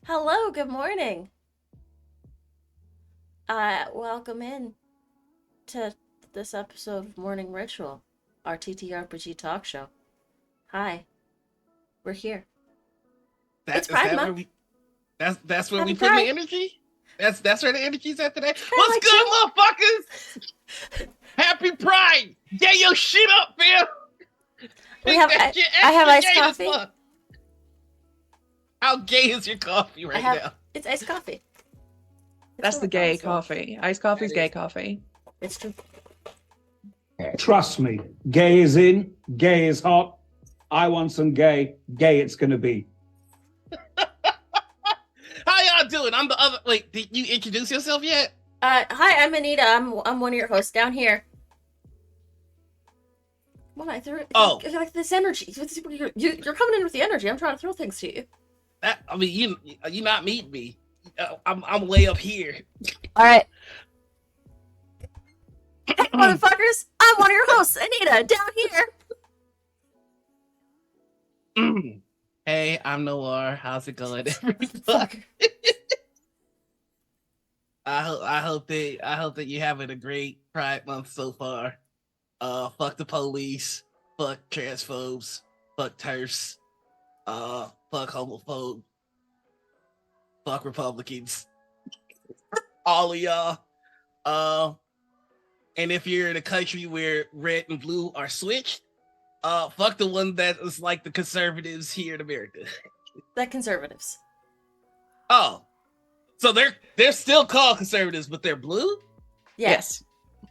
Hello, good morning. Welcome in to this episode of Morning Ritual, our TTRPG talk show. Hi, we're here. It's That is Pride that where Month. we that's where Happy we put in the Pride. energy? That's where the energy's at today. Kind of What's like good, chill. motherfuckers? Happy Pride! Get your shit up, man! We Make have that shit I have extra iced gay as coffee. fuck. How gay is your coffee I right have now? it's iced coffee. It's That's for the my gay girls, though. coffee. Iced coffee's That gay is. coffee. It's true. Trust me, gay is in, gay is hot. I want some gay, gay it's gonna be. How y'all doing? I'm the other. Wait, did you introduce yourself yet? Hi, I'm Anita. I'm one of your hosts down here. What I threw? Oh. Like this energy. You're coming in with the energy. I'm trying to throw things to you. I mean, you not meeting me. I'm way up here. All right. Hey, motherfuckers! I'm one of your hosts, Anita, down here. Hey, I'm Noir. How's it going? Fuck. I hope that you're having a great Pride Month so far. Fuck the police, fuck transphobes, fuck TERFs, fuck homophobes, fuck Republicans, all of y'all. And if you're in a country where red and blue are switched, fuck the one that is like the conservatives here in America. The conservatives. Oh, so they're still called conservatives, but they're blue? Yes.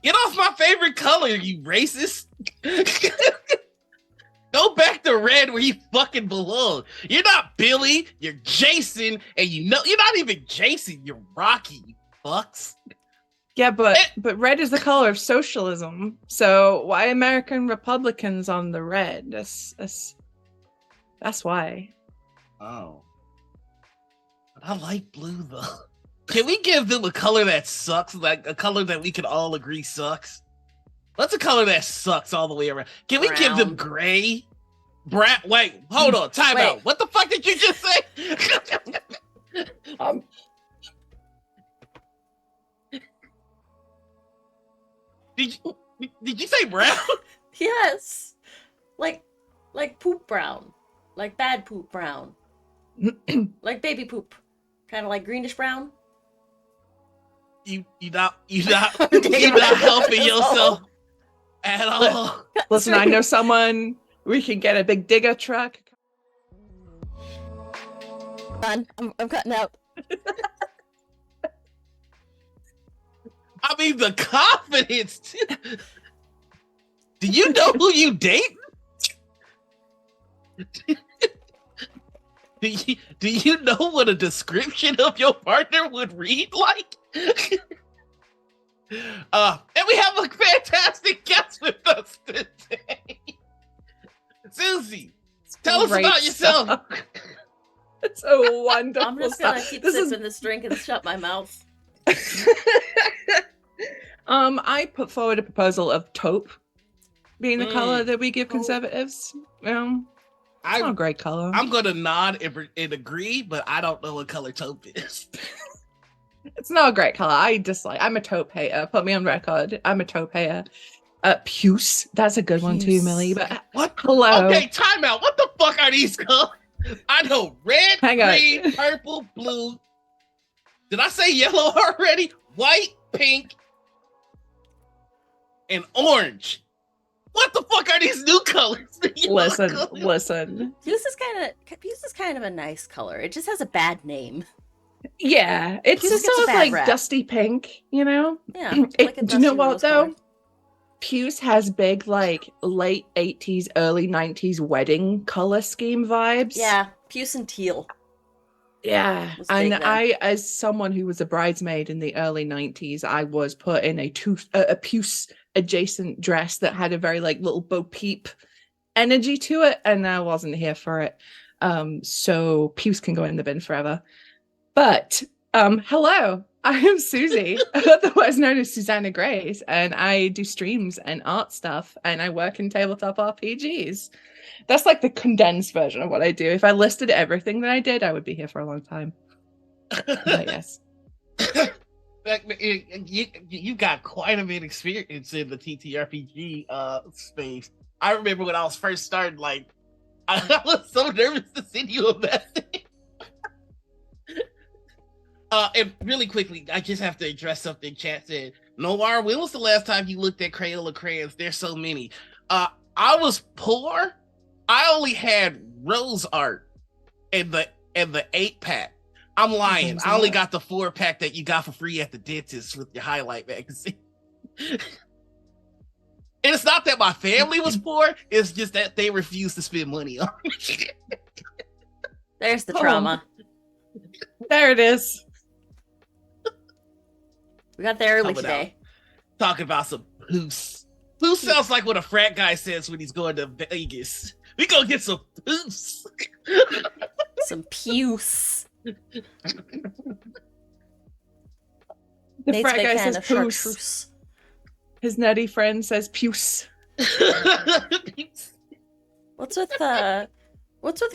Get off my favorite color, you racist. Go back to red where you fucking belong. You're not Billy, you're Jason, and you know you're not even Jason, you're Rocky, you fucks. Yeah, but red is the color of socialism. So why American Republicans on the red? That's why. Oh. But I like blue though. Can we give them a color that sucks? Like a color that we can all agree sucks? What's a color that sucks all the way around? Can we give them gray? Brown? Wait, hold on. Time Wait. out. What the fuck did you just say? Did you say brown? Yes. Like poop brown. Like bad poop brown. Like baby poop. Kind of like greenish brown. You not helping yourself at all. Listen, I know someone. We can get a big digger truck. I'm cutting out. I mean the confidence too. Do you know who you date? Do you know what a description of your partner would read like? And we have a fantastic guest with us today. Susie, tell us Great about yourself. stuff. It's so wonderful. I'm just gonna stuff. keep This sipping this drink and shut my mouth. I put forward a proposal of taupe being the color that we give conservatives. It's not a great color. I'm gonna nod and agree, but I don't know what color taupe is. It's not a great color. I'm a taupe hater. Put me on record. I'm a taupe hater. Puce. That's a good one too, Puce. Millie. But What? hello. Okay, time out. What the fuck are these colors? I know red, Hang on. green, purple, blue. Did I say yellow already? White, pink, and orange. What the fuck are these new colors? Listen. Puce is kind of a nice color. It just has a bad name. Yeah, it's Puce just gets a sort of bad like rap. dusty pink, you know? Yeah. It- a do you know dusty what rose though? color. Puce has big like late 80s, early 90s wedding color scheme vibes. Yeah, puce and teal. Yeah, Was big and then. I, as someone who was a bridesmaid in the early 90s, I was put in a puce adjacent dress that had a very like little Bo Peep energy to it, and I wasn't here for it. So puce can go in the bin forever. But hello, I am Susie, otherwise known as Susanah Grace, and I do streams and art stuff, and I work in tabletop RPGs. That's like the condensed version of what I do. If I listed everything that I did, I would be here for a long time. But yes. You got quite a bit of experience in the TTRPG space. I remember when I was first starting, like, I was so nervous to send you a message. And really quickly, I just have to address something chat said. Noir, when was the last time you looked at Crayola crayons? There's so many. I was poor. I only had rose art and the 8-pack. I'm lying. I only got the 4-pack that you got for free at the dentist with your highlight magazine. And it's not that my family was poor, it's just that they refused to spend money on me. There's the trauma. There it is. We got there early Coming today. Talking about some poos. Poos sounds like what a frat guy says when he's going to Vegas. We gonna get some poos. Some puce. The Nate's frat big guy fan says of poos. chartreuse. His nutty friend says puce. What's with the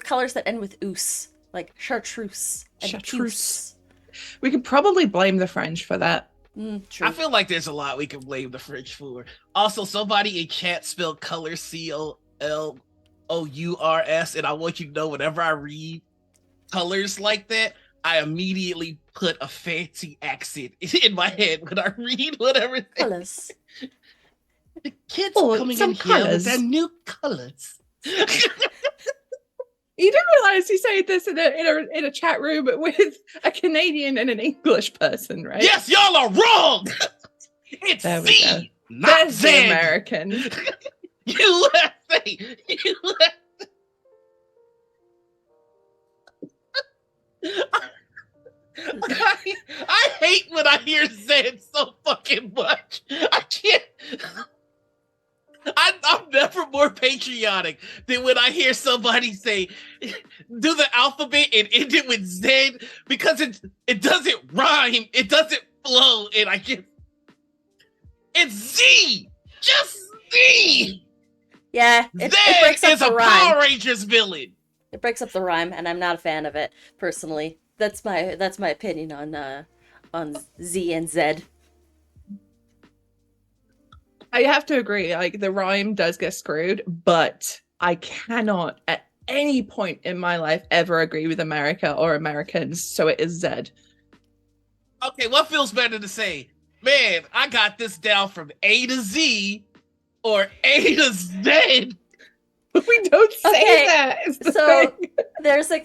colors that end with oose? Like chartreuse and Chartreuse. puce. We could probably blame the French for that. True. I feel like there's a lot we can blame the French for. Also, somebody in chat spelled color COLOURS, and I want you to know whenever I read colors like that, I immediately put a fancy accent in my head when I read whatever. Colors. The kids coming some in here with colours. their new colors. You didn't realize he said this in a chat room with a Canadian and an English person, right? Yes, y'all are wrong. It's There we go. Z, not There's the Z. American. USA. I hate when I hear Zed so fucking much. I can't. I'm never more patriotic than when I hear somebody say, do the alphabet and end it with Z, because it doesn't rhyme, it doesn't flow, and I just. It's Z! Just Z! Yeah, it Zed breaks up is the a rhyme. Power Rangers villain! It breaks up the rhyme, and I'm not a fan of it personally. That's my opinion on Z and Z. I have to agree, like the rhyme does get screwed, but I cannot at any point in my life ever agree with America or Americans, so it is Zed. Okay, what feels better to say? Man, I got this down from A to Z or A to Z. We don't say Okay, that. It's the so thing. there's a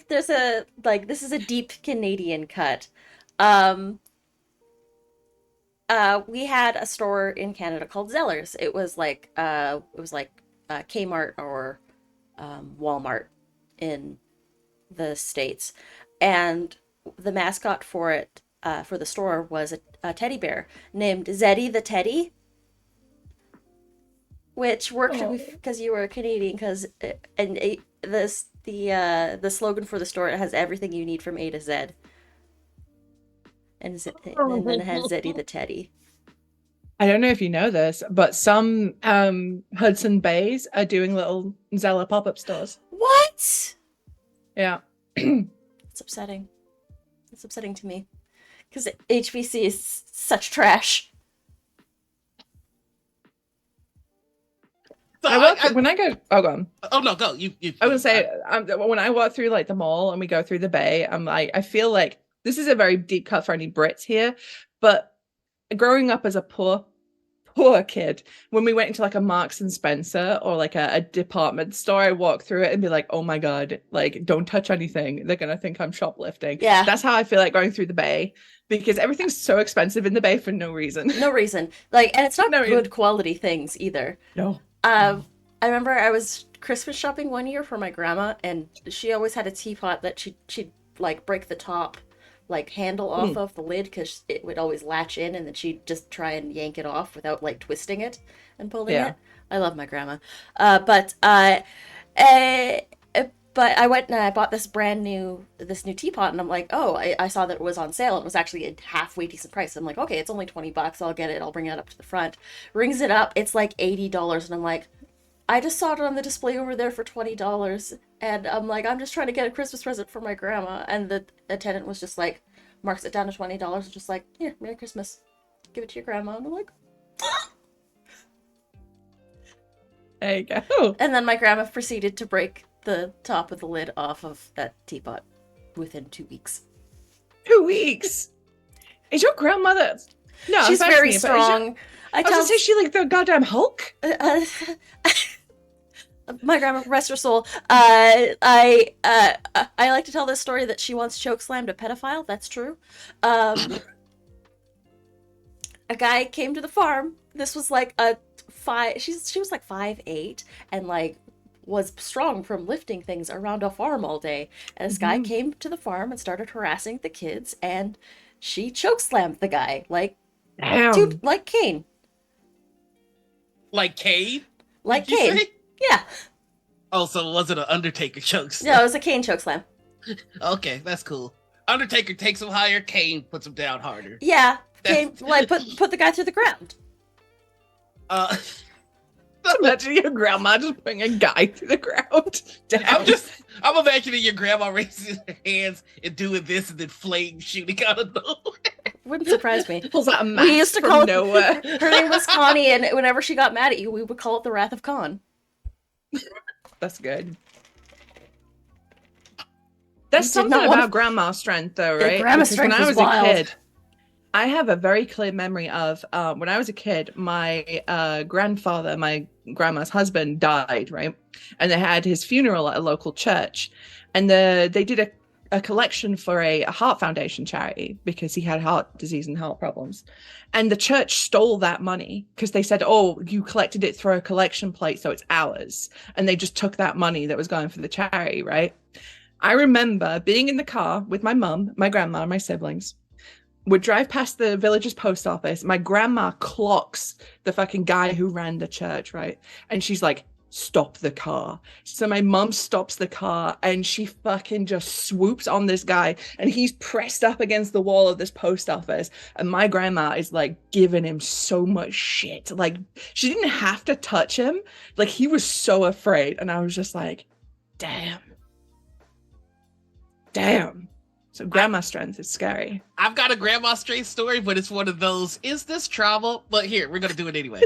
this is a deep Canadian cut. We had a store in Canada called Zellers. It was like Kmart or Walmart in the States, and the mascot for it for the store was a teddy bear named Zeddy the Teddy, which worked because you were a Canadian. The slogan for the store, it has everything you need from A to Z. And then it has Zeddy the Teddy. I don't know if you know this, but some Hudson Bays are doing little Zella pop-up stores. What? Yeah. It's upsetting. It's upsetting to me. Because HBC is such trash. So when I go, oh, go on. Oh no, go. You I would say when I walk through like the mall and we go through the bay, I'm like, I feel like this is a very deep cut for any Brits here, but growing up as a poor kid, when we went into like a Marks and Spencer or like a department store, I walk through it and be like, oh my god, like don't touch anything. They're gonna think I'm shoplifting. Yeah. That's how I feel like going through the bay, because everything's so expensive in the bay for no reason. No reason. And it's not No good reason. quality things either. No. I remember I was Christmas shopping one year for my grandma, and she always had a teapot that she'd like break the top like handle off of the lid because it would always latch in, and then she'd just try and yank it off without like twisting it and pulling it. I love my grandma. But I went and I bought this new teapot, and I'm like, oh, I saw that it was on sale. It was actually a halfway decent price. I'm like, okay, it's only $20. I'll get it. I'll bring it up to the front. Rings it up. It's like $80, and I'm like, I just saw it on the display over there for $20, and I'm like, I'm just trying to get a Christmas present for my grandma. And the attendant was just like, marks it down to $20, just like, here, Merry Christmas. Give it to your grandma. And I'm like, There you go. and then my grandma proceeded to break the top of the lid off of that teapot within 2 weeks. 2 weeks. Is your grandmother? No, She's I'm very fascinated, but is strong. I was gonna say she like the goddamn Hulk. My grandma, rest her soul. I like to tell this story that she once chokeslammed a pedophile. That's true. A guy came to the farm. This was like a she was like 5'8" and like was strong from lifting things around a farm all day. And this guy came to the farm and started harassing the kids, and she chokeslammed the guy like Damn. like Cain. Like Cade? Like Did you Cain. say? Yeah. Oh, so it wasn't an Undertaker chokes. No, it was a Cain chokeslam. Okay, that's cool. Undertaker takes him higher, Kane puts him down harder. Yeah. Cain like put the guy through the ground. Imagine your grandma just putting a guy through the ground. Damn. I'm imagining your grandma raising her hands and doing this and then flames shooting out of nowhere. Wouldn't surprise me. Pulls out a mask We used to from call it nowhere. her name was Connie, and whenever she got mad at you, we would call it the Wrath of Khan. That's good. There's did something not want about grandma strength, though, Yeah, right? grandma Because when strength I is was wild. a kid, I have a very clear memory of when I was a kid, my grandfather, my grandma's husband, died, right? And they had his funeral at a local church, and they did a collection for a heart foundation charity because he had heart disease and heart problems. And the church stole that money because they said, oh, you collected it through a collection plate, so it's ours. And they just took that money that was going for the charity, right? I remember being in the car with my mum, my grandma, and my siblings. Would drive past the village's post office. My grandma clocks the fucking guy who ran the church, right? And she's like, stop the car. So my mum stops the car and she fucking just swoops on this guy, and he's pressed up against the wall of this post office. And my grandma is like giving him so much shit. Like, she didn't have to touch him. Like, he was so afraid. And I was just like, damn. So grandma strength is scary. I've got a grandma straight story, but it's one of those, is this trauma? But here, we're gonna do it anyway.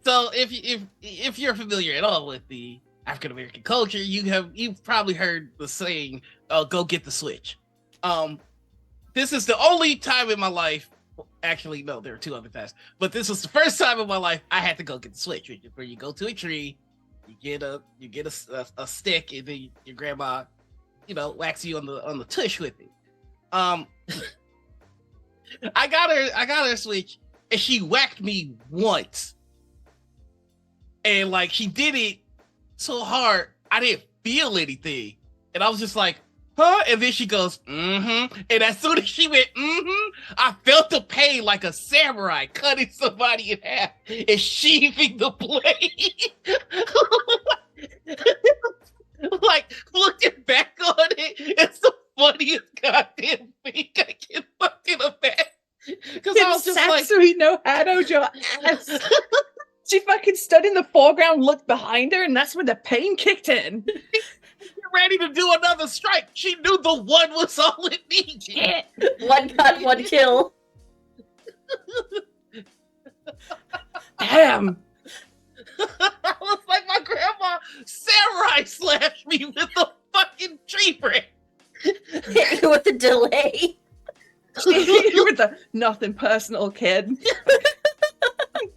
So if you're familiar at all with the African American culture, you've probably heard the saying, go get the switch. This is the only time in my life, actually no, there are two other times, but this was the first time in my life I had to go get the switch, where you go to a tree, you get a stick, and then your grandma, wax you on the tush with it. I got her switch, and she whacked me once. And like, she did it so hard, I didn't feel anything. And I was just like, huh? And then she goes, mm-hmm. And as soon as she went, mm-hmm, I felt the pain like a samurai cutting somebody in half and sheathing the blade. Like, looking back on it, it's the funniest goddamn thing I can fucking imagine. Because I was just like, Satsui no Hado your ass. She fucking stood in the foreground, looked behind her, and that's when the pain kicked in. you're ready to do another strike. She knew the one was all it needed. One cut, one kill. Damn. I was like, my grandma samurai slashed me with a fucking tree branch. Hit you with a delay. You were the nothing personal kid.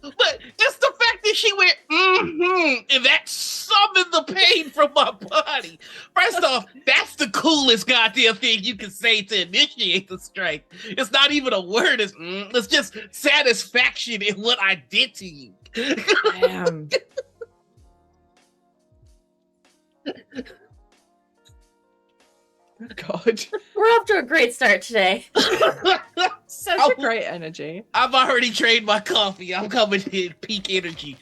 But just the fact that she went, mm-hmm, and that summoned the pain from my body. First off, that's the coolest goddamn thing you can say to initiate the strike. It's not even a word. It's just satisfaction in what I did to you. Damn. God. We're off to a great start today. Such a great energy. I've already trained my coffee. I'm coming in peak energy.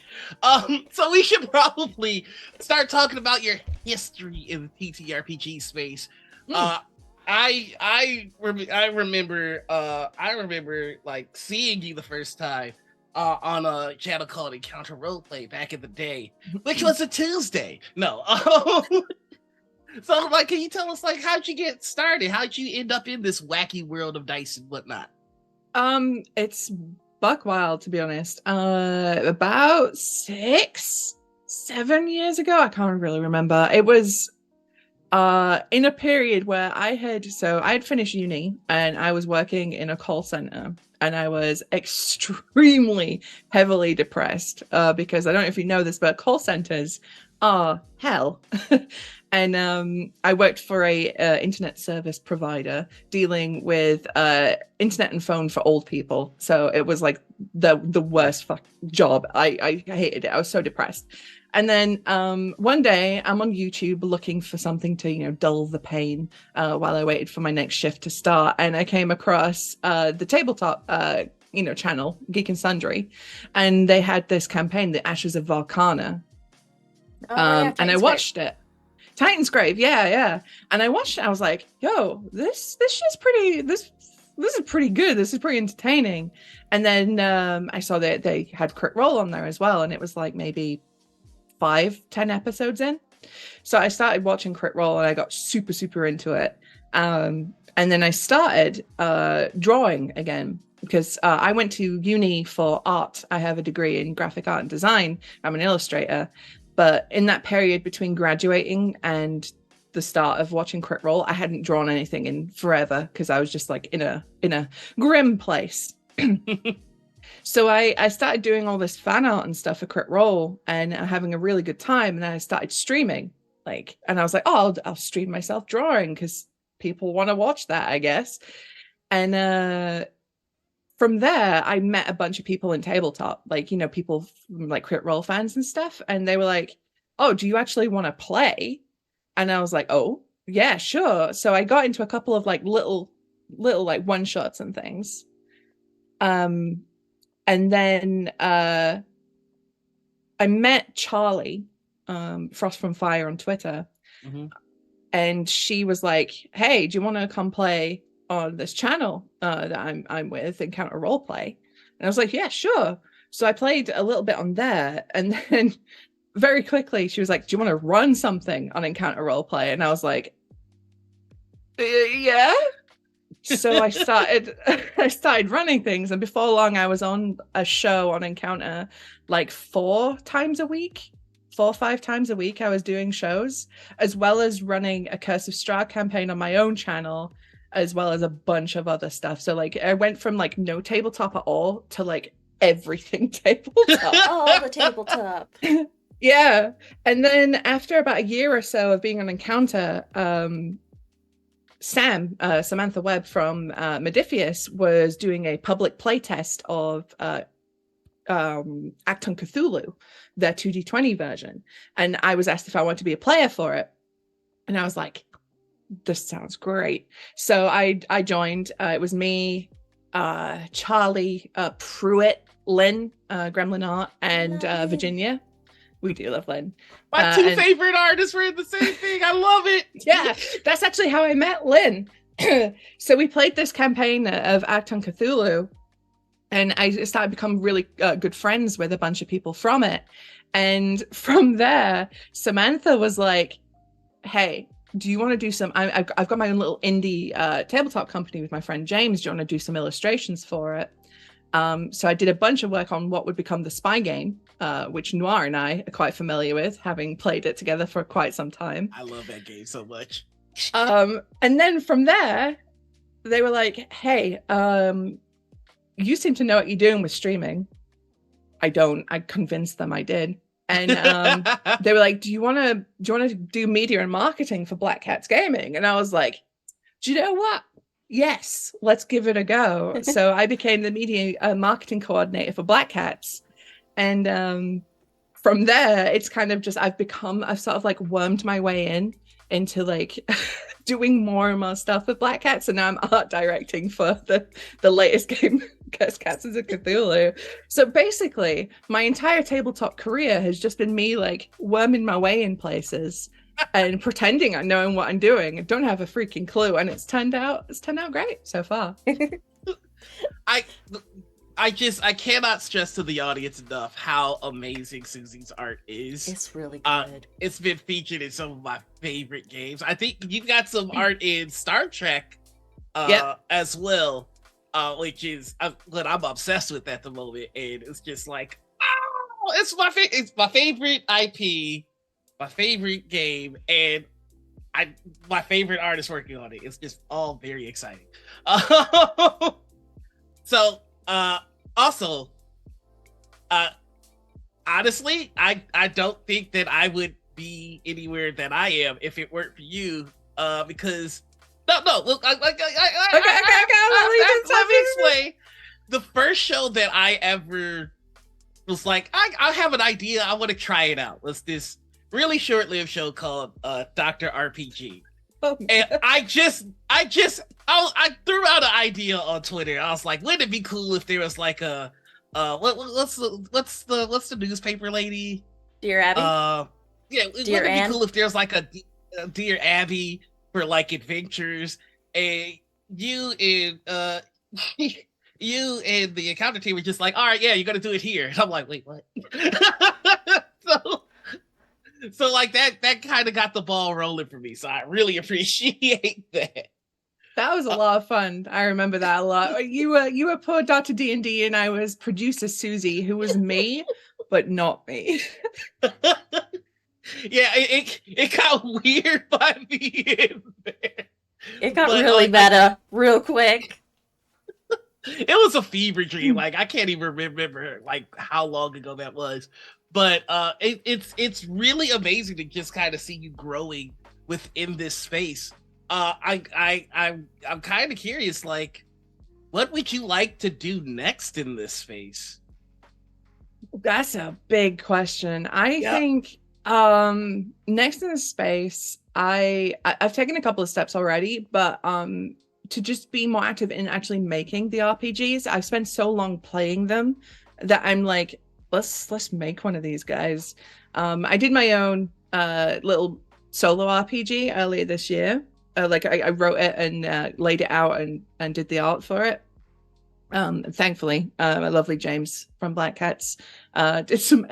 So we should probably start talking about your history in the TTRPG space. I remember like seeing you the first time on a channel called Encounter Roleplay back in the day, which was a Tuesday. No. So, like, can you tell us, like, how'd you get started? How'd you end up in this wacky world of dice and whatnot? It's buck wild, to be honest. About 7 years ago, I can't really remember. It was in a period where I had finished uni and I was working in a call center, and I was extremely heavily depressed because I don't know if you know this, but call centers are hell. And I worked for a internet service provider dealing with internet and phone for old people. So it was like the worst job. I hated it. I was so depressed. And then one day I'm on YouTube looking for something to, dull the pain while I waited for my next shift to start. And I came across the tabletop, channel, Geek and Sundry. And they had this campaign, The Ashes of Volcana. And I watched it. Titan's Grave, yeah. And I watched it. I was like, yo, this shit's pretty, this is pretty good. This is pretty entertaining. And then I saw that they had Crit Role on there as well. And it was like maybe 5-10 episodes in. So I started watching Crit Role and I got super, super into it. And then I started drawing again because I went to uni for art. I have a degree in graphic art and design. I'm an illustrator. But in that period between graduating and the start of watching Crit Role, I hadn't drawn anything in forever because I was just like in a grim place. So I started doing all this fan art and stuff for Crit Role and having a really good time. And then I started streaming, and I was like, oh, I'll stream myself drawing because people want to watch that, I guess. And from there, I met a bunch of people in tabletop, people from, Crit Role fans and stuff. And they were like, oh, do you actually want to play? And I was like, oh, yeah, sure. So I got into a couple of little one shots and things. And then I met Charlie, Frost from Fire on Twitter. Mm-hmm. And she was like, hey, do you want to come play on this channel that I'm with, Encounter Roleplay? And I was like, yeah, sure. So I played a little bit on there, and then very quickly she was like, do you want to run something on Encounter Roleplay? And I was like, yeah. So I started running things, and before long I was on a show on Encounter 4 times a week. 4 or 5 times a week I was doing shows, as well as running a Curse of Strahd campaign on my own channel, as well as a bunch of other stuff. So I went from no tabletop at all to everything tabletop. All the tabletop. Yeah. And then after about a year or so of being on Encounter, Samantha Webb from Modiphius was doing a public playtest of Acton Cthulhu, their 2D20 version. And I was asked if I wanted to be a player for it. And I was like, this sounds great. So I joined. It was me, Charlie, Pruitt, Lynn, Gremlin Art, and Virginia. We do love Lynn. My two favorite artists were in the same thing. I love it. Yeah, that's actually how I met Lynn. So we played this campaign of Acton Cthulhu, and I started to become really good friends with a bunch of people from it. And from there, Samantha was like, hey, do you want to do some, I've got my own little indie tabletop company with my friend James. Do you want to do some illustrations for it? So I did a bunch of work on what would become the spy game, which Noir and I are quite familiar with, having played it together for quite some time. I love that game so much. And then from there, they were like, hey, you seem to know what you're doing with streaming. I don't. I convinced them I did. And they were like, do you want to do media and marketing for Black Cats Gaming? And I was like, do you know what? Yes, let's give it a go. So I became the media marketing coordinator for Black Cats. And from there, it's kind of just, I've sort of wormed my way into doing more and more stuff with Black Cats. And now I'm art directing for the latest game, Cursed Cats of Cthulhu. So basically, my entire tabletop career has just been me worming my way in places and pretending I'm knowing what I'm doing. I don't have a freaking clue, and it's turned out great so far. I I cannot stress to the audience enough how amazing Susie's art is. It's really good. It's been featured in some of my favorite games. I think you got some art in Star Trek as well, which is what I'm obsessed with at the moment, and it's just like, oh, it's my favorite IP, my favorite game, and my favorite artist working on it. It's just all very exciting. So also, honestly, I don't think that I would be anywhere that I am if it weren't for you, because no, look, let me explain. The first show that I ever was like, I have an idea, I want to try it out, was this really short-lived show called Dr. RPG. And I threw out an idea on Twitter. I was like, wouldn't it be cool if there was like a what's the newspaper lady? Dear Abby? Yeah, Dear wouldn't it Anne? be cool if there's like a Dear Abby for like adventures, and you and you and the accountant team were just like, all right, yeah, you're gonna do it here. And I'm like, wait, what? So like that kind of got the ball rolling for me. So I really appreciate that. That was a lot of fun. I remember that a lot. You were poor Dr. D&D, and I was producer Susie, who was me, but not me. Yeah, it got weird by the end there. It got But, really meta real quick. It was a fever dream. Like, I can't even remember like how long ago that was. But it's really amazing to just kind of see you growing within this space. I'm kind of curious, like, what would you like to do next in this space? That's a big question. I think next in the space, I've taken a couple of steps already, but to just be more active in actually making the RPGs. I've spent so long playing them that I'm like, let's make one of these guys. I did my own little solo RPG earlier this year. I wrote it and laid it out and did the art for it. Thankfully, my lovely James from Black Cats did some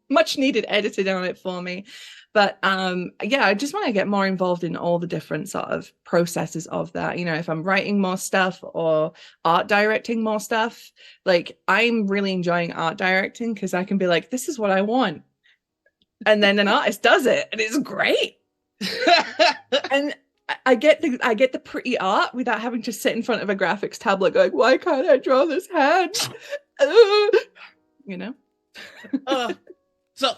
much needed editing on it for me. But I just want to get more involved in all the different sort of processes of that. You know, if I'm writing more stuff or art directing more stuff, like I'm really enjoying art directing because I can be like, this is what I want. And then an artist does it and it's great. And I get the pretty art without having to sit in front of a graphics tablet going, why can't I draw this hand? You know? So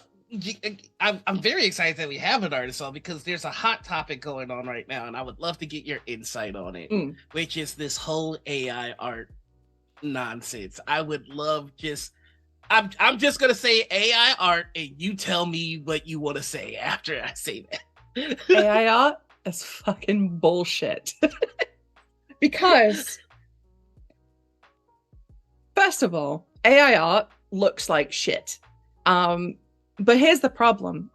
I'm very excited that we have an artist on, because there's a hot topic going on right now, and I would love to get your insight on it, which is this whole AI art nonsense. I would love I'm just gonna say AI art, and you tell me what you want to say after I say that. AI art is fucking bullshit. Because first of all, AI art looks like shit. But here's the problem.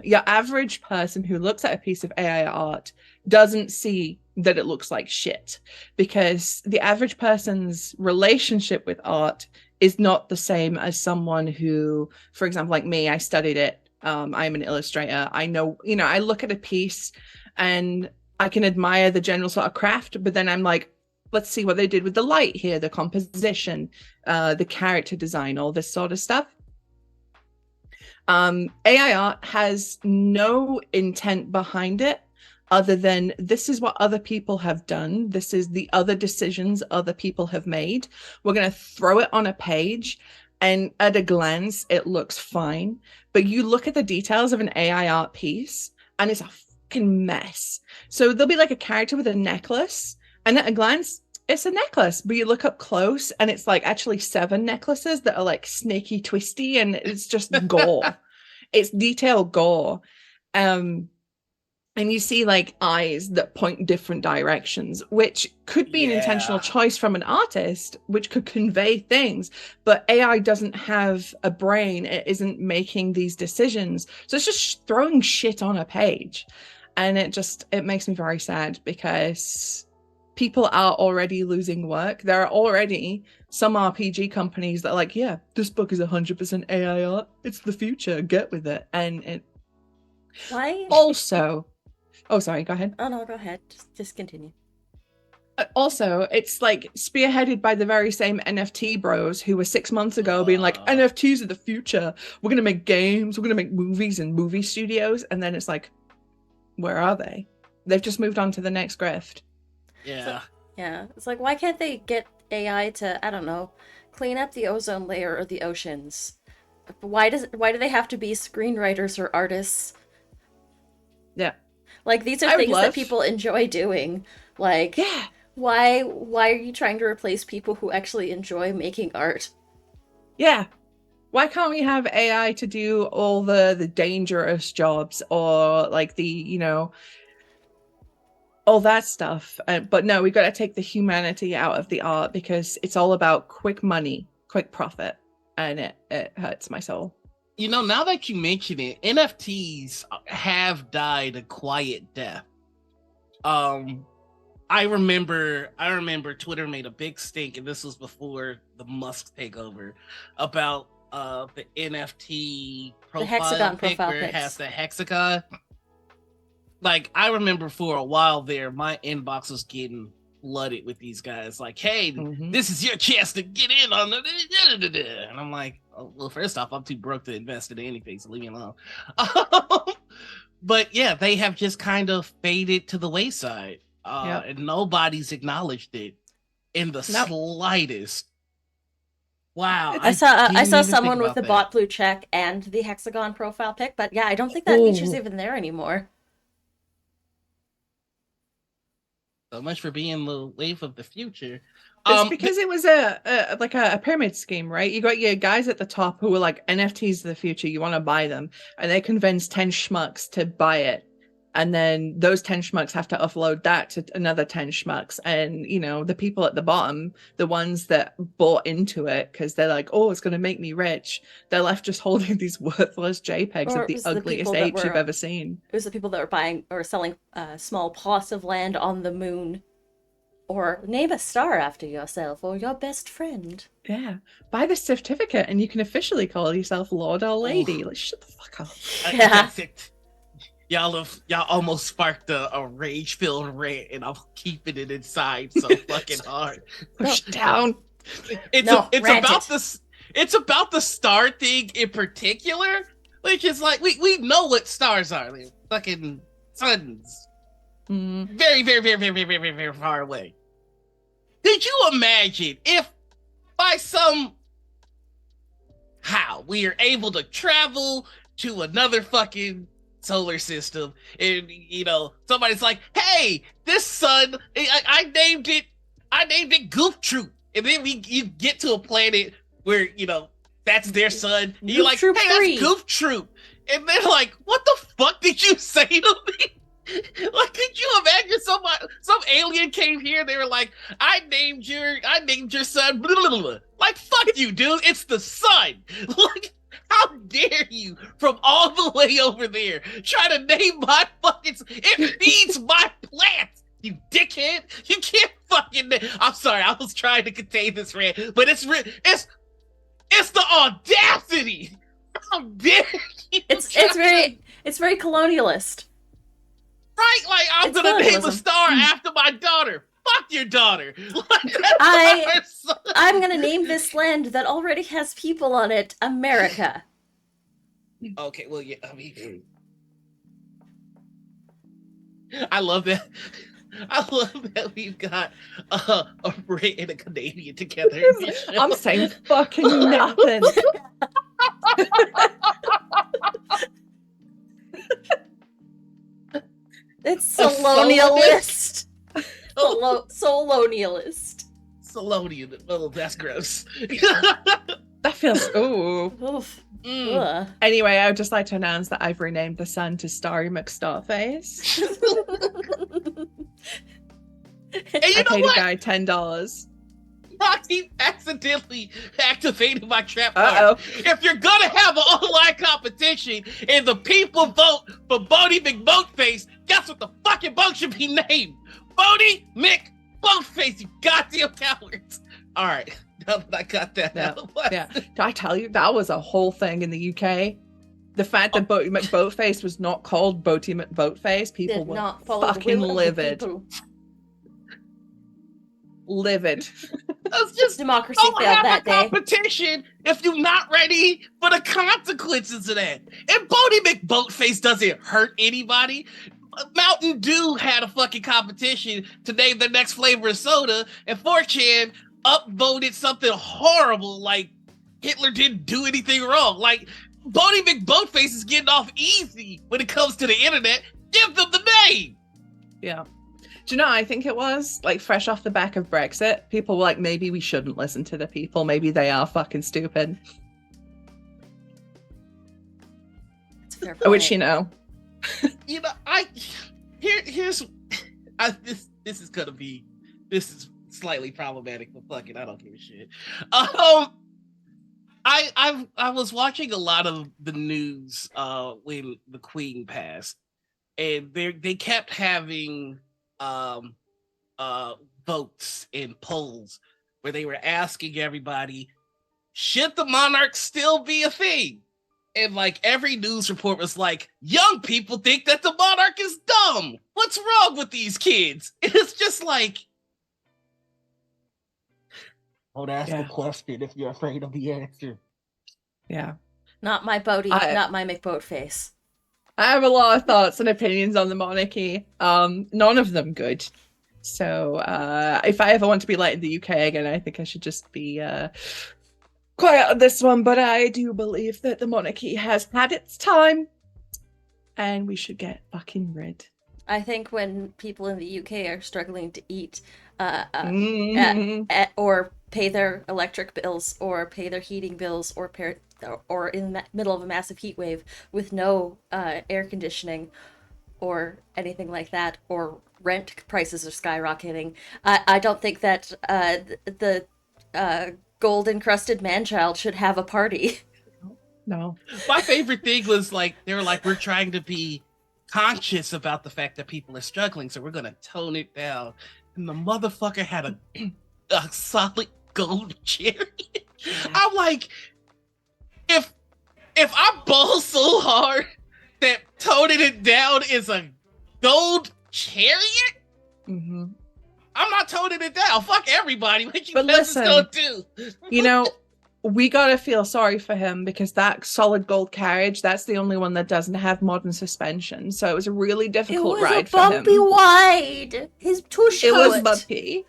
Your average person who looks at a piece of AI art doesn't see that it looks like shit, because the average person's relationship with art is not the same as someone who, for example, like me, I studied it. I'm an illustrator. I know, I look at a piece and I can admire the general sort of craft, but then I'm like, let's see what they did with the light here, the composition, the character design, all this sort of stuff. AI art has no intent behind it other than this is what other people have done. This is the other decisions other people have made. We're going to throw it on a page, and at a glance, it looks fine. But you look at the details of an AI art piece, and it's a fucking mess. So there'll be like a character with a necklace, and at a glance, it's a necklace, but you look up close and it's like actually 7 necklaces that are like snaky twisty, and it's just gore. It's detailed gore. And you see like eyes that point different directions, which could be an intentional choice from an artist, which could convey things, but AI doesn't have a brain. It isn't making these decisions. So it's just throwing shit on a page. And it makes me very sad, because people are already losing work. There are already some RPG companies that are like, yeah, this book is 100% AI art. It's the future. Get with it. And it Why? also, oh, sorry, go ahead. Oh no, go ahead. Just continue. Also, it's like spearheaded by the very same NFT bros who were 6 months ago being like, NFTs are the future. We're going to make games. We're going to make movies and movie studios. And then it's like, where are they? They've just moved on to the next grift. Yeah. Yeah, it's like, why can't they get AI to, I don't know, clean up the ozone layer or the oceans? Why do they have to be screenwriters or artists? Yeah. Like, these are I would things that love- people enjoy doing. Like, Yeah. why are you trying to replace people who actually enjoy making art? Yeah. Why can't we have AI to do all the dangerous jobs or like the, you know, all that stuff? But no, we've got to take the humanity out of the art because it's all about quick money, quick profit. And it hurts my soul. You know, now that you mention it, NFTs have died a quiet death. I remember Twitter made a big stink, and this was before the Musk takeover, about the NFT profile hexagon pic profile where it pics. has the hexagon. Like, I remember for a while there, my inbox was getting flooded with these guys. Like, hey, this is your chance to get in on the. And I'm like, oh, well, first off, I'm too broke to invest in anything, so leave me alone. But yeah, they have just kind of faded to the wayside. And nobody's acknowledged it in the slightest. Wow. I saw didn't even someone think with the about bot blue check and the hexagon profile pic, but yeah, I don't think that feature's even there anymore. So much for being the wave of the future. It's because it was a pyramid scheme, right? You got your guys at the top who were like, NFTs of the future, you want to buy them, and they convince 10 schmucks to buy it, and then those 10 schmucks have to offload that to another 10 schmucks, and you know, the people at the bottom, the ones that bought into it because they're like, oh, it's going to make me rich, they're left just holding these worthless JPEGs Or of the it was the ugliest people that apes you've were- ever seen. It was the people that were buying or selling small plots of land on the moon. Or name a star after yourself or your best friend. Yeah, buy the certificate and you can officially call yourself Lord or Lady. Like, shut the fuck up. Yeah. Y'all almost sparked a rage-filled rant, and I'm keeping it inside so fucking hard. Push down. It's about the star thing in particular, which is like we know what stars are. They're fucking suns. Very, very, very, very, very, very, very far away. Could you imagine if by somehow we are able to travel to another fucking solar system and, you know, somebody's like, hey, this sun, I named it Goof Troop. And then you get to a planet where, you know, that's their sun. And you're like, hey, that's Goof Troop. And they're like, what the fuck did you say to me? Like, could you imagine some alien came here? They were like, I named your son. Blah, blah, blah. Like, fuck you, dude. It's the sun. Like, how dare you from all the way over there try to name my fucking? It feeds my plants. You dickhead. You can't fucking. I'm sorry. I was trying to contain this rant, but it's the audacity. How dare you? It's very colonialist. Right, like I'm gonna name a star after my daughter. Fuck your daughter. I'm gonna name this land that already has people on it America. Okay, well, yeah, I mean, I love that. I love that we've got a Brit and a Canadian together. I'm saying fucking nothing. It's Solonialist. Solonialist. Solonian. Oh, that's gross. That feels. Ooh. Oof. Anyway, I would just like to announce that I've renamed the sun to Starry McStarface. And you I know paid what? a guy $10. I keep accidentally activating my trap card. If you're gonna have an online competition and the people vote for Bodie McBoatface, guess what the fucking boat should be named? Bodie Boatface, you goddamn cowards. All right, now that I got that Yeah. out of the way. Yeah. Did I tell you that was a whole thing in the UK? The fact that Boaty McBoatface was not called Boaty McBoatface, people Did were not follow the fucking will of the livid. people. Livid. That's just Democracy don't failed have that a day. competition if you're not ready for the consequences of that. And Bodie McBoatface doesn't hurt anybody. Mountain Dew had a fucking competition to name the next flavor of soda, and 4chan upvoted something horrible like Hitler didn't do anything wrong. Like, Bodie McBoatface is getting off easy when it comes to the internet. Give them the name. Yeah. Do you know, I think it was like fresh off the back of Brexit, people were like, maybe we shouldn't listen to the people. Maybe they are fucking stupid. That's a fair point. Which, you know. You know, this is gonna be, this is slightly problematic, but fuck it, I don't give a shit. I was watching a lot of the news when the Queen passed, and they kept having votes and polls where they were asking everybody, should the monarch still be a thing? And like every news report was like, young people think that the monarch is dumb. What's wrong with these kids? And it's just like, don't ask a question if you're afraid of the answer. Yeah. Not my Bodie, not my McBoatface. I have a lot of thoughts and opinions on the monarchy. None of them good. So if I ever want to be let in the UK again, I think I should just be quiet on this one. But I do believe that the monarchy has had its time, and we should get fucking rid. I think when people in the UK are struggling to eat, or pay their electric bills, or pay their heating bills, or in the middle of a massive heat wave with no air conditioning or anything like that, or rent prices are skyrocketing, I don't think that the gold-encrusted man-child should have a party. No. My favorite thing was like, they were like, we're trying to be conscious about the fact that people are struggling, so we're gonna tone it down. And the motherfucker had a solid gold chariot. Yeah. I'm like, if I ball so hard that toning it down is a gold chariot, mm-hmm. I'm not toning it down. Fuck everybody. What you but listen, gonna do? You know, we gotta feel sorry for him because that solid gold carriage, that's the only one that doesn't have modern suspension. So it was a really difficult ride for him. It was a bumpy ride. His tush It was bumpy.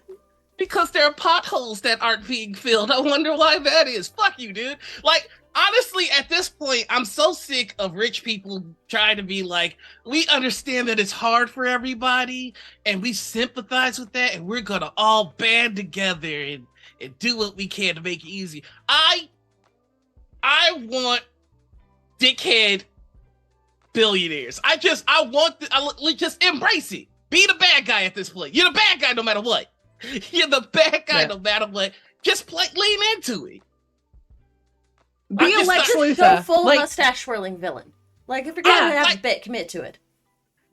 Because there are potholes that aren't being filled. I wonder why that is. Fuck you, dude. Like, honestly, at this point, I'm so sick of rich people trying to be like, we understand that it's hard for everybody, and we sympathize with that, and we're gonna all band together and do what we can to make it easy. I want dickhead billionaires. I just embrace it. Be the bad guy at this point. You're the bad guy no matter what. You're the bad guy no matter what. Just lean into it. Be a Lex Luthor. Go full mustache swirling villain. Like, if you're gonna have a bit, commit to it.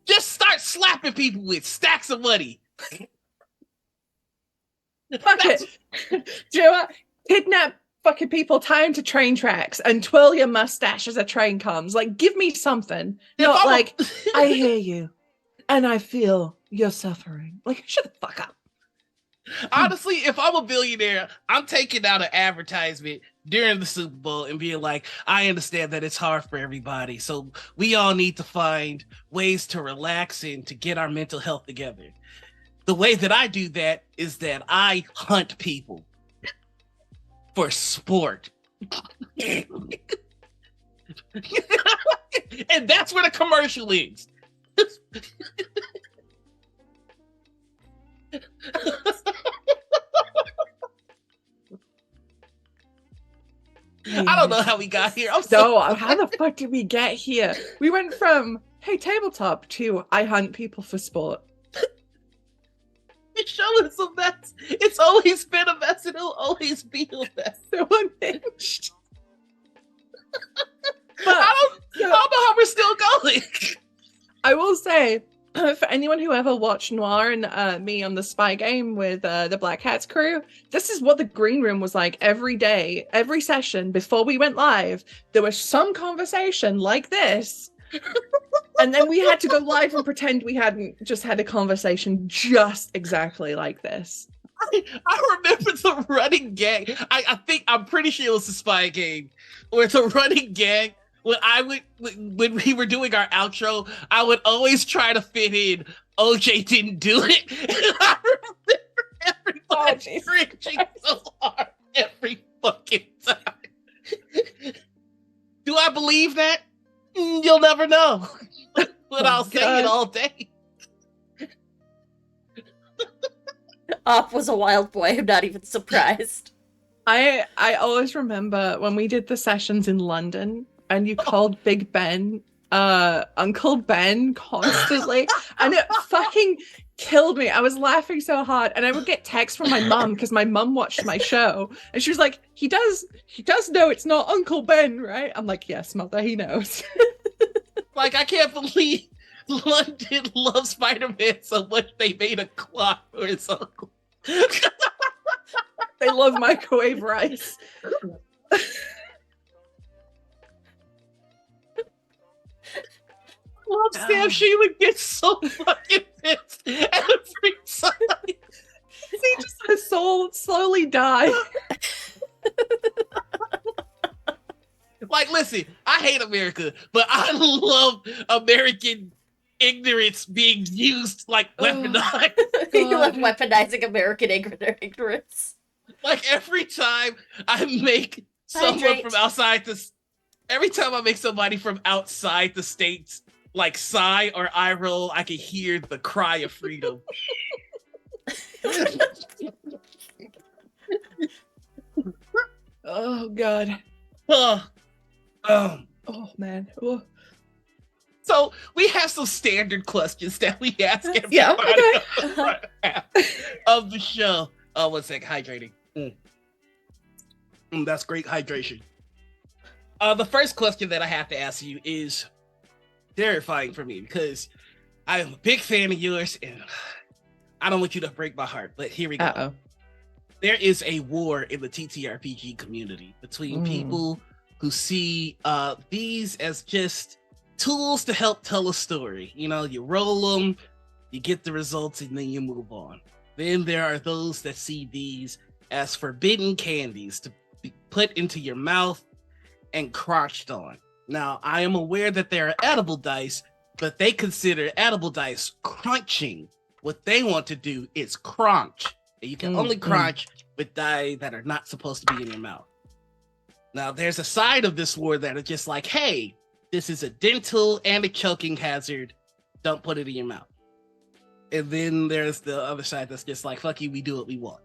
Just start slapping people with stacks of money. Fuck it. Do you know what? Kidnap fucking people, tie them to train tracks, and twirl your mustache as a train comes. Like, give me something. Not like, I hear you, and I feel your suffering. Like, shut the fuck up. Honestly, if I'm a billionaire, I'm taking out an advertisement during the Super Bowl and being like, I understand that it's hard for everybody, so we all need to find ways to relax and to get our mental health together. The way that I do that is that I hunt people for sport. And that's where the commercial is. I don't know how we got here. How the fuck did we get here? We went from, hey, tabletop, to I hunt people for sport. You show us a mess. It's always been a mess, and it'll always be a mess. So unhinged. I don't know how we're still going. I will say, For anyone who ever watched Noir and me on the spy game with the Black Hats crew, this is what the green room was like every day, every session before we went live. There was some conversation like this. And then we had to go live and pretend we hadn't just had a conversation just exactly like this. I remember the running gag. I'm pretty sure it was the spy game where it's a running gag. When we were doing our outro, I would always try to fit in. OJ didn't do it. And I remember everybody cringing so hard every fucking time. Do I believe that? You'll never know. But I'll say it all day. Op was a wild boy. I'm not even surprised. I always remember when we did the sessions in London and you called Big Ben Uncle Ben constantly, and it fucking killed me. I was laughing so hard, and I would get texts from my mum because my mum watched my show, and she was like, he does know it's not Uncle Ben, right? I'm like, yes, mother, he knows. Like, I can't believe London loves Spider-Man so much they made a clock for his uncle. They love microwave rice. Sam Sheila gets so fucking pissed every time. See, just his soul slowly die. Like, listen, I hate America, but I love American ignorance being used like weaponized. You love weaponizing American ignorance. Like, every time I make someone from outside this, every time I make somebody from outside the states like sigh or eye roll, I can hear the cry of freedom. Oh God. Oh Man. Oh. So we have some standard questions that we ask everybody Yeah, of the show. Oh, one sec, hydrating. That's great hydration. The first question that I have to ask you is terrifying for me because I'm a big fan of yours and I don't want you to break my heart, but here we go. Uh-oh. There is a war in the TTRPG community between people who see these as just tools to help tell a story. You know, you roll them, you get the results, and then you move on. Then there are those that see these as forbidden candies to be put into your mouth and crunched on. Now, I am aware that there are edible dice, but they consider edible dice crunching. What they want to do is crunch. And you can only crunch with die that are not supposed to be in your mouth. Now, there's a side of this war that are just like, hey, this is a dental and a choking hazard. Don't put it in your mouth. And then there's the other side that's just like, fuck you, we do what we want.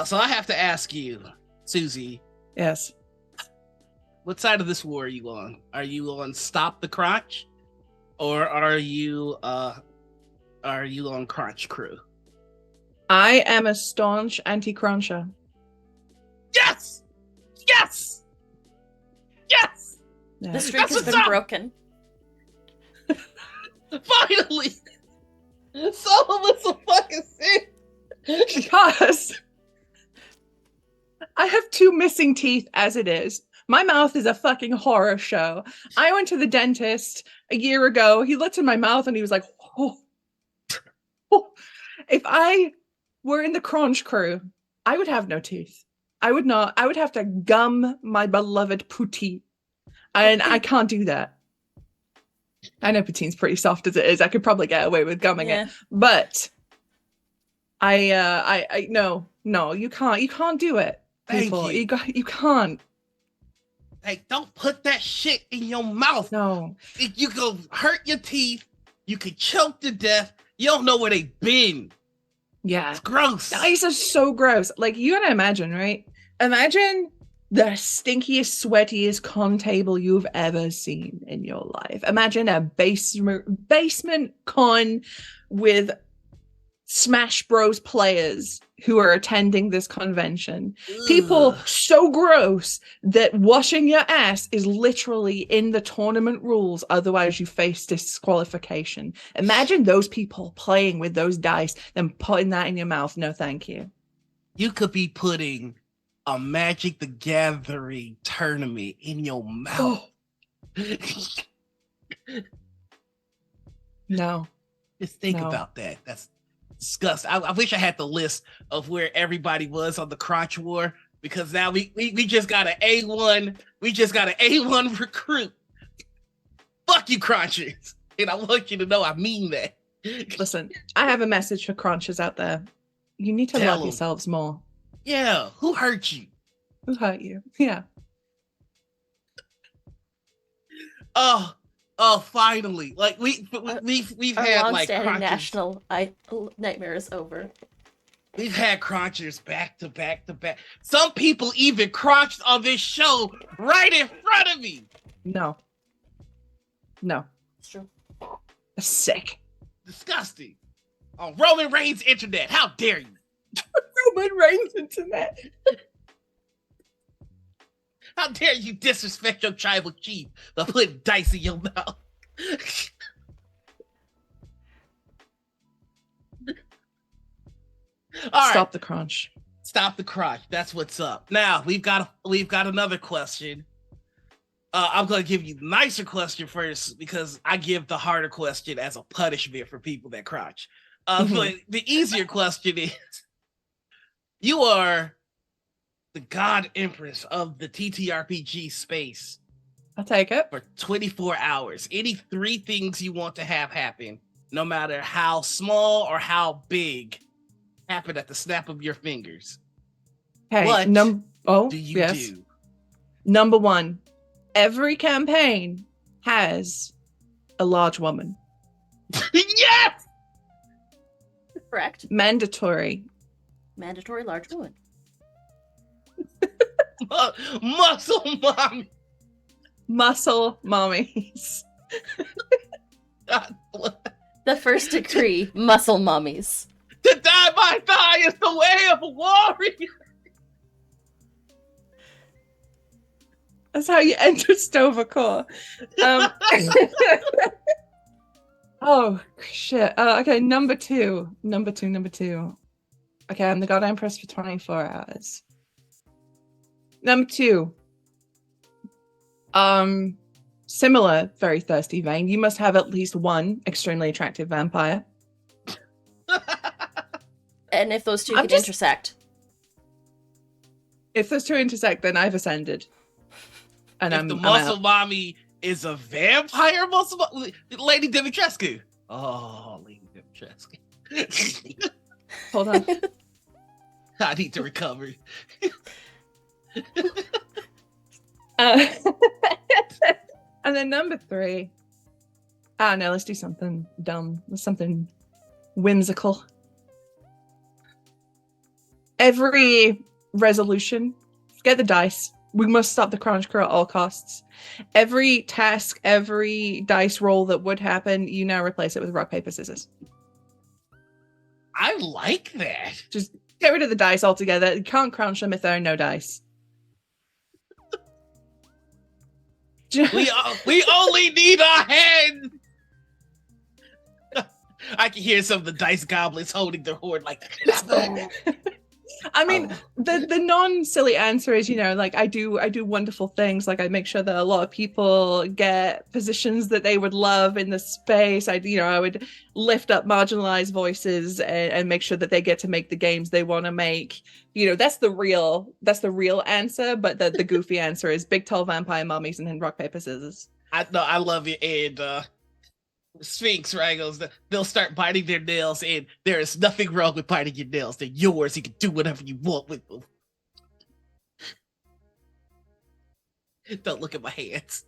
So I have to ask you, Susie. Yes. What side of this war are you on? Are you on Stop the Crunch? Or are you on Crunch Crew? I am a staunch anti-cruncher. Yes! Yes! Yes! Yeah. The streak has been up. broken. Finally! Some of us are fucking sick. Because I have 2 missing teeth as it is. My mouth is a fucking horror show. I went to the dentist a year ago. He looked in my mouth and he was like, oh. If I were in the crunch crew, I would have no teeth. I would not. I would have to gum my beloved poutine. And I can't do that. I know poutine's pretty soft as it is. I could probably get away with gumming it. But I no, you can't do it. People. Thank you. You can't. Hey, don't put that shit in your mouth. No. You go hurt your teeth. You could choke to death. You don't know where they've been. Yeah. It's gross. Dice are so gross. Like, you gotta imagine, right? Imagine the stinkiest, sweatiest con table you've ever seen in your life. Imagine a basement con with Smash Bros players who are attending this convention. People Ugh. so gross that washing your ass is literally in the tournament rules. Otherwise, you face disqualification. Imagine those people playing with those dice, then putting that in your mouth. No, thank you. You could be putting a Magic the Gathering tournament in your mouth. No. Just think No. about that. That's disgusting. I wish I had the list of where everybody was on the Crunch War, because now we just got an A1. We just got an A1 recruit. Fuck you, Crunchers. And I want you to know I mean that. Listen, I have a message for crunchers out there. You need to Tell love 'em. yourselves more. Yeah, who hurt you? Who hurt you? Yeah. Oh, finally. Like we've Our had like long-standing crunchers. national nightmare is over. We've had crunchers back to back to back. Some people even crunched on this show right in front of me. No. It's true. That's sick. Disgusting. On Roman Reigns' internet. How dare you? Roman Reigns internet. How dare you disrespect your tribal chief by putting dice in your mouth? All right. Stop the crunch. Stop the crunch. That's what's up. Now we've got another question. I'm gonna give you the nicer question first, because I give the harder question as a punishment for people that crunch. But the easier question is: you are the God Empress of the TTRPG space I'll take it. for 24 hours. Any 3 things you want to have happen, no matter how small or how big, happen at the snap of your fingers. Hey, What do you yes. do? Number 1, every campaign has a large woman. Yes! Correct. Mandatory. Mandatory large woman. Muscle mommy. Muscle mommies. The first decree, muscle mummies. To die by thigh is the way of a warrior. That's how you enter Stovercore. Oh, shit. Okay, number two. Okay, I'm the God Empress for 24 hours. Number 2. Similar, very thirsty vein. You must have at least one extremely attractive vampire. And if those two I'm could just- intersect. If those two intersect, then I've ascended. And If the muscle mommy is a vampire muscle Lady Dimitrescu. Oh, Lady Dimitrescu. Hold on. I need to recover. And then number 3. I don't know, let's do something dumb. Something whimsical. Every resolution, forget the dice. We must stop the crunch crew at all costs. Every task, every dice roll that would happen, you now replace it with rock, paper, scissors. I like that. Just get rid of the dice altogether. You can't crunch them if there are no dice. We only need our hands. I can hear some of the dice goblins holding their hoard like, let's go. I mean, the non-silly answer is, like I do wonderful things. Like I make sure that a lot of people get positions that they would love in the space. I would lift up marginalized voices and make sure that they get to make the games they want to make. That's the real answer. But the goofy answer is big tall vampire mummies and then rock paper scissors. I love it. And Sphinx, right? They'll start biting their nails, and there is nothing wrong with biting your nails. They're yours. You can do whatever you want with them. Don't look at my hands.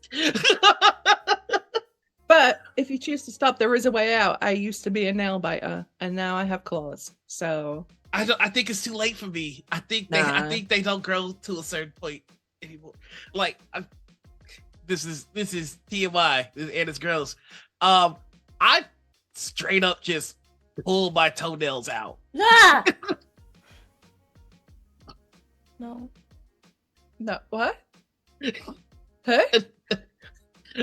But if you choose to stop, there is a way out. I used to be a nail biter, and now I have claws. So I think it's too late for me. I think they don't grow to a certain point anymore. Like this is TMI, and it's gross. I straight up just pull my toenails out. Ah! No. No, what? Huh?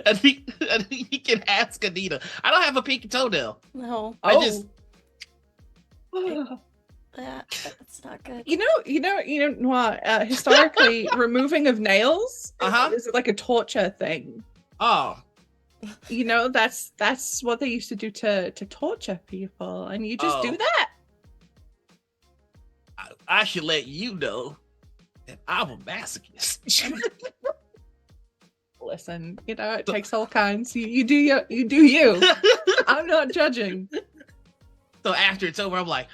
I think you can ask Anita. I don't have a pinky toenail. No. I just That's not good. You know what? Historically, removing of nails is like a torture thing. oh. You know, that's what they used to do to torture people, and you just do Oh. that. I should let you know that I'm a masochist. Listen, you know, it takes all kinds. You do you. I'm not judging. So after it's over, I'm like,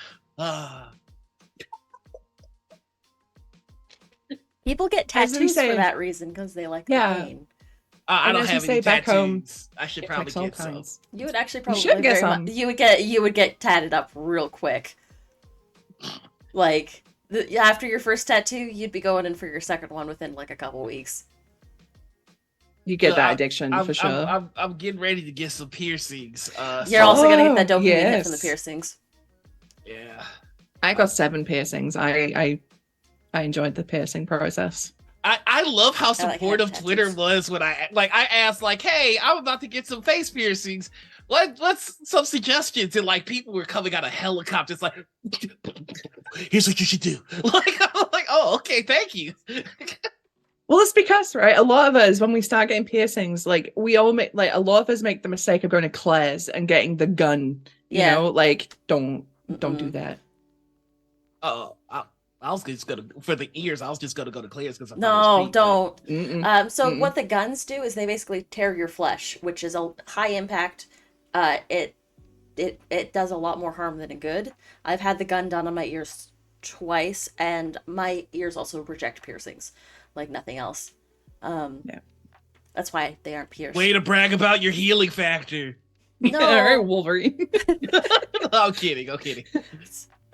People get As we tattoos say- for that reason because they like the Yeah. pain. I And don't as we have say any back home, tattoos. I should It probably takes all get some. kinds. You would actually probably should get very some. you would get tatted up real quick. Like after your first tattoo, you'd be going in for your second one within like a couple weeks. You get So that addiction I'm, for sure. I'm getting ready to get some piercings. You're also gonna get that Oh, dopamine hit from the yes. piercings. Yeah. I got 7 piercings. I enjoyed the piercing process. I love how I like supportive having Twitter tattoos. was when I asked like, hey, I'm about to get some face piercings. What's some suggestions? And like people were coming out of helicopters like, here's what you should do. Like I'm like, oh, okay, thank you. Well, it's because, right, a lot of us, when we start getting piercings, like, we all make, like, a lot of us make the mistake of going to Claire's and getting the gun, you Yeah. know? Like, don't do Mm-mm. that. I was just gonna for the ears. I was just gonna go to Claire's because No, don't. Mm-mm. So Mm-mm. what the guns do is they basically tear your flesh, which is a high impact. It does a lot more harm than a good. I've had the gun done on my ears twice, and my ears also reject piercings like nothing else. Yeah. That's why they aren't pierced. Way to brag about your healing factor. No. All right, Wolverine. No, I'm kidding. I'm kidding.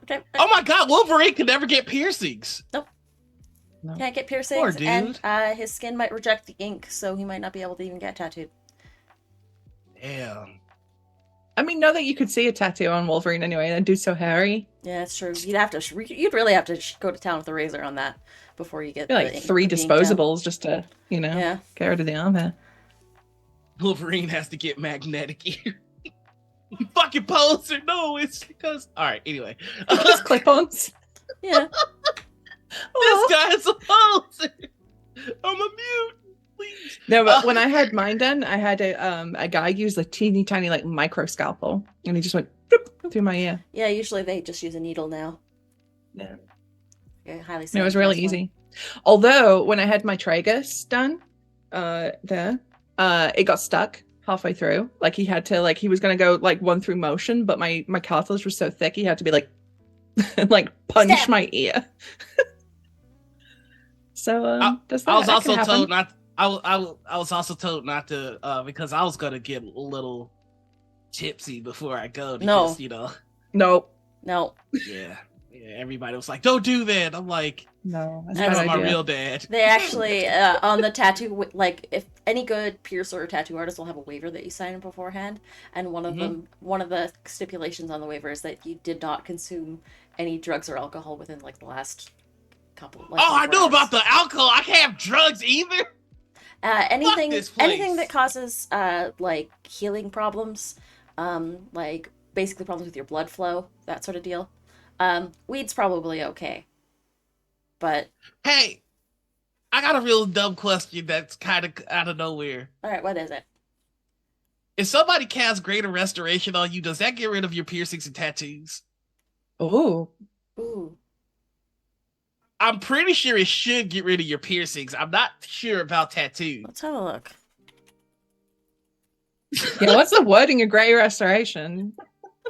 Okay. Oh my God, Wolverine can never get piercings. Can't get piercings, Poor dude. and his skin might reject the ink, so he might not be able to even get tattooed. Damn. I mean, know that you could see a tattoo on Wolverine anyway, and dude's so hairy. Yeah, that's true. You'd really have to go to town with a razor on that before you get Be like the 3 the ink down. disposables just to, you know, Yeah. get rid of the arm hair. Wolverine has to get magnetic ear. You fucking poser. No, it's because. All right. Anyway, Just clip-ons. Yeah. this guy's a poser. I'm a mute. Please. No, but when I had mine done, I had a guy use a teeny tiny like micro scalpel, and he just went bloop through my ear. Yeah, usually they just use a needle now. Yeah. Yeah, highly And it was really sanitized one. easy. Although when I had my tragus done, it got stuck halfway through. Like he had to he was gonna go like one through motion, but my cartilage was so thick he had to be like like punch Stab. my ear. So I does that, was that also can happen. told not. I was also told not to because I was gonna get a little tipsy before I go. No. Because, you know. No, No, Yeah. Everybody was like, "Don't do that." I'm like, no, that's That's not "I'm an my idea. real dad." they actually on the tattoo, like if any good piercer or tattoo artist will have a waiver that you sign beforehand, and one of the stipulations on the waiver is that you did not consume any drugs or alcohol within like the last couple. Like, Oh, I 24 know hours. about the alcohol. I can't have drugs either. Anything this place. anything that causes like healing problems, like basically problems with your blood flow, that sort of deal. Weed's probably okay, but Hey, I got a real dumb question that's kind of out of nowhere. all right, what is it? If somebody casts greater restoration on you, does that get rid of your piercings and tattoos? Oh, Ooh, I'm pretty sure it should get rid of your piercings. I'm not sure about tattoos. let's have a look. yeah. What's the wording of Grey Restoration?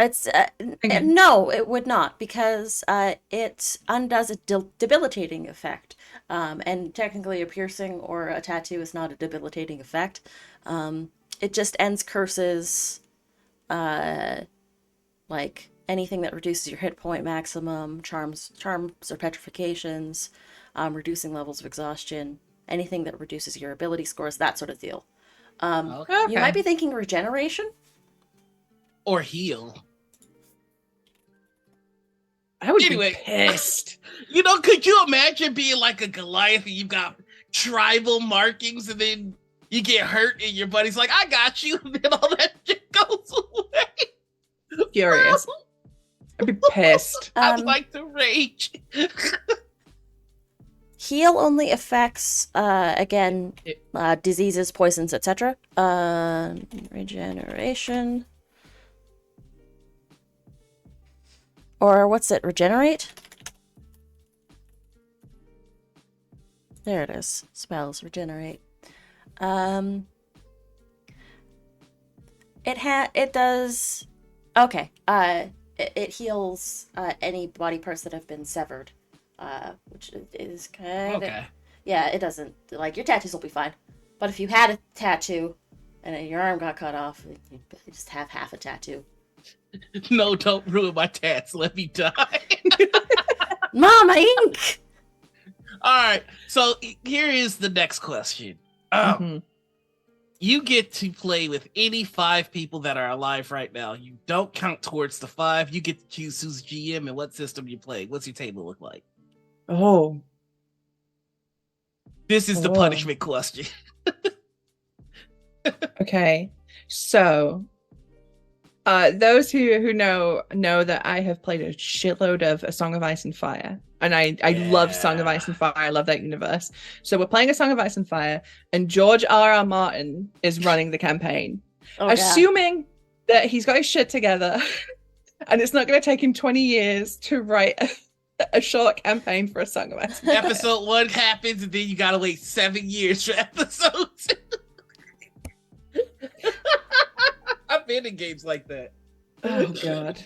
It's Okay. no, it would not, because it undoes a debilitating effect, and technically a piercing or a tattoo is not a debilitating effect. It just ends curses, like anything that reduces your hit point maximum, charms or petrifications, reducing levels of exhaustion, anything that reduces your ability scores, that sort of deal. Okay. You might be thinking regeneration. Or heal. I would Anyway. be pissed. Could you imagine being like a Goliath and you've got tribal markings and then you get hurt and your buddy's like, I got you, and then all that shit goes away? Furious. I'd be pissed. I'd like to rage. Heal only affects, diseases, poisons, etc. Regeneration. Or what's it? Regenerate? There it is. Spells. Regenerate. It does... Okay. It heals any body parts that have been severed. Which is kind of... Okay. Yeah, it doesn't... Like, your tattoos will be fine. But if you had a tattoo and your arm got cut off, you just have half a tattoo. No, don't ruin my tats. Let me die. Mama ink! All right. So here is the next question. You get to play with any 5 people that are alive right now. You don't count towards the 5. You get to choose who's GM and what system you play. What's your table look like? Oh. This is the punishment question. Okay. So, those who know that I have played a shitload of A Song of Ice and Fire. And I love Song of Ice and Fire. I love that universe. So we're playing A Song of Ice and Fire, and George R.R. Martin is running the campaign. Assuming that he's got his shit together, and it's not going to take him 20 years to write a short campaign for A Song of Ice and Fire. Episode 1 happens, and then you got to wait 7 years for episodes. I've been in games like that. Oh, God.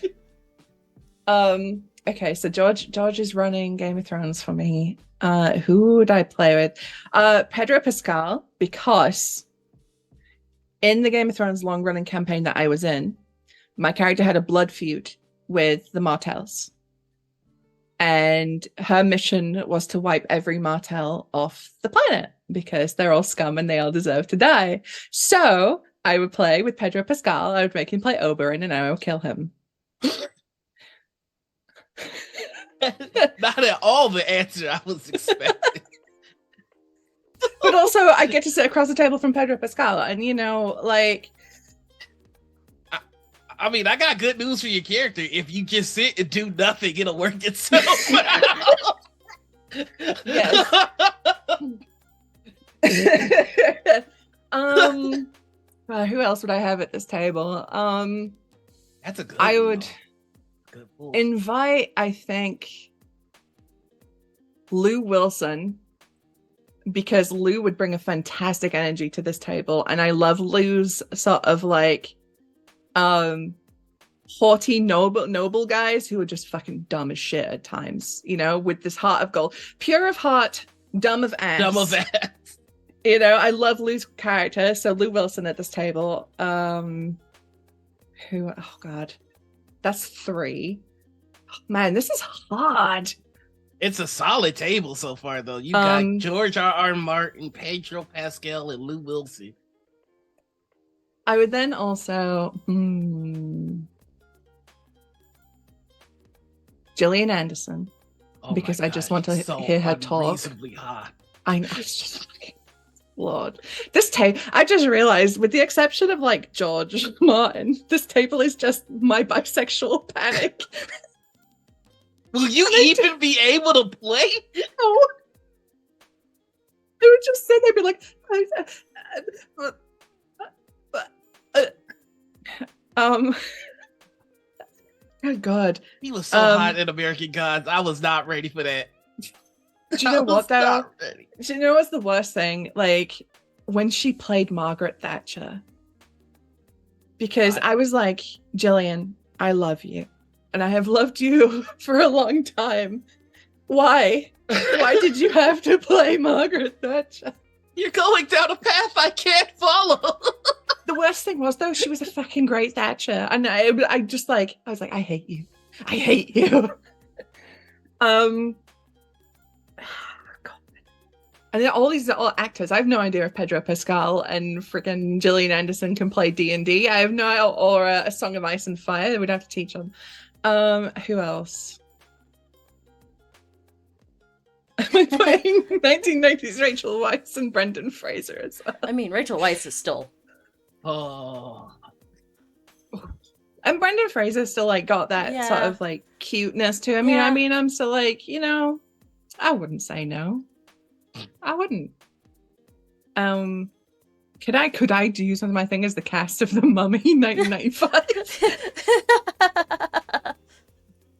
Okay, so George is running Game of Thrones for me. Who would I play with? Pedro Pascal, because in the Game of Thrones long-running campaign that I was in, my character had a blood feud with the Martells. And her mission was to wipe every Martell off the planet because they're all scum and they all deserve to die. So I would play with Pedro Pascal. I would make him play Oberyn and I would kill him. Not at all the answer I was expecting. But also, I get to sit across the table from Pedro Pascal, and I mean, I got good news for your character. If you just sit and do nothing, it'll work itself out. Yes. Who else would I have at this table? That's a good. I would good pull. invite, I think, Lou Wilson, because Lou would bring a fantastic energy to this table, and I love Lou's sort of haughty noble guys who are just fucking dumb as shit at times, with this heart of gold, pure of heart, dumb of ass. I love Lou's character, so Lou Wilson at this table. Oh God, that's 3. Man, this is hard. It's a solid table so far, though. You got George R.R. Martin, Pedro Pascal, and Lou Wilson. I would then also Gillian Anderson, because I just want to hear her talk. Hot. I know, it's just fucking Lord. This table, I just realized, with the exception of George Martin, this table is just my bisexual panic. Will you even be able to play? No. They would just sit there and be like, oh God. He was so hot in American Gods. I was not ready for that. Do you know what, though? Do you know what's the worst thing? When she played Margaret Thatcher. Because I was like, Gillian, I love you. And I have loved you for a long time. Why? Why did you have to play Margaret Thatcher? You're going down a path I can't follow. The worst thing was, though, she was a fucking great Thatcher. And I was like, I hate you. I hate you. God. And then all these actors, I have no idea if Pedro Pascal and freaking Gillian Anderson can play D&D. I have no, or A Song of Ice and Fire. They would have to teach them. Who else? Am I putting 1990s Rachel Weisz and Brendan Fraser as well? I mean, Rachel Weisz is still. Oh, And Brendan Fraser still like got that sort Yeah. of like cuteness to him. Yeah. I mean, I'm still like, I wouldn't say no. I wouldn't. Could I do something? My thing as the cast of The Mummy 1995.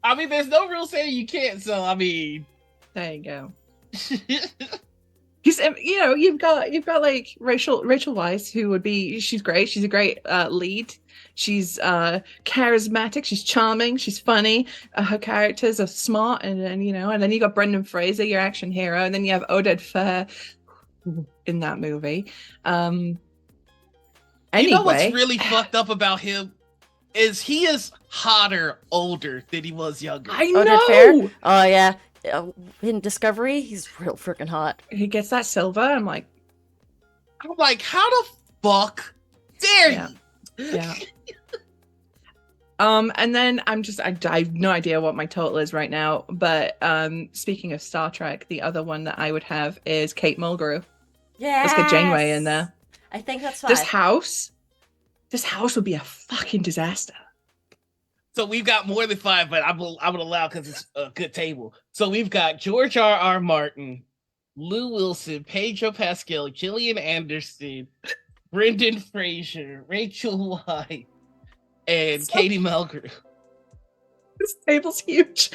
I mean, there's no real saying you can't. So I mean, There you go. Because you've got like Rachel Weisz, who would be, she's great. She's a great lead. She's charismatic. She's charming. She's funny. Her characters are smart, and then and then you got Brendan Fraser, your action hero, and then you have Oded Fehr in that movie. Anyway, you know what's really fucked up about him is he is hotter older than he was younger. I Oded know. Fehr? Oh yeah. In Discovery, he's real freaking hot. He gets that silver. I'm like, how the fuck dare Yeah. you? yeah. And then I have no idea what my total is right now, but speaking of Star Trek, the other one that I would have is Kate Mulgrew. Yeah. Let's get Janeway in there. I think that's fine. This house would be a fucking disaster. So we've got more than 5, but I'm gonna allow because it's a good table. So we've got George R.R. Martin, Lou Wilson, Pedro Pascal, Gillian Anderson, Brendan Fraser, Rachel Weisz, and Katie Mulgrew. This table's huge.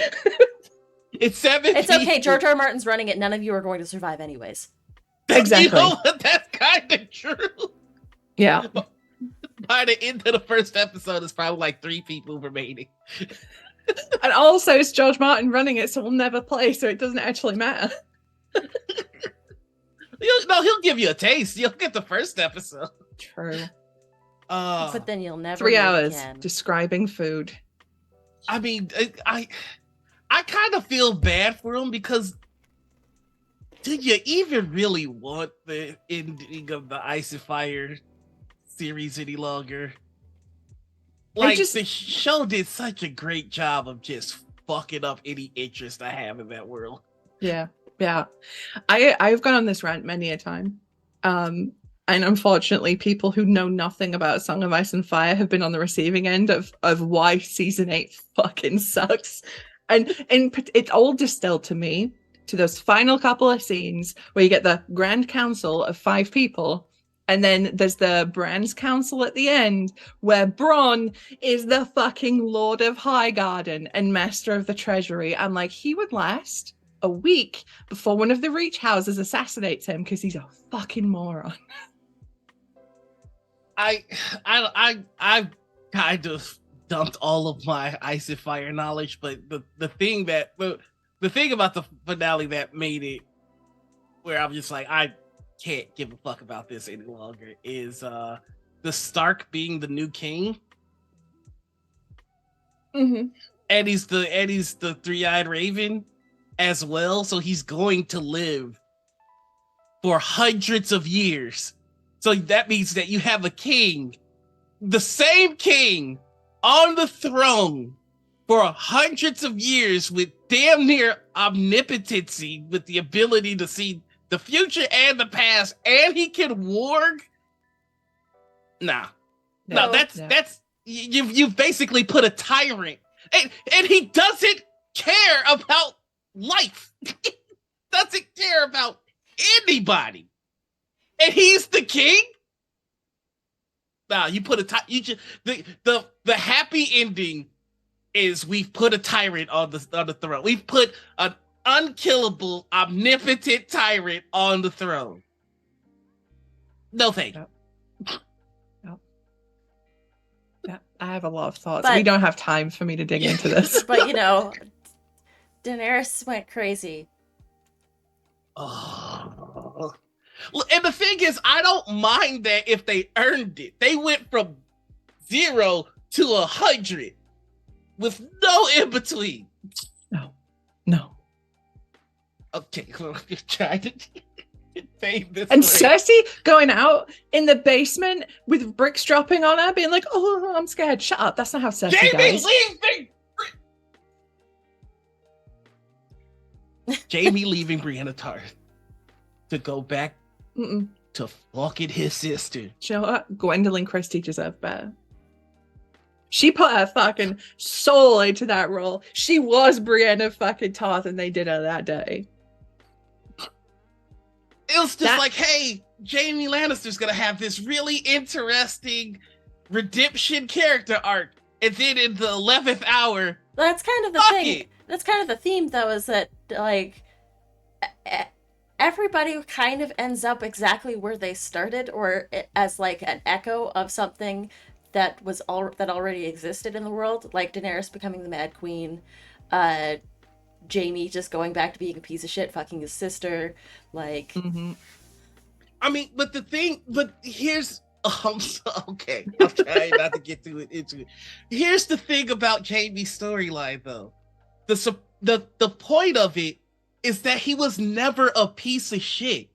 It's 7. It's okay. George R. R. Martin's running it. None of you are going to survive anyways. Exactly. You know what? That's kind of true. Yeah. By the end of the first episode, it's probably like 3 people remaining. And also it's George Martin running it, so we'll never play, so it doesn't actually matter. He'll give you a taste. You'll get the first episode. True. But then you'll never 3 meet hours again. describing food. I mean, I kind of feel bad for him because do you even really want the ending of the Ice and Fire series any longer? Like, the show did such a great job of just fucking up any interest I have in that world. Yeah. I've gone on this rant many a time. And unfortunately, people who know nothing about Song of Ice and Fire have been on the receiving end of why season 8 fucking sucks. And it's all distilled to me to those final couple of scenes where you get the Grand Council of 5 people, and then there's the Brands Council at the end where Bronn is the fucking Lord of Highgarden and Master of the Treasury. And like, he would last a week before one of the Reach houses assassinates him because he's a fucking moron. I kind of dumped all of my Ice and Fire knowledge, but the thing about the finale that made it where I'm just like, I can't give a fuck about this any longer is the Stark being the new king. Mm-hmm. And he's the three-eyed raven as well, so he's going to live for hundreds of years. So that means that you have a king, the same king, on the throne for hundreds of years with damn near omnipotency, with the ability to see the future and the past, and he can warg. No, that's you've basically put a tyrant, and he doesn't care about life. Doesn't care about anybody, and he's the king. Nah, you put the happy ending is we've put a tyrant on the throne. We've put an unkillable, omnipotent tyrant on the throne. No thank you. Yeah, I have a lot of thoughts. But- We don't have time for me to dig into this. But Daenerys went crazy. Oh. And the thing is, I don't mind that if they earned it. They went from 0 to 100 with no in between. No. Okay, well, you're trying to fade this. And way. Cersei going out in the basement with bricks dropping on her, being like, "Oh, I'm scared." Shut up. That's not how Cersei Jamie, dies. leave me! Jaime leaving Brienne Tarth to go back Mm-mm. to fucking his sister. Do you know what? Gwendolyn Christie deserved better. She put her fucking soul into that role. She was Brienne fucking Tarth, and they did her that day. It was just like, hey, Jaime Lannister's gonna have this really interesting redemption character arc, and then in the 11th hour, That's kind of the thing. That's kind of the theme, though, is that like everybody kind of ends up exactly where they started, or as like an echo of something that was that already existed in the world, like Daenerys becoming the Mad Queen, Jaime just going back to being a piece of shit, fucking his sister, like. Mm-hmm. I mean, but here's okay. I'm trying not to get into it. Here's the thing about Jaime's storyline, though. The point of it is that he was never a piece of shit.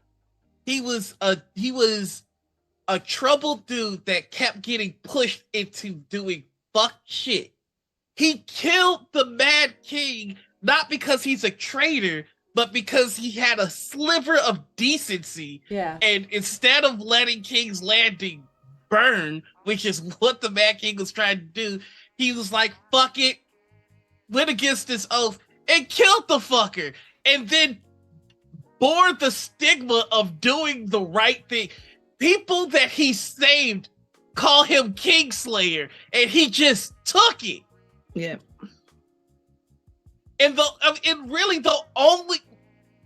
He was a troubled dude that kept getting pushed into doing fuck shit. He killed the Mad King not because he's a traitor, but because he had a sliver of decency. Yeah. And instead of letting King's Landing burn, which is what the Mad King was trying to do, he was like, fuck it, went against his oath, and killed the fucker. And then bore the stigma of doing the right thing. People that he saved call him Kingslayer, and he just took it. Yeah. And really the only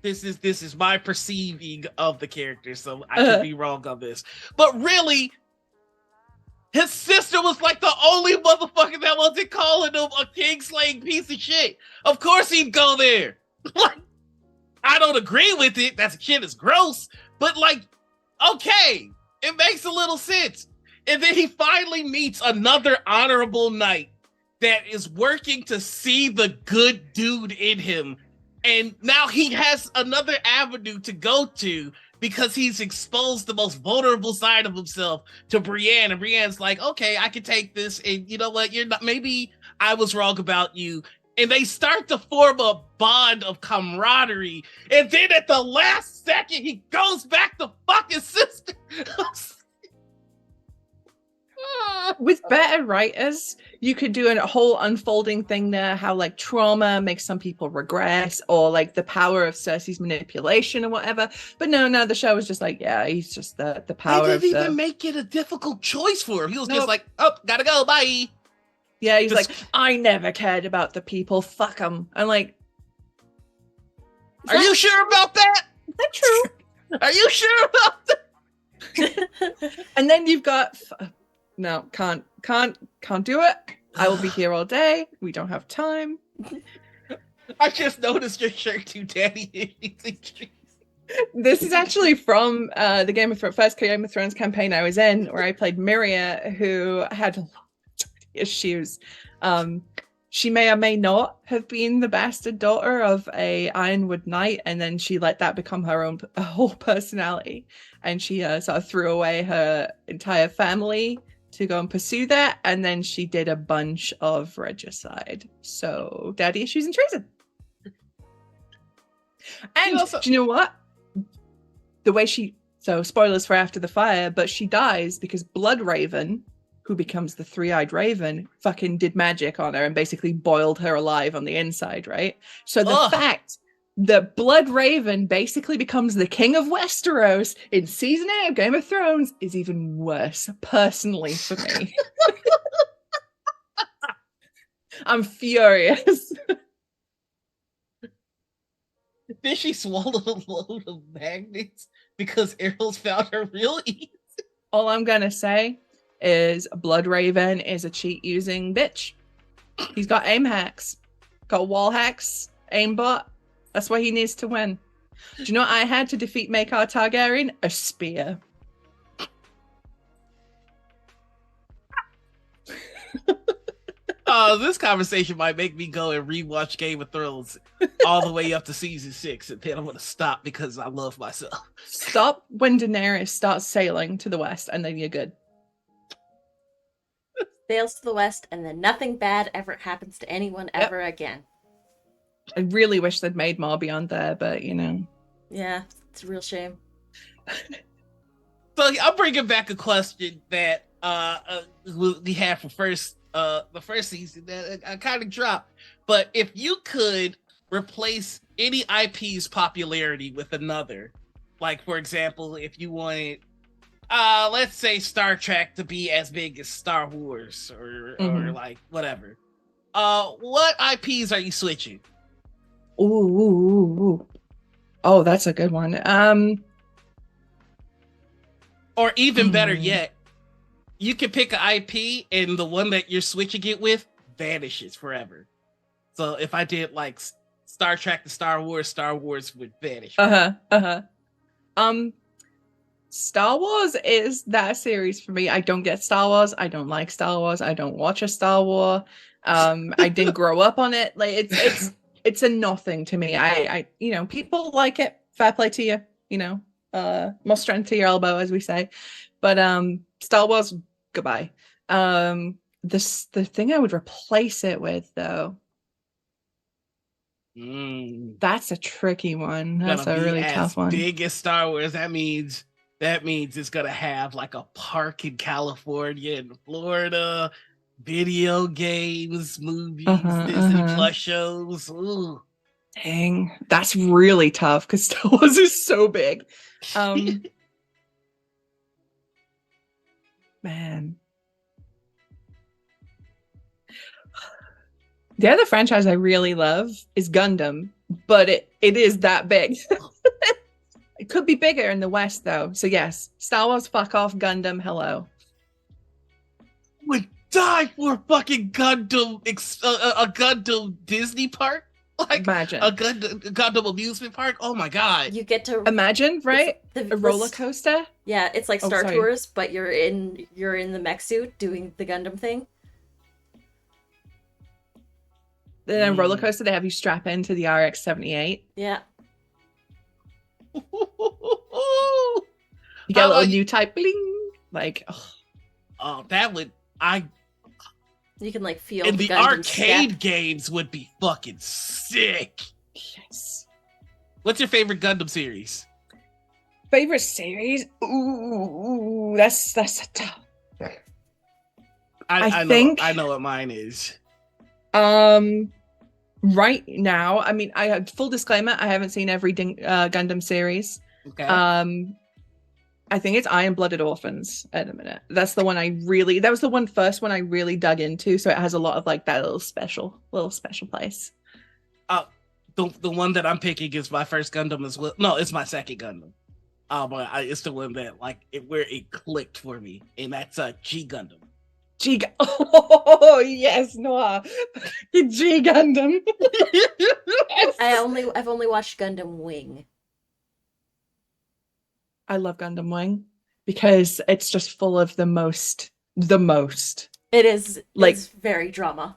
this is my perceiving of the character, so I could be wrong on this. But really, his sister was like the only motherfucker that wasn't calling him a king-slaying piece of shit. Of course he'd go there. Like, I don't agree with it. That shit is gross. But like, okay, it makes a little sense. And then he finally meets another honorable knight that is working to see the good dude in him. And now he has another avenue to go to because he's exposed the most vulnerable side of himself to Brienne. And Brienne's like, okay, I can take this. And you know what? You're not, maybe I was wrong about you. And they start to form a bond of camaraderie. And then at the last second, he goes back to fuck his sister. With better writers, you could do a whole unfolding thing there, how like trauma makes some people regress, or like the power of Cersei's manipulation or whatever. But no, the show was just like, yeah, he's just the power They of didn't even make it a difficult choice for him. He was just like, oh, gotta go, bye. Yeah, he's like, I never cared about the people, fuck them. I'm like, are you sure about that? Is that true? Are you sure about that? And then you've got no, can't do it. I will be here all day. We don't have time. I just noticed your shirt too, Daddy. This is actually from the first Game of Thrones campaign I was in, where I played Miria, who had a lot of issues. She may or may not have been the bastard daughter of a Ironwood knight, and then she let that become her whole personality, and she sort of threw away her entire family to go and pursue that, and then she did a bunch of regicide. So, daddy issues and treason. And do you know what? The way so spoilers for After the Fire, but she dies because Bloodraven, who becomes the three-eyed raven, fucking did magic on her and basically boiled her alive on the inside, right? So the fact that Bloodraven basically becomes the king of Westeros in season 8 of Game of Thrones is even worse, personally, for me. I'm furious. Did she swallow a load of magnets because arrows found her real easy? All I'm gonna say is Bloodraven is a cheat-using bitch. He's got aim hacks, got wall hacks, aimbot. That's why he needs to win. Do you know what I had to defeat Maekar Targaryen? A spear. This conversation might make me go and rewatch Game of Thrones all the way up to season 6, and then I'm gonna stop because I love myself. Stop when Daenerys starts sailing to the west, and then you're good. Sails to the west, and then nothing bad ever happens to anyone ever again. I really wish they'd made more beyond there, but you know. Yeah, it's a real shame. So I'll bring it back a question that we had for the first season that I kind of dropped. But if you could replace any IP's popularity with another, like for example, if you wanted, let's say Star Trek to be as big as Star Wars or like whatever, what IPs are you switching? Ooh. Oh, that's a good one. Or even better yet, you can pick an IP and the one that you're switching it with vanishes forever. So if I did like Star Trek to Star Wars would vanish. Star Wars is that series for me. I don't get Star Wars. I don't like Star Wars. I don't watch a Star Wars. I didn't grow up on it. Like it's a nothing to me. I you know, people like it. Fair play to you. You know, more strength to your elbow, as we say. But Star Wars, goodbye. The thing I would replace it with, though, that's a tricky one. That's a really tough one. Big as Star Wars, that means it's gonna have like a park in California and Florida, video games, movies, Disney Plus shows. Ooh. Dang, that's really tough because Star Wars is so big. Man. The other franchise I really love is Gundam, but it is that big. It could be bigger in the West, though. So yes, Star Wars, fuck off, Gundam, hello. Would die for a fucking Gundam, a Gundam Disney park? Like imagine a Gundam amusement park. Oh my god! You get to imagine, right? A roller coaster. Yeah, it's like Star Tours, but you're in the mech suit doing the Gundam thing. Then a roller coaster, they have you strap into the RX-78. Yeah. You get a little new type bling. Like, oh, that would You can like feel and the Gundam arcade step. games would be fucking sick. Yes. What's your favorite Gundam series? Favorite series? Ooh, that's a tough. I know what mine is. Right now, I mean, I have full disclaimer, I haven't seen every Gundam series. Okay. I think it's Iron-Blooded Orphans at the minute. That was the first one I really dug into, so it has a lot of like that little special place. The one that I'm picking is my first Gundam as well. No, it's my second Gundam. But it's the one that where it clicked for me, and that's G Gundam. Oh yes, Noah. G Gundam. Yes. I've only watched Gundam Wing. I love Gundam Wing because it's just full of the most. It is like it's very drama.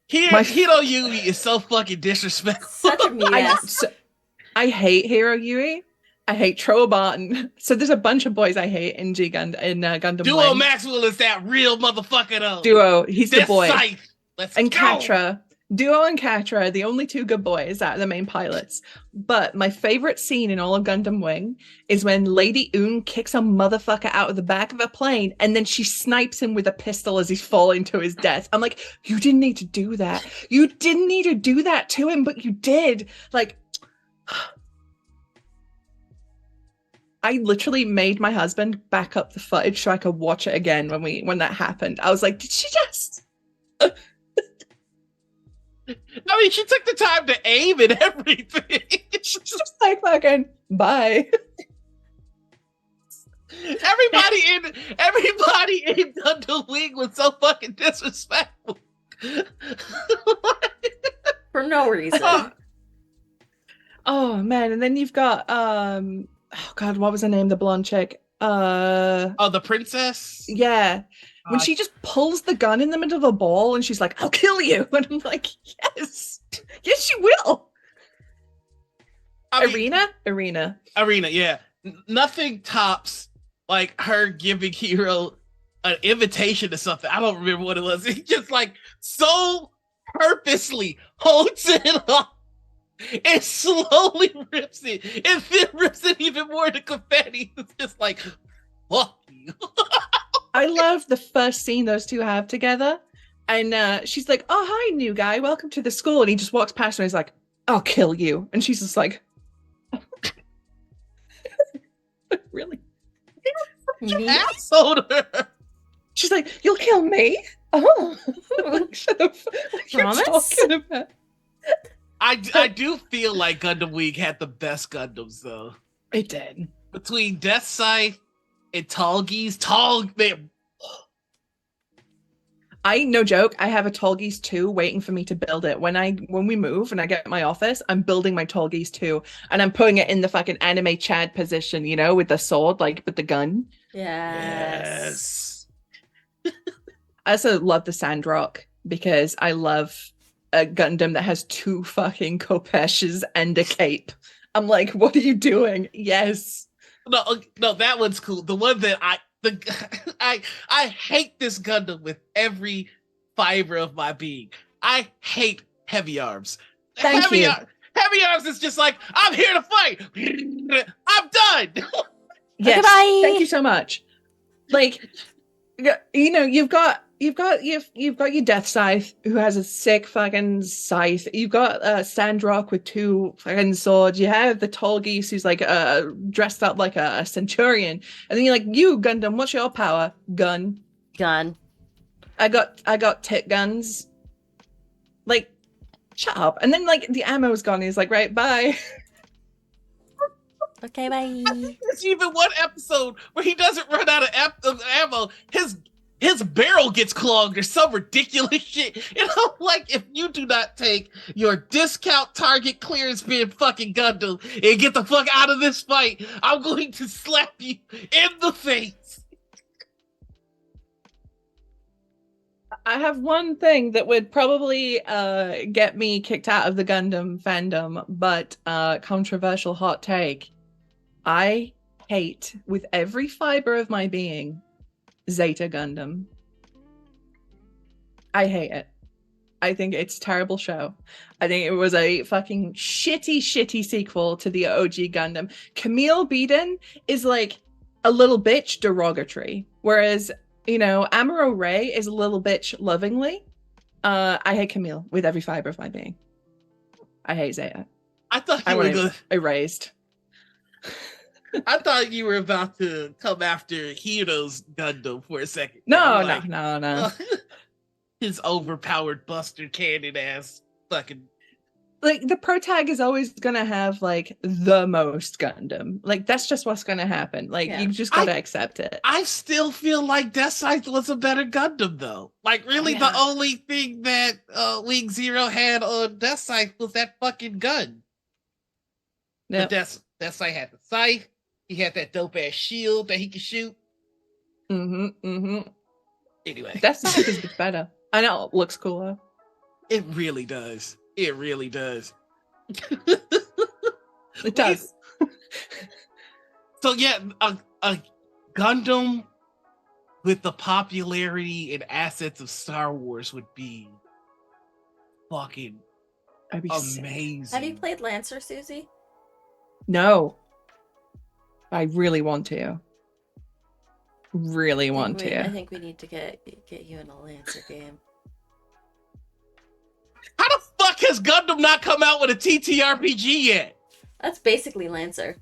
Hiro Yui is so fucking disrespectful. Such a mess. I hate Hiro Yui. I hate Troa Barton. So there's a bunch of boys I hate in Gundam Duo Wing. Maxwell is that real motherfucker though. Duo, he's the boy. Scythe. And go. Catra. Duo and Catra are the only two good boys out of the main pilots. But my favorite scene in all of Gundam Wing is when Lady Une kicks a motherfucker out of the back of a plane and then she snipes him with a pistol as he's falling to his death. I'm like, you didn't need to do that. You didn't need to do that to him, but you did. Like, I literally made my husband back up the footage so I could watch it again when that happened. I was like, did she just... I mean, she took the time to aim and everything. She's just like, fucking, bye. Everybody in Gundam Wing was so fucking disrespectful. For no reason. Oh, man. And then you've got, oh, God, what was her name? The blonde chick. The princess? Yeah. When she just pulls the gun in the middle of a ball and she's like, I'll kill you. And I'm like, yes, you will. Arena, yeah. Nothing tops like her giving Hiro an invitation to something. I don't remember what it was. He just like so purposely holds it up It slowly rips it, and then rips it even more to confetti. It's just like, fuck you. I love the first scene those two have together. And she's like, oh, hi, new guy. Welcome to the school. And he just walks past her and he's like, I'll kill you. And she's just like, really? Me? Asshole to her. She's like, you'll kill me? Oh, like, shut the fuck. What are you Promise? talking about? I do feel like Gundam Week had the best Gundams though. It did. Between Death Scythe and Tall, man. No joke, I have a Tallgeese 2 waiting for me to build it. When we move and I get my office, I'm building my Tallgeese 2 and I'm putting it in the fucking anime Chad position, you know, with the sword, like with the gun. Yes. I also love the Sandrock because I love a Gundam that has 2 fucking Kopeshes and a cape. I'm like, what are you doing? Yes. No, that one's cool. The one that I hate this Gundam with every fiber of my being. I hate Heavy Arms. Thank you. Heavy Arms is just like, I'm here to fight. I'm done. Yes. Goodbye. Thank you so much. Like, you know, you've got your Death Scythe who has a sick fucking scythe. You've got Sandrock with 2 fucking swords. You have the Tallgeese who's like dressed up like a centurion, and then you're like, you Gundam, what's your power? Gun. I got tit guns. Like, shut up. And then like the ammo's gone. He's like, right, bye. Okay, bye. There's even one episode where he doesn't run out of ammo. His barrel gets clogged or some ridiculous shit. And I'm like, if you do not take your discount target clearance bin fucking Gundam and get the fuck out of this fight, I'm going to slap you in the face. I have one thing that would probably get me kicked out of the Gundam fandom, but controversial hot take. I hate with every fiber of my being Zeta Gundam. I hate it. I think it's a terrible show. I think it was a fucking shitty sequel to the OG Gundam. Camille Beeden is like a little bitch derogatory, whereas, you know, Amuro Ray is a little bitch lovingly. I hate Camille with every fiber of my being. I hate Zeta. I thought I you were want going it erased. I thought you were about to come after Hiro's Gundam for a second. No. His overpowered Buster Cannon ass fucking. Like, the pro tag is always gonna have like the most Gundam. Like, that's just what's gonna happen. Like, Yeah. you just gotta accept it. I still feel like Death Scythe was a better Gundam though. Like, really, Oh, yeah. the only thing that Wing Zero had on Death Scythe was that fucking gun. Yep. But Death Scythe had the scythe. He had that dope ass shield that he could shoot. Anyway, That's not just better. I know it looks cooler. it really does. It really does. It does. So yeah, a Gundam with the popularity and assets of Star Wars would be fucking I'd be sick. amazing. Have you played Lancer, Susie? No. I really want to. Really want I to. think we need to get you in a Lancer game. How the fuck has Gundam not come out with a TTRPG yet? That's basically Lancer.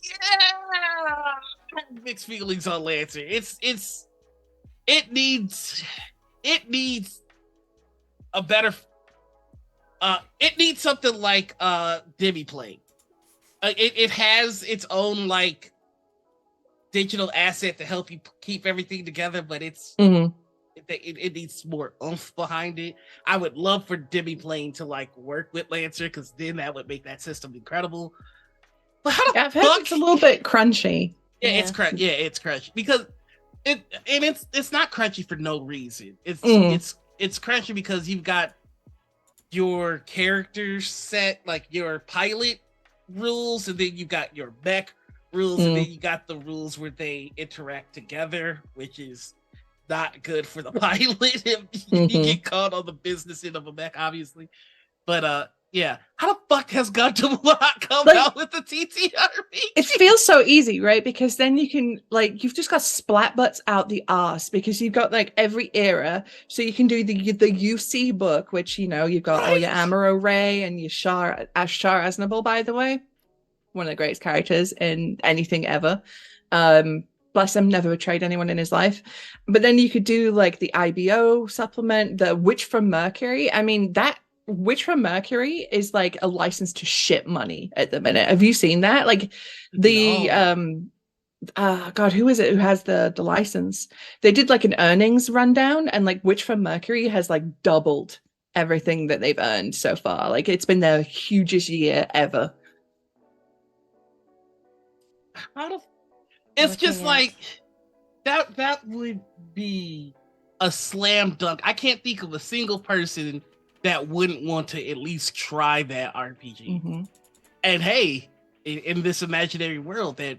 Yeah, I have mixed feelings on Lancer. It needs a better. It needs something like Demiplane. It has its own like digital asset to help you keep everything together, but it needs more oomph behind it. I would love for Demiplane to like work with Lancer, because then that would make that system incredible. But how the I've heard fuck? it's a little bit crunchy. Yeah, it's crunchy. Yeah, it's crunchy because it's not crunchy for no reason. It's crunchy because you've got your characters set, like your pilot rules, and then you got your mech rules, and then you got the rules where they interact together, which is not good for the pilot if you get caught on the business end of a mech, obviously. But Yeah. How the fuck has Gundam not come Like- out with the TTRPG? It feels so easy, right? Because then you can you've just got splat butts out the arse because you've got every era. So you can do the UC book, which you've got all your Right. Amuro Ray and your Shar Aznable, by the way. One of the greatest characters in anything ever. Bless him, never betrayed anyone in his life. But then you could do the IBO supplement, the Witch from Mercury. I mean, that Witch from Mercury is a license to shit money at the minute. Have you seen that? The No. God, who is it who has the license? They did an earnings rundown, and Witch from Mercury has doubled everything that they've earned so far. It's been their hugest year ever. How the it's Looking just at- that would be a slam dunk. I can't think of a single person that wouldn't want to at least try that RPG. Mm-hmm. And hey, in this imaginary world that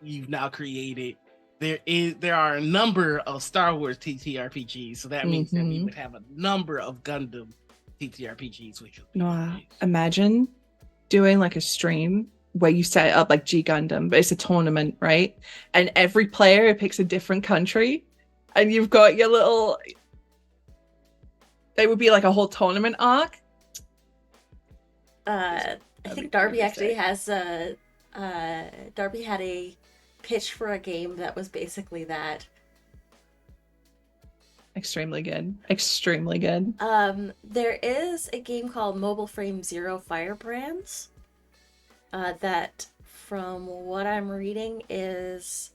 you've now created, there are a number of Star Wars TTRPGs, so that means that we would have a number of Gundam TTRPGs, which would be nice. Imagine doing a stream where you set it up like G Gundam, but it's a tournament, right? And every player picks a different country, and you've got your little. It would be a whole tournament arc. I think Darby actually has Darby had a pitch for a game that was basically that. Extremely good. Extremely good. There is a game called Mobile Frame Zero Firebrands. That, from what I'm reading, is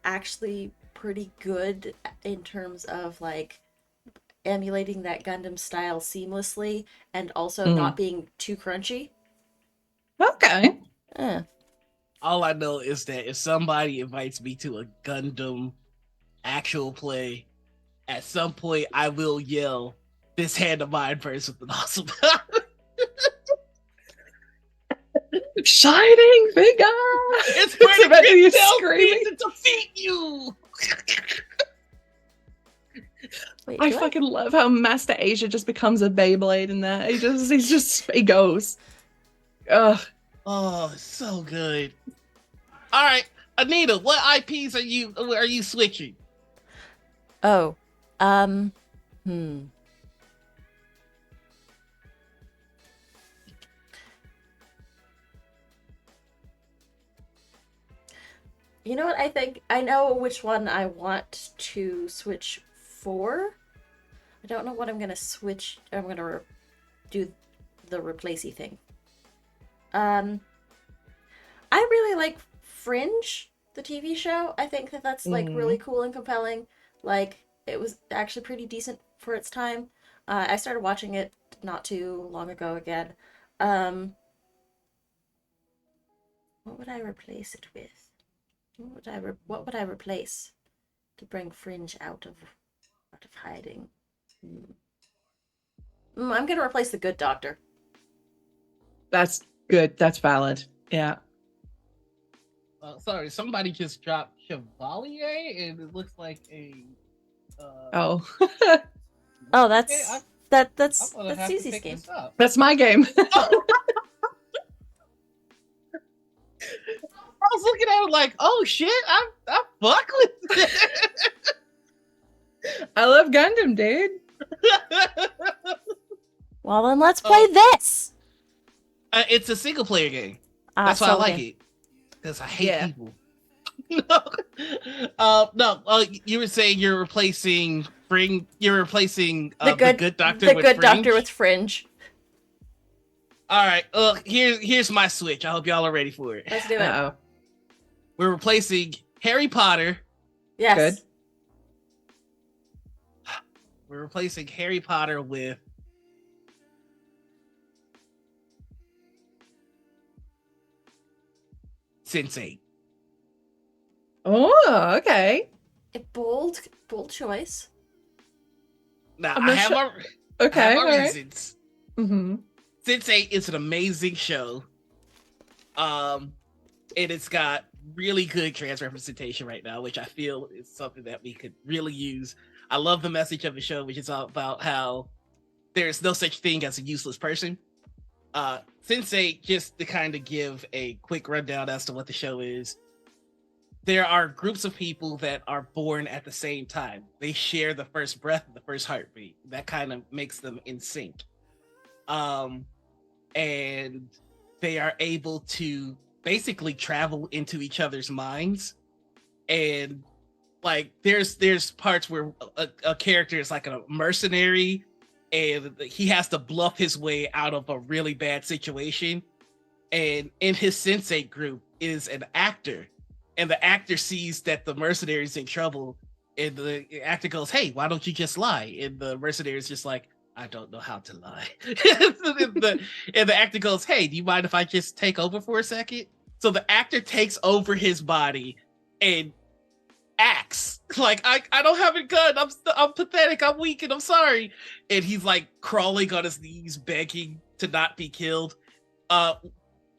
actually pretty good in terms of emulating that Gundam style seamlessly and also not being too crunchy. Okay. All I know is that if somebody invites me to a Gundam actual play, at some point I will yell, "This hand of mine burns with an awesome power." Shining finger. It's pretty about to be good. Tell screaming. me to defeat you. Wait, I do fucking love how Master Asia just becomes a Beyblade in that. He goes. Ugh. Oh, so good. All right, Anita, what IPs are you switching? Oh, You know what? I think I know which one I want to switch for. I don't know what I'm gonna switch. I'm gonna do the replacey thing. I really like Fringe, the TV show. I think that's really cool and compelling. It was actually pretty decent for its time. I started watching it not too long ago again. What would I replace it with? What would I replace to bring Fringe out of hiding? I'm gonna replace the Good Doctor. That's good. That's valid. Yeah. Sorry, somebody just dropped Chevalier, and it looks like a. Oh. Oh, that's I'm gonna have to Susie's pick game. this up. That's my game. I was looking at it like, oh shit, I fuck with it. I love Gundam, dude. Well, then let's play this. It's a single player game. That's why I like it. Because I hate people. No. You were saying you're replacing the Good Doctor with Fringe. All right. Here's my switch. I hope y'all are ready for it. Let's do it. Uh-oh. We're replacing Harry Potter. Yes. Good. We're replacing Harry Potter with Sense8. Oh, okay. A bold choice. Now I'm I not have sure- my Okay. All right. reasons. Mm-hmm. Sense8 is an amazing show. And it's got really good trans representation right now, which I feel is something that we could really use. I love the message of the show, which is all about how there's no such thing as a useless person. Sensei, just to kind of give a quick rundown as to what the show is, there are groups of people that are born at the same time. They share the first breath, the first heartbeat. That kind of makes them in sync. And they are able to basically travel into each other's minds. And like there's parts where a character is like a mercenary and he has to bluff his way out of a really bad situation. And in his sensei group is an actor. And the actor sees that the mercenary's in trouble. And the actor goes, "Hey, why don't you just lie?" And the mercenary is just like, "I don't know how to lie." and the actor goes, "Hey, do you mind if I just take over for a second?" So the actor takes over his body and acts like, I don't have a gun. I'm pathetic. I'm weak and I'm sorry. And he's like crawling on his knees, begging to not be killed.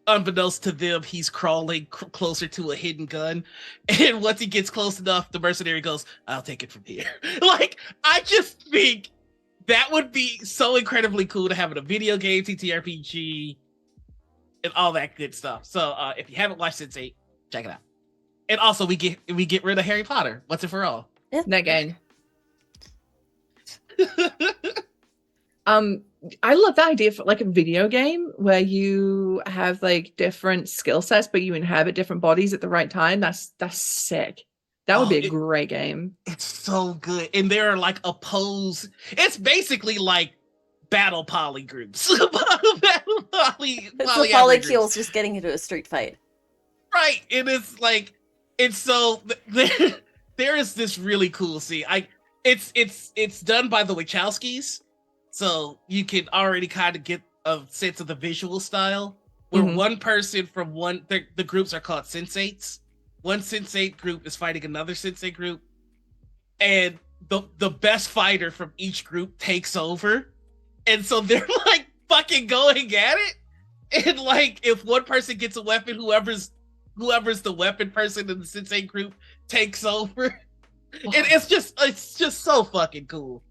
Unbeknownst to them, he's crawling closer to a hidden gun. And once he gets close enough, the mercenary goes, "I'll take it from here." Like, I just think that would be so incredibly cool to have in a video game, TTRPG, and all that good stuff. So if you haven't watched Sense8, check it out. And also, we get rid of Harry Potter once and for all. Yeah. Again. I love the idea for like a video game where you have like different skill sets, but you inhabit different bodies at the right time. That's sick. That would be a great game. It's so good. And there are like opposed. It's basically like battle poly groups. Battle poly. It's the polycules just getting into a street fight. Right. And it's like, it's so there is this really cool scene. It's done by the Wachowskis. So you can already kind of get a sense of the visual style where one person from the groups are called sensates. One sensate group is fighting another sensate group. And the best fighter from each group takes over. And so they're like fucking going at it. And like, if one person gets a weapon, whoever's the weapon person in the sensate group takes over. And it's just so fucking cool.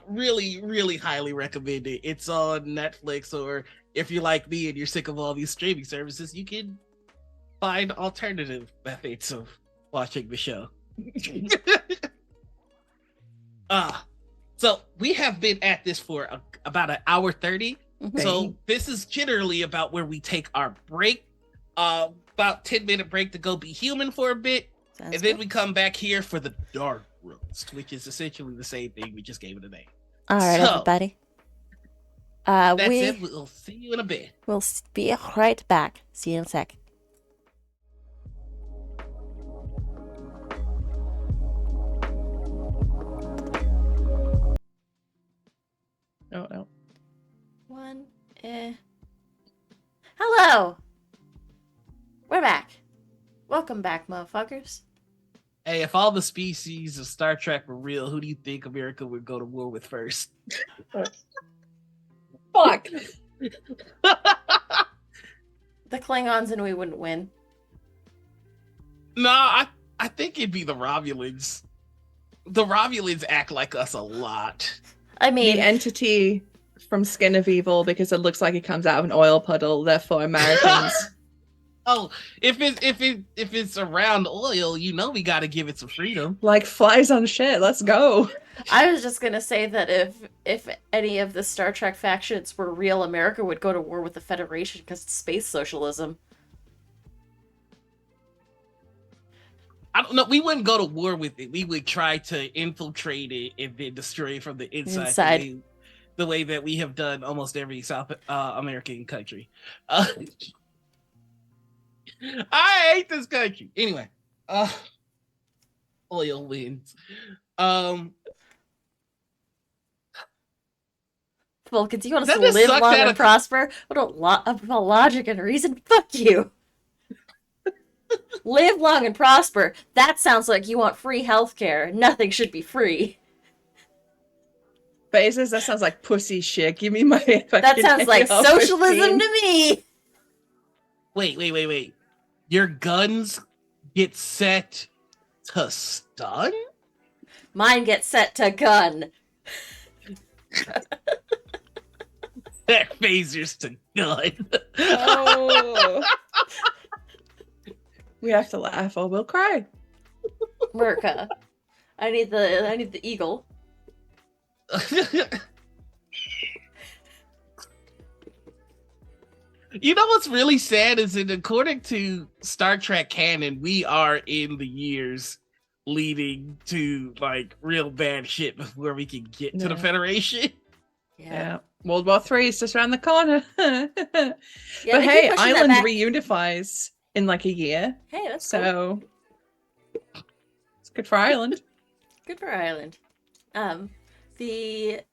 Really, really highly recommend it. It's on Netflix, or if you're like me and you're sick of all these streaming services, you can find alternative methods of watching the show. So we have been at this for about an hour 30. So this is generally about where we take our break. About 10-minute break to go be human for a bit. Sounds and then good. We come back here for the dark roast, which is essentially the same thing. We just gave it a name. All right, everybody. That's it. We'll see you in a bit. We'll be right back. See you in a sec. Oh, no. Hello. We're back. Welcome back, motherfuckers. Hey, if all the species of Star Trek were real, who do you think America would go to war with first? Fuck. The Klingons, and we wouldn't win. No, I think it'd be the Romulans. The Romulans act like us a lot. I mean, the entity from Skin of Evil, because it looks like it comes out of an oil puddle, therefore Americans. Oh, if it's around oil, you know we got to give it some freedom. Like flies on shit. Let's go. I was just gonna say that if any of the Star Trek factions were real, America would go to war with the Federation because it's space socialism. I don't know. We wouldn't go to war with it. We would try to infiltrate it and then destroy it from the inside. The way that we have done almost every South American country. I hate this country. Anyway, oil wins. Vulcans, you want us to live long and prosper? What about logic and reason? Fuck you. Live long and prosper. That sounds like you want free healthcare. Nothing should be free. But that sounds like pussy shit. Give me my. That sounds like socialism to me. Wait. Your guns get set to stun? Mine get set to gun. That phaser's to gun. Oh. We have to laugh or we'll cry. Merca. I need the eagle. You know what's really sad is that according to Star Trek canon, we are in the years leading to like real bad shit before we can get to the Yeah. Federation. Yeah. World War III is just around the corner. But they keep hey, pushing that Island back. reunifies in like a year. Hey, that's cool. So it's good for Ireland. Good for Ireland. They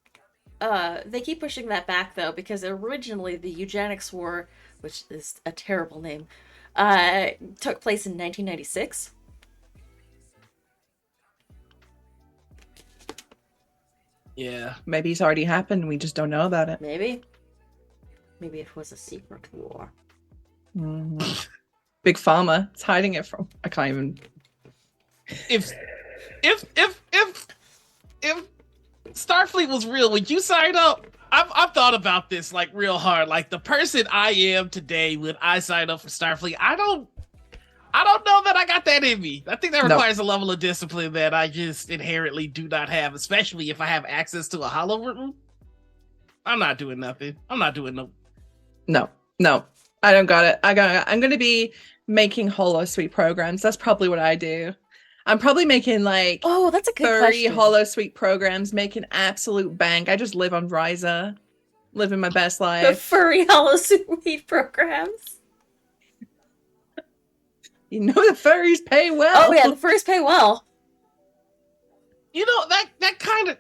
keep pushing that back though, because originally the Eugenics War, which is a terrible name, took place in 1996. Yeah. Maybe it's already happened. We just don't know about it. Maybe it was a secret war. Mhm. Big Pharma. It's hiding it from. I can't even. If Starfleet was real, would you sign up? I've thought about this like real hard. Like the person I am today, would I sign up for Starfleet? I don't know that I got that in me. I think that requires a level of discipline that I just inherently do not have, especially if I have access to a hollow room. I'm not doing nothing. I'm not doing No. I don't got it. I'm going to be making holosuite programs. That's probably what I do. I'm probably making like That's a good 30 question. holosuite programs, making absolute bank. I just live on Ryza, living my best The life. furry holosuite programs. You know the furries pay well. Oh yeah, the furries pay well. You know, that kind of,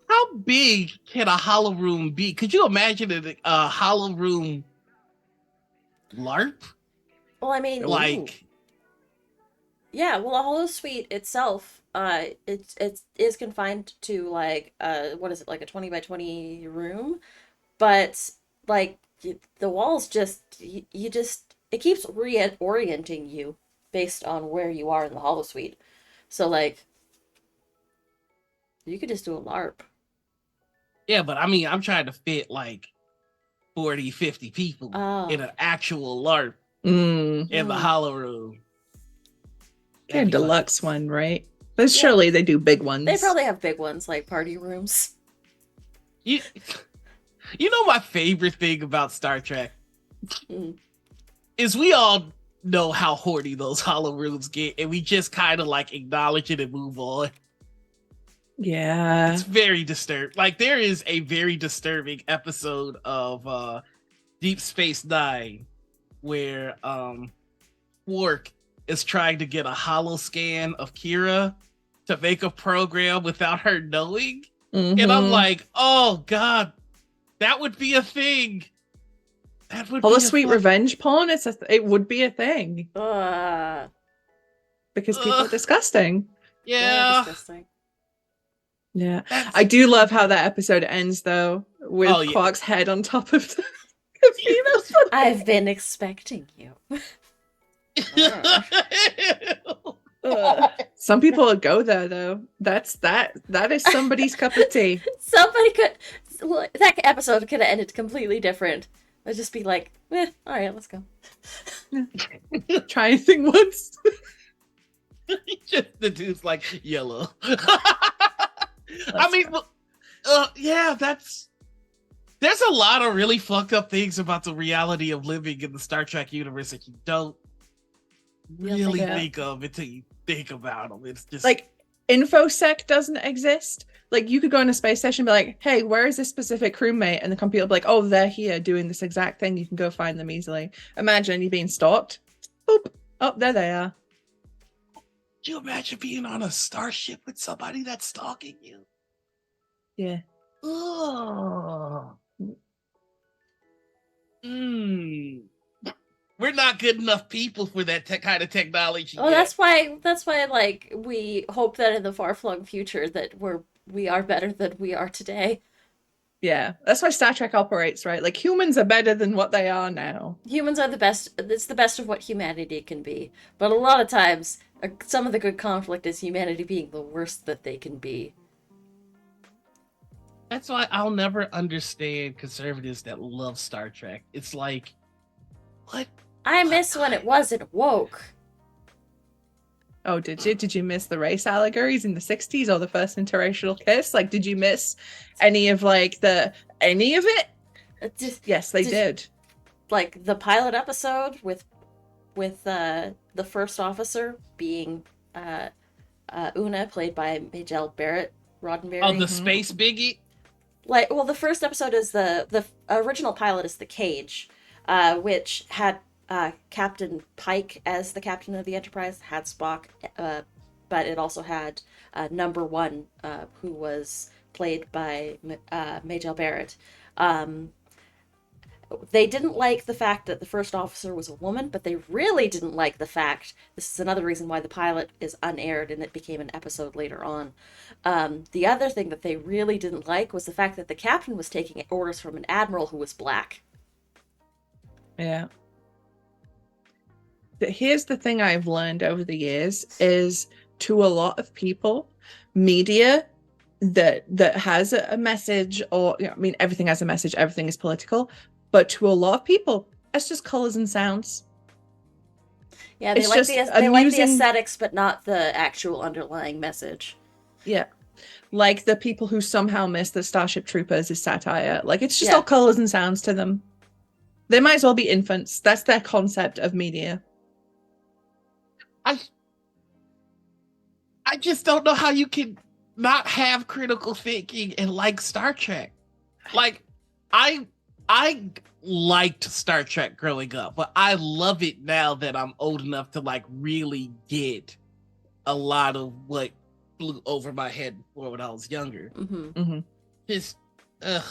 how big can a hollow room be? Could you imagine a hollow room LARP? Well, I mean, Like, yeah, well, a holosuite itself, it is confined to like what is it, like a 20 by 20 room, but like the walls you just it keeps reorienting you based on where you are in the holosuite. So like you could just do a LARP. yeah, but I mean, I'm trying to fit like 40, 50 people Oh. in an actual LARP Mm. in the hollow room. They're a That'd be deluxe like, one, right? But Yeah. surely they do big ones. They probably have big ones like party rooms. you know my favorite thing about Star Trek Mm. is we all know how horny those hollow rooms get, and we just kind of like acknowledge it and move on. Yeah. It's very disturbing. Like there is a very disturbing episode of Deep Space Nine where Quark is trying to get a hollow scan of Kira to make a program without her knowing. And I'm Mhm. like, oh god, that would be a thing. That would be holosuite revenge porn. It would be a thing because people are disgusting. They're Yeah. disgusting. Yeah. That's- I do love how that episode ends though, with Oh, yeah. Quark's head on top of the computer. I've been expecting you. Ugh. Some people would go there though. That is somebody's cup of tea. That episode could have ended completely different. It'd just be like, all right, let's go. Try anything once. Just the dude's like yellow. I mean, yeah, there's a lot of really fucked up things about the reality of living in the Star Trek universe that you don't really think of until you think about them. It's just like InfoSec doesn't exist. Like you could go on a space station and be like, hey, where is this specific crewmate? And the computer will be like, oh, they're here doing this exact thing. You can go find them easily. Imagine you being stalked. Boop. Oh, there they are. Could you imagine being on a starship with somebody that's stalking you? Yeah. Oh. We're not good enough people for that kind of technology. Oh, yet. that's why like we hope that in the far-flung future that we are better than we are today. Yeah. That's why Star Trek operates, right? Like humans are better than what they are now. Humans are the best. It's the best of what humanity can be. But a lot of times, some of the good conflict is humanity being the worst that they can be. That's why I'll never understand conservatives that love Star Trek. It's like, what? I miss when it wasn't woke. Oh, did you? Did you miss the race allegories in the 60s or the first interracial kiss? Like, did you miss any of any of it? Yes, they did. Like the pilot episode with the first officer being Una, played by Majel Barrett Roddenberry. Oh, the space biggie? Like, well, the first episode is the original pilot is The Cage, which had Captain Pike as the captain of the Enterprise, had Spock, but it also had Number One, who was played by Majel Barrett. They didn't like the fact that the first officer was a woman, but they really didn't like the fact, this is another reason why the pilot is unaired and it became an episode later on. The other thing that they really didn't like was the fact that the captain was taking orders from an admiral who was black. Yeah. But here's the thing I've learned over the years is, to a lot of people, media that has a message, or I mean, everything has a message, everything is political, but to a lot of people, it's just colors and sounds. Yeah, they like the aesthetics, but not the actual underlying message. Yeah. Like the people who somehow miss that Starship Troopers is satire. Like, it's just all colors and sounds to them. They might as well be infants. That's their concept of media. I just don't know how you can not have critical thinking and like Star Trek. Like, I liked Star Trek growing up, but I love it now that I'm old enough to like really get a lot of what flew over my head before when I was younger. Mm-hmm. Mm-hmm. Just, ugh.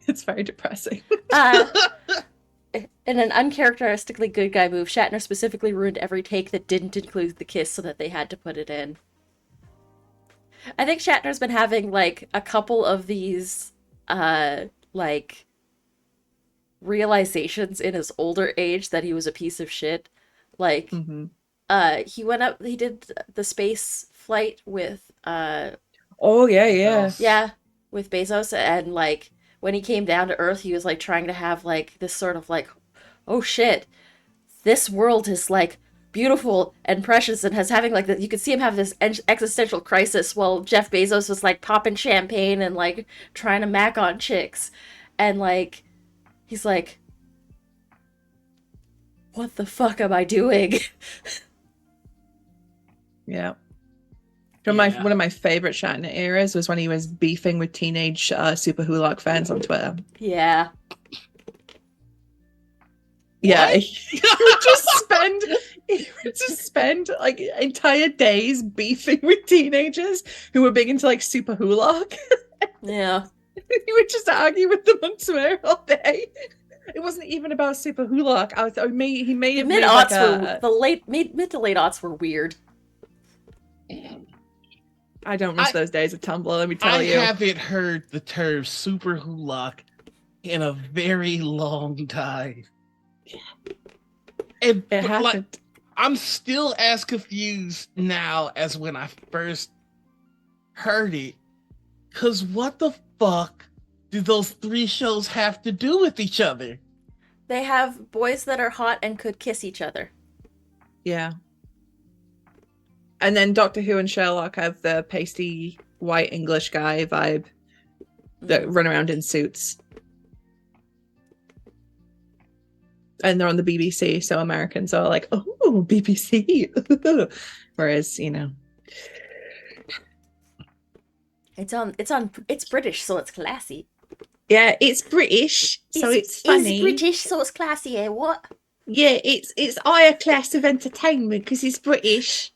It's very depressing. In an uncharacteristically good guy move, Shatner specifically ruined every take that didn't include the kiss so that they had to put it in. I think Shatner's been having, like, a couple of these, like, realizations in his older age that he was a piece of shit. Like, he went up, he did the space flight with, oh, yeah. Yeah, with Bezos, and, like, when he came down to Earth, he was, like, trying to have, like, this sort of, like, oh shit, this world is, like, beautiful and precious, and has having, like, you could see him have this existential crisis while Jeff Bezos was, like, popping champagne and, like, trying to mac on chicks. And, like, he's like, what the fuck am I doing? Yeah. One of my favorite Shatner eras was when he was beefing with teenage Super Hulock fans on Twitter. Yeah. Yeah, he would just spend like entire days beefing with teenagers who were big into like Super Hulock. Yeah. He would just argue with them on Twitter all day. It wasn't even about Super Hulock. He may have made like mid to late aughts were weird. I don't miss those days of Tumblr, let me tell you. I haven't heard the term Super Hulock in a very long time. And it happened. Like, I'm still as confused now as when I first heard it. Because what the fuck do those three shows have to do with each other? They have boys that are hot and could kiss each other. Yeah. And then Doctor Who and Sherlock have the pasty white English guy vibe that run around in suits. And they're on the BBC, so Americans are like, oh, BBC. Whereas, you know. It's British, so it's classy. Yeah, it's British, so it's funny. It's British, so it's classy, eh? What? Yeah, it's higher class of entertainment because it's British.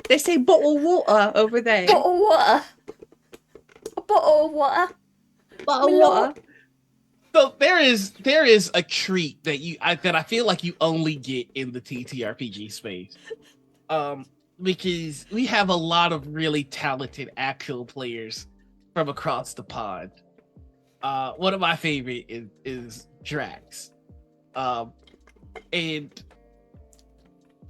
They say bottled water over there. Bottled water. A bottle of water. Bottled water. So there is a treat that I feel like you only get in the TTRPG space, because we have a lot of really talented actual players from across the pond. One of my favorite is Drax, and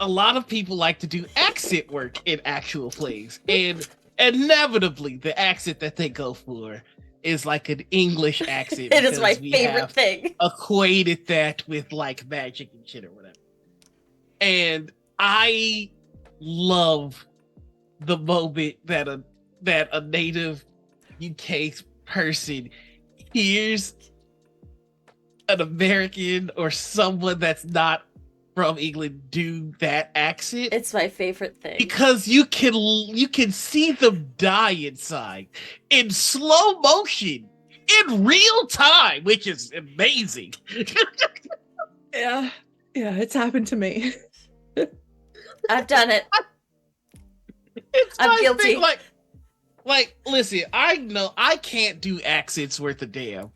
a lot of people like to do accent work in actual plays, and inevitably the accent that they go for is like an English accent. It is my because we favorite have thing. equated that with like magic and shit or whatever. And I love the moment that a native UK person hears an American or someone that's not from England do that accent. It's my favorite thing. Because you can see them die inside in slow motion in real time, which is amazing. Yeah, it's happened to me. I've done it. It's I'm my guilty. thing, like, listen, I know I can't do accents worth a damn,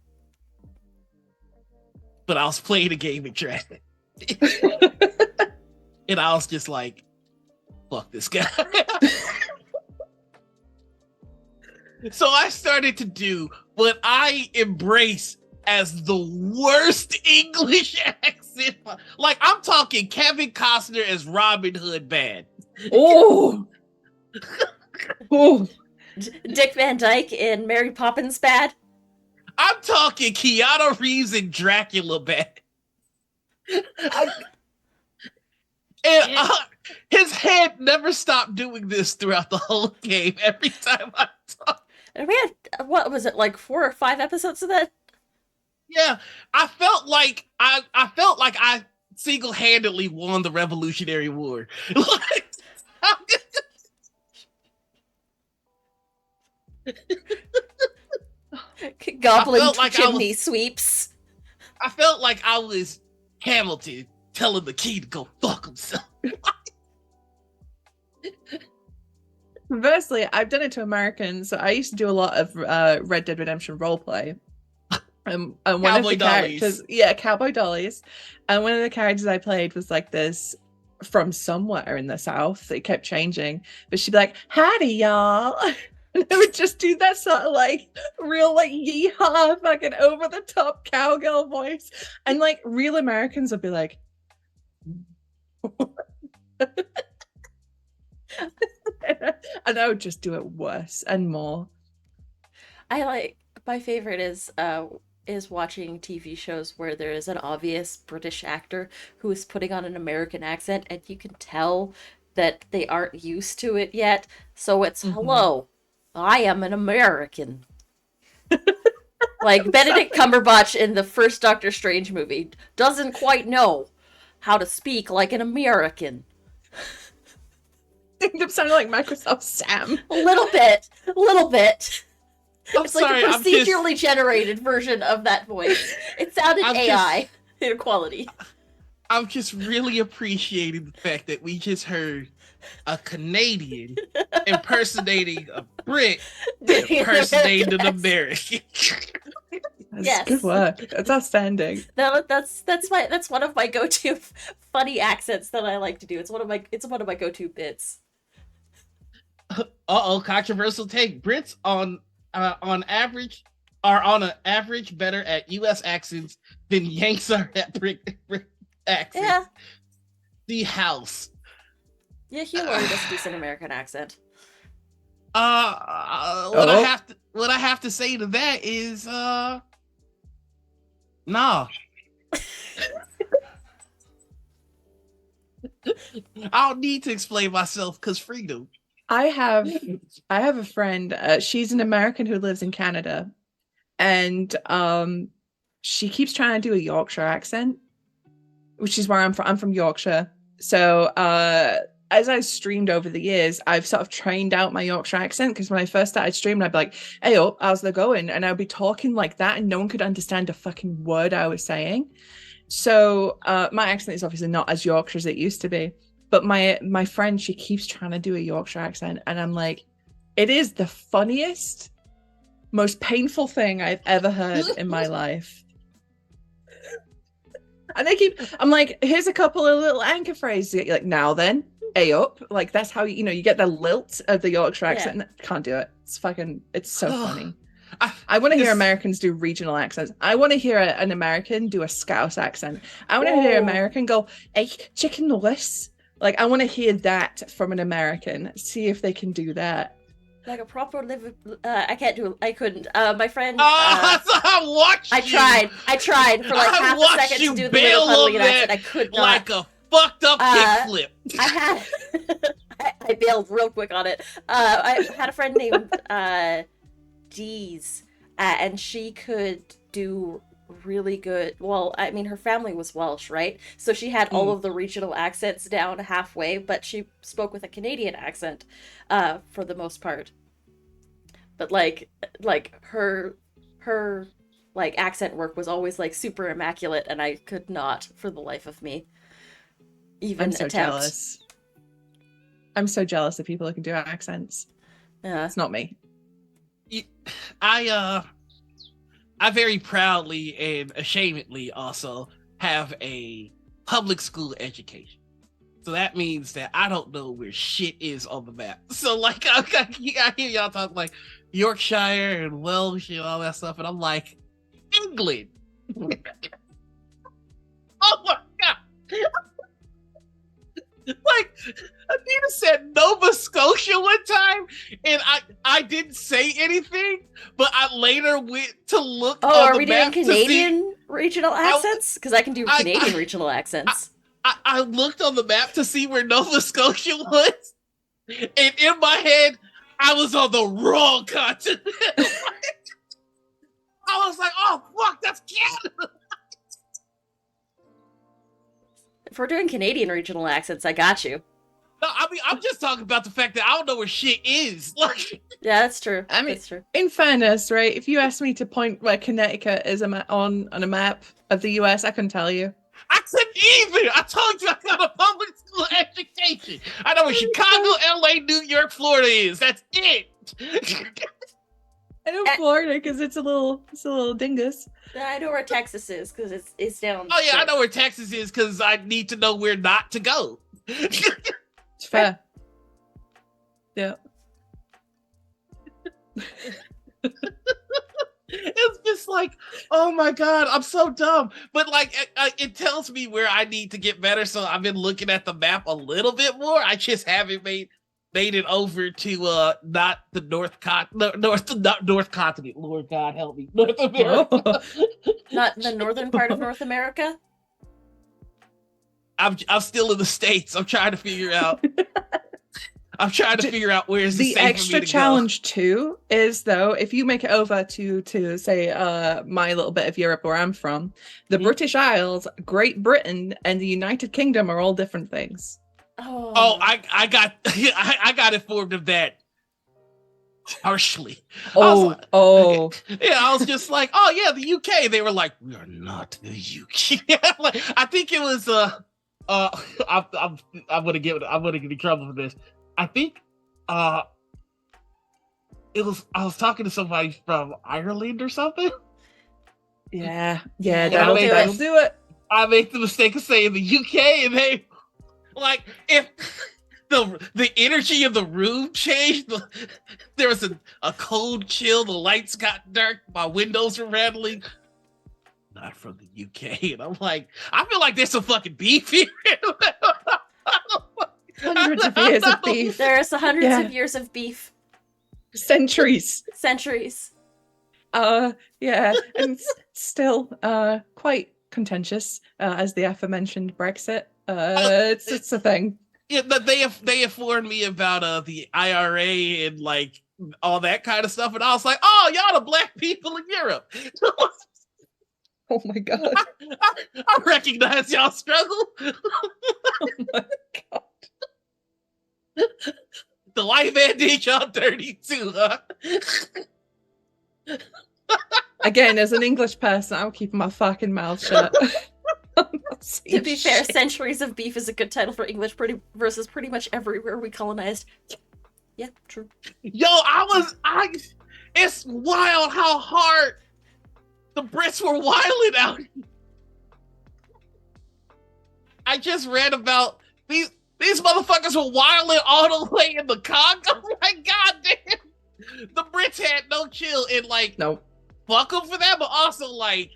but I was playing a game of Dragon, and I was just like, "Fuck this guy." So I started to do what I embrace as the worst English accent. Like, I'm talking Kevin Costner as Robin Hood bad. Oh, oh, Dick Van Dyke in Mary Poppins bad. I'm talking Keanu Reeves and Dracula bad. And his head never stopped doing this throughout the whole game. Every time I talk. And we had, what was it, like 4 or 5 episodes of that? Yeah, I felt like I single-handedly won the Revolutionary War. Goblin like chimney sweeps. I felt like I was Hamilton telling the king to go fuck himself. Conversely, I've done it to Americans. So I used to do a lot of Red Dead Redemption roleplay. And one Cowboy of the dollies. characters, Cowboy Dollies. And one of the characters I played was like this from somewhere in the South. It kept changing. But she'd be like, howdy, y'all. And I would just do that sort of like real like yeehaw fucking over the top cowgirl voice. And like real Americans would be like, and I would just do it worse and more. My favorite is watching TV shows where there is an obvious British actor who is putting on an American accent and you can tell that they aren't used to it yet. So it's hello, I am an American. Like Benedict Cumberbatch in the first Doctor Strange movie doesn't quite know how to speak like an American. End up sounding like Microsoft Sam. A little bit. I'm It's sorry, like a procedurally generated version of that voice. It sounded AI inequality. I'm just really appreciating the fact that we just heard a Canadian impersonating a Brit impersonating an American. That's good work. That's outstanding. That's one of my go-to funny accents that I like to do. It's one of my go-to bits. Controversial take. Brits on average are on an average better at U.S. accents than Yanks are at Brit accents. Yeah. The house. Yeah, Hugh Laurie does a decent American accent. What I have to say to that is nah. I don't need to explain myself because freedom. I have a friend. She's an American who lives in Canada, and she keeps trying to do a Yorkshire accent, which is where I'm from. I'm from Yorkshire, so as I streamed over the years, I've sort of trained out my Yorkshire accent because when I first started streaming, I'd be like, "Hey, how's it going?" And I'd be talking like that, and no one could understand a fucking word I was saying. So my accent is obviously not as Yorkshire as it used to be. But my friend, she keeps trying to do a Yorkshire accent, and I'm like, it is the funniest, most painful thing I've ever heard in my life. And I'm like, here's a couple of little anchor phrases. Like, now then, A up. Like, that's how, you get the lilt of the Yorkshire accent. Yeah. Can't do it. It's so funny. I want to hear Americans do regional accents. I want to hear an American do a Scouse accent. I want to hear an American go, hey, chicken nuggets. Like, I want to hear that from an American. See if they can do that. like a proper live. I can't do. I couldn't. My friend. I watched I tried for like I half a watched second you to do the bail little on Puddlian that accent. I could not. like a fucked up kickflip. I had. I bailed real quick on it. I had a friend named Dees, and she could do really good. Well, I mean, her family was Welsh, right? So she had all of the regional accents down halfway, but she spoke with a Canadian accent for the most part. But like her like accent work was always like super immaculate, and I could not for the life of me even I'm so attempt. jealous. I'm so jealous of people who can do accents. Yeah. It's not me. I very proudly and ashamedly also have a public school education. So that means that I don't know where shit is on the map. So like I hear y'all talk like Yorkshire and Welsh and all that stuff, and I'm like, England. Oh my god. Like Anita said Nova Scotia one time, and I didn't say anything, but I later went to look Oh, on are the we doing map Canadian regional accents? Because I can do Canadian regional accents. I looked on the map to see where Nova Scotia was, and in my head, I was on the wrong continent. I was like, oh fuck, that's Canada. If we're doing Canadian regional accents, I got you. No, I mean, I'm just talking about the fact that I don't know where shit is. Like, Yeah, that's true. I mean, that's true. in fairness, right? If you asked me to point where Connecticut is on a map of the US, I couldn't tell you. I couldn't either. I told you I got a public school education. I know where Chicago, LA, New York, Florida is. That's it. I know Florida because it's a little dingus. I know where Texas is because it's down. Oh yeah, I know where Texas is because I need to know where not to go. It's fair. Yeah. It's just like, oh my god, I'm so dumb. But like, it tells me where I need to get better. So I've been looking at the map a little bit more. I just haven't made it over to not the north continent. Lord God help me, North America. Not the northern part of North America. I'm still in the States. I'm trying to figure out. I'm trying to figure out where's the safe extra for me to challenge too is though if you make it over to say my little bit of Europe where I'm from, the British Isles, Great Britain, and the United Kingdom are all different things. Oh, I got informed of that harshly. Oh. Yeah, I was just like, oh yeah, the UK. They were like, we are not the UK. Like, I think it was I'm gonna get in trouble for this. I think it was I was talking to somebody from Ireland or something. Yeah, that'll do it. I made the mistake of saying the UK, and they like if the energy of the room changed. There was a cold chill. The lights got dark. My windows were rattling. Not from the UK, and I'm like, I feel like there's some fucking beef here. Hundreds of years of beef. There's hundreds of years of beef. Centuries. Yeah, and still quite contentious as the aforementioned Brexit. It's a thing. Yeah, they informed me about the IRA and like all that kind of stuff, and I was like, oh, y'all the black people in Europe. Oh my god. I recognize y'all struggle. Oh my god. The life ended y'all dirty too, huh? Again, as an English person, I'm keeping my fucking mouth shut. To be fair, Centuries of Beef is a good title for English versus pretty much everywhere we colonized. Yeah, true. Yo, it's wild how hard the Brits were wilding out. I just read about these motherfuckers were wilding all the way in the Congo. Like, goddamn, the Brits had no chill and like, nope. Fuck them for that, but also like,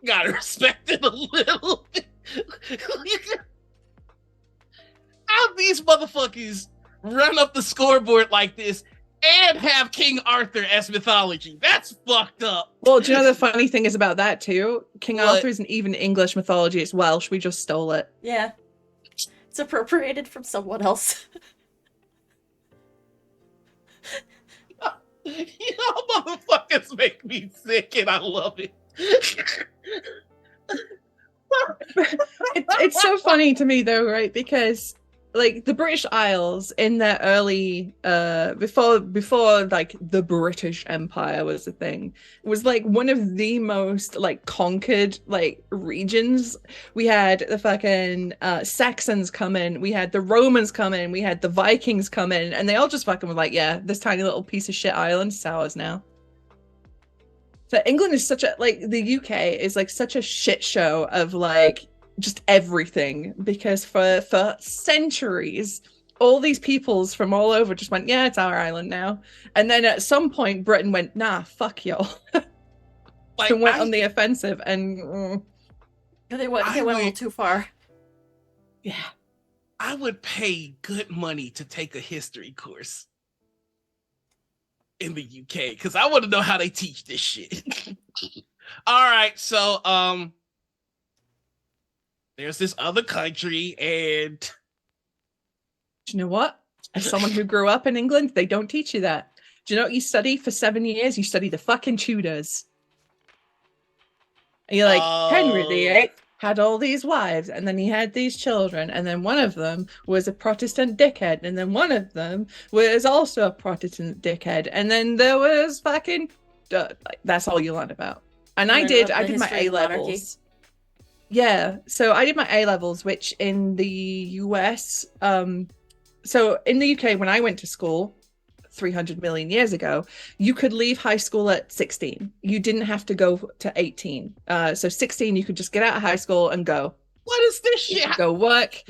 gotta respect it a little bit. How these motherfuckers run up the scoreboard like this and have King Arthur as mythology. That's fucked up. Well, do you know the funny thing is about that too? King What? Arthur isn't even English mythology, it's Welsh. We just stole it. Yeah. It's appropriated from someone else. You know, motherfuckers make me sick and I love it. It's so funny to me though, right? Because like the British Isles in their early before like the British Empire was a thing, was like one of the most like conquered like regions. We had the fucking Saxons come in, we had the Romans come in, we had the Vikings come in, and they all just fucking were like, yeah, this tiny little piece of shit island is ours now. So England is such a, like, the UK is like such a shit show of like just everything, because for centuries all these peoples from all over just went, yeah, it's our island now. And then at some point Britain went, nah, fuck y'all. Like, and went on the offensive, and They went a little too far. yeah. I would pay good money to take a history course in the UK because I want to know how they teach this shit. All right, so there's this other country, and Do you know what? As someone who grew up in England, they don't teach you that. Do you know what you study for 7 years? You study the fucking Tudors. And you're like, Henry VIII had all these wives, and then he had these children, and then one of them was a Protestant dickhead, and then one of them was also a Protestant dickhead, and then there was fucking... like, that's all you learn about. And I did my A-levels. Yeah, so I did my A-levels, which in the US, so in the UK, when I went to school 300 million years ago, you could leave high school at 16. You didn't have to go to 18. So 16, you could just get out of high school and go. What is this shit? Go work.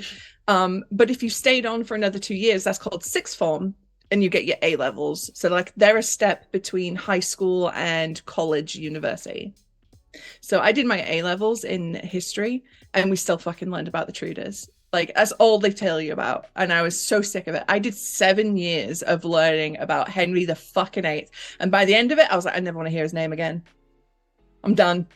But if you stayed on for another 2 years, that's called sixth form, and you get your A-levels. So like they're a step between high school and college, university. So I did my A-levels in history, and we still fucking learned about the Tudors. Like, that's all they tell you about. And I was so sick of it. I did 7 years of learning about Henry the fucking VIII. And by the end of it, I was like, I never want to hear his name again. I'm done.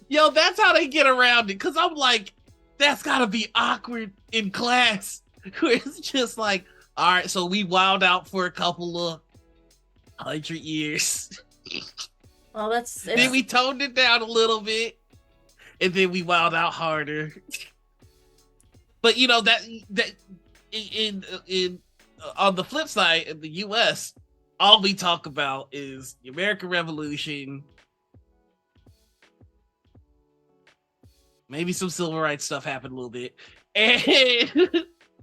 Yo, that's how they get around it. Because I'm like, that's got to be awkward in class. Where it's just like, all right, so we wild out for a couple of 100 years. Well, Then we toned it down a little bit, and then we wild out harder. But you know that in on the flip side, in the U.S., all we talk about is the American Revolution, maybe some civil rights stuff happened a little bit, and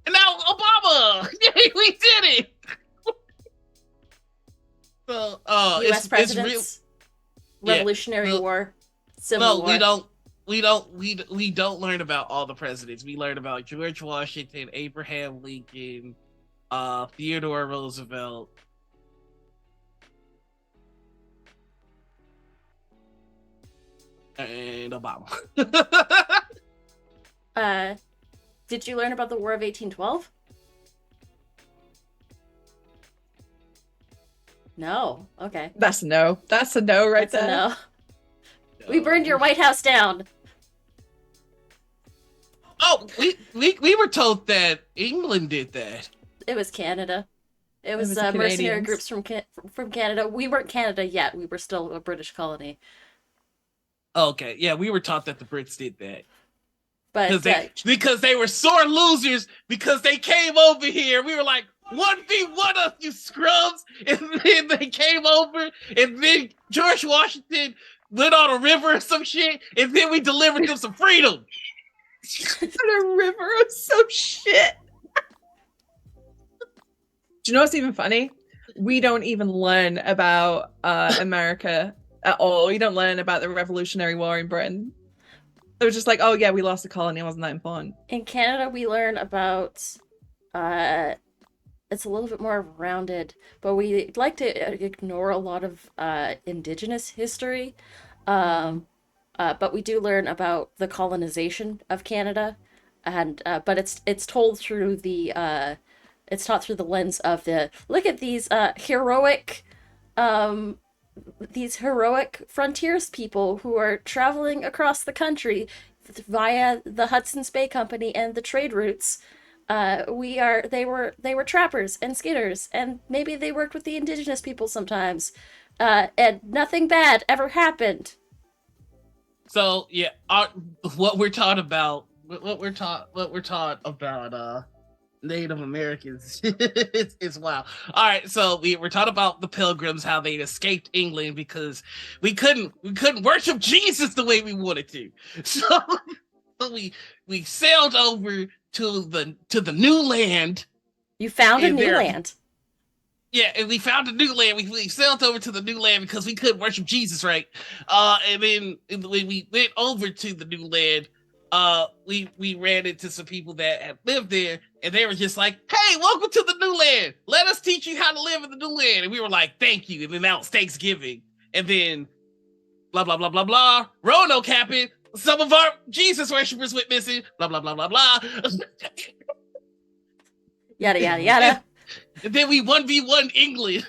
now Obama. Yay, we did it. So, U.S. presidents. It's real. Revolutionary War, Civil War. We don't learn about all the presidents. We learn about George Washington, Abraham Lincoln, Theodore Roosevelt. And Obama. Did you learn about the War of 1812? No. Okay. That's a no. That's a no right That's there. a no. We burned your White House down. Oh, we were told that England did that. It was Canada. It was the mercenary Canadians. groups from Canada. We weren't Canada yet. We were still a British colony. Okay, yeah, we were taught that the Brits did that. But Because they were sore losers because they came over here. We were like, 1v1 us, you scrubs. And then they came over, and then George Washington went on a river or some shit, and then we delivered them some freedom. On a river of some shit. Do you know what's even funny? We don't even learn about America at all. We don't learn about the Revolutionary War in Britain. It was just like, oh yeah, we lost a colony. It wasn't that important. in Canada, we learn about it's a little bit more rounded, but we like to ignore a lot of indigenous history. But we do learn about the colonization of Canada. and but it's told through the it's taught through the lens of the look at um these heroic frontiers people who are traveling across the country via the Hudson's Bay Company and the trade routes. They were trappers and skinners, and maybe they worked with the indigenous people sometimes, and nothing bad ever happened. So yeah, what we're taught about Native Americans it's wild. All right, so we're taught about the Pilgrims, how they escaped England because we couldn't worship Jesus the way we wanted to. So, we sailed over to the new land. You found a new land. Yeah, and we found a new land. We sailed over to the new land because we couldn't worship Jesus, right? And then when we went over to the new land, we ran into some people that had lived there, and they were just like, "Hey, welcome to the new land. Let us teach you how to live in the new land." And we were like, "Thank you." And then that was Thanksgiving, and then blah blah blah blah blah. Roanoke happened. Some of our Jesus worshippers went missing. Blah blah blah blah blah. Yada yada yada. And then we 1v1 England.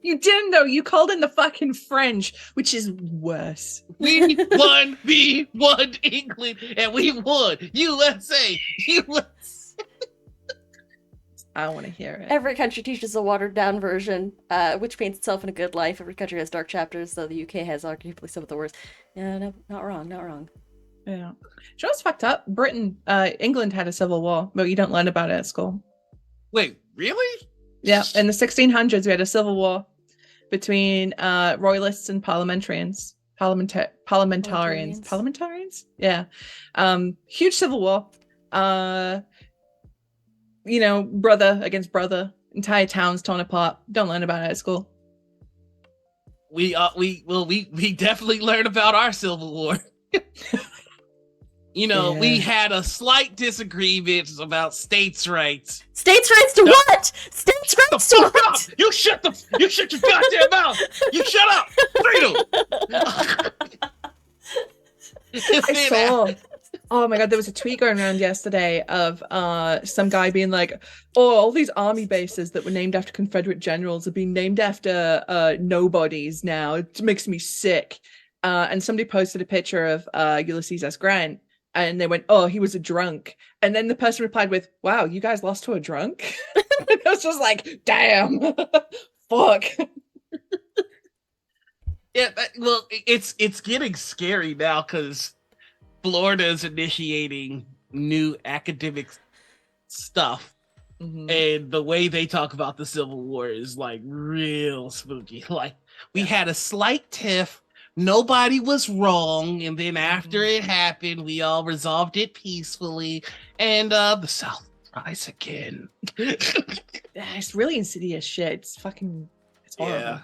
You didn't though. You called in the fucking French, which is worse. We 1v1 England, and we won. USA. I want to hear it. Every country teaches a watered down version, which paints itself in a good light. Every country has dark chapters, though the UK has arguably some of the worst. Yeah, no, not wrong, not wrong. Yeah. You know what's fucked up? England had a civil war, but you don't learn about it at school. Wait, really? Yeah, in the 1600s, we had a civil war between royalists and parliamentarians. Parliamentarians? Yeah. Huge civil war. Brother against brother. Entire towns torn apart. Don't learn about it at school. We definitely learned about our civil war. We had a slight disagreement about states' rights. States' rights to what? States' rights to what? You shut your goddamn mouth. You shut up. Freedom. I saw. Oh my god, there was a tweet going around yesterday of some guy being like, "Oh, all these army bases that were named after Confederate generals are being named after nobodies now. It makes me sick." And somebody posted a picture of Ulysses S. Grant. And they went, "Oh, he was a drunk." And then the person replied with, "Wow, you guys lost to a drunk?" And I was just like, damn. Fuck. Yeah, it's getting scary now because Florida is initiating new academic stuff. Mm-hmm. And the way they talk about the Civil War is like real spooky. Like we had a slight tiff. Nobody was wrong, and then after it happened, we all resolved it peacefully, and the South rise again. It's really insidious shit. It's horrible. Yeah.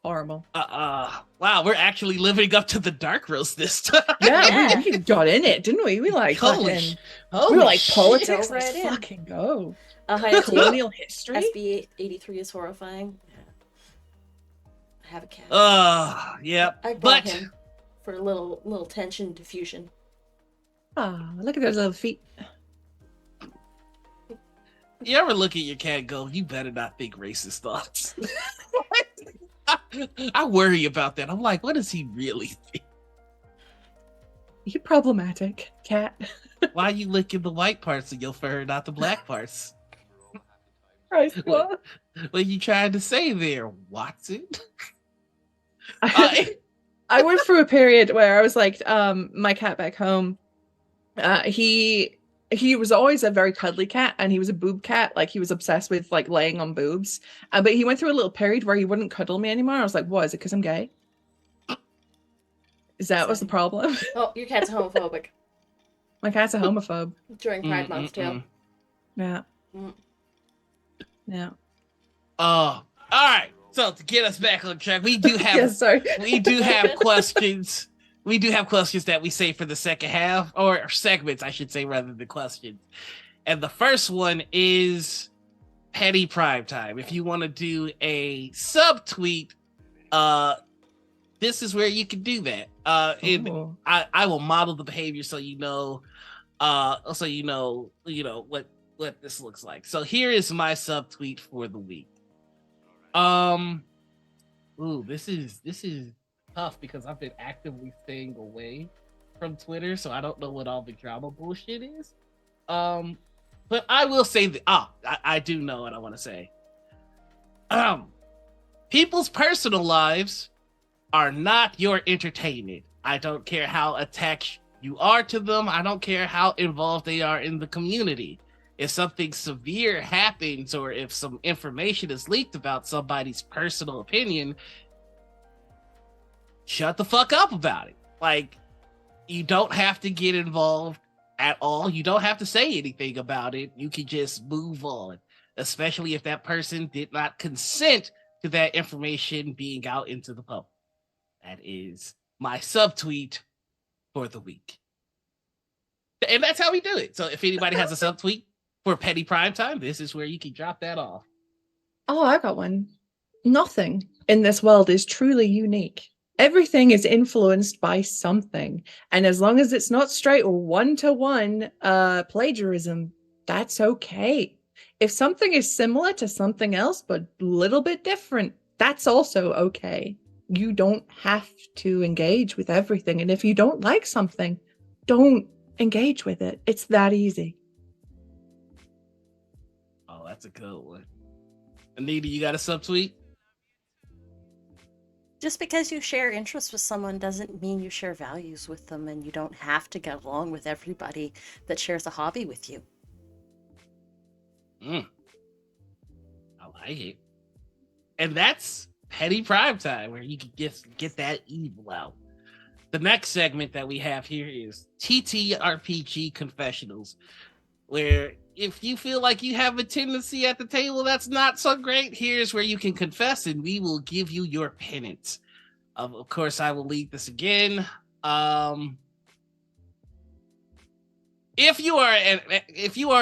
Horrible. Wow, we're actually living up to the dark roast this time. Yeah, we got in it, didn't we? We like we were like politics. Let's fucking go. Colonial history. SB 83 is horrifying. Have a cat. Yep. I bought him for a little tension diffusion. Look at those little feet. You ever look at your cat and go, "You better not think racist thoughts"? I worry about that. I'm like, what does he really think? You're problematic, cat. Why are you licking the white parts of your fur, not the black parts? What are you trying to say there, Watson? I went through a period where I was like, my cat back home, he was always a very cuddly cat, and he was a boob cat. Like he was obsessed with like laying on boobs. But he went through a little period where he wouldn't cuddle me anymore. I was like, what, is it because I'm gay? Is that what's the problem? Oh, your cat's homophobic. My cat's a homophobe. During Pride Month too. Yeah. Yeah. All right. So to get us back on track, we do have we do have questions. We do have questions that we save for the second half, or segments, I should say, rather than questions. And the first one is petty prime time. If you want to do a subtweet, this is where you can do that. I will model the behavior so you know So you know what this looks like. So here is my subtweet for the week. Ooh, this is tough because I've been actively staying away from Twitter, so I don't know what all the drama bullshit is. But I will say that I do know what I want to say. People's personal lives are not your entertainment. I don't care how attached you are to them. I don't care how involved they are in the community. If something severe happens or if some information is leaked about somebody's personal opinion, shut the fuck up about it. Like, you don't have to get involved at all. You don't have to say anything about it. You can just move on, especially if that person did not consent to that information being out into the public. That is my subtweet for the week. And that's how we do it. So if anybody has a subtweet for Petty Primetime, this is where you can drop that off. Oh, I got one. Nothing in this world is truly unique. Everything is influenced by something. And as long as it's not straight one-to-one plagiarism, that's okay. If something is similar to something else, but a little bit different, that's also okay. You don't have to engage with everything. And if you don't like something, don't engage with it. It's that easy. Oh, that's a good one. Anita, you got a subtweet? Just because you share interests with someone doesn't mean you share values with them, and you don't have to get along with everybody that shares a hobby with you. I like it. And that's Petty Primetime, where you can get that evil out. The next segment that we have here is TTRPG Confessionals, where if you feel like you have a tendency at the table that's not so great, here's where you can confess and we will give you your penance. Of course, I will lead this again. If you are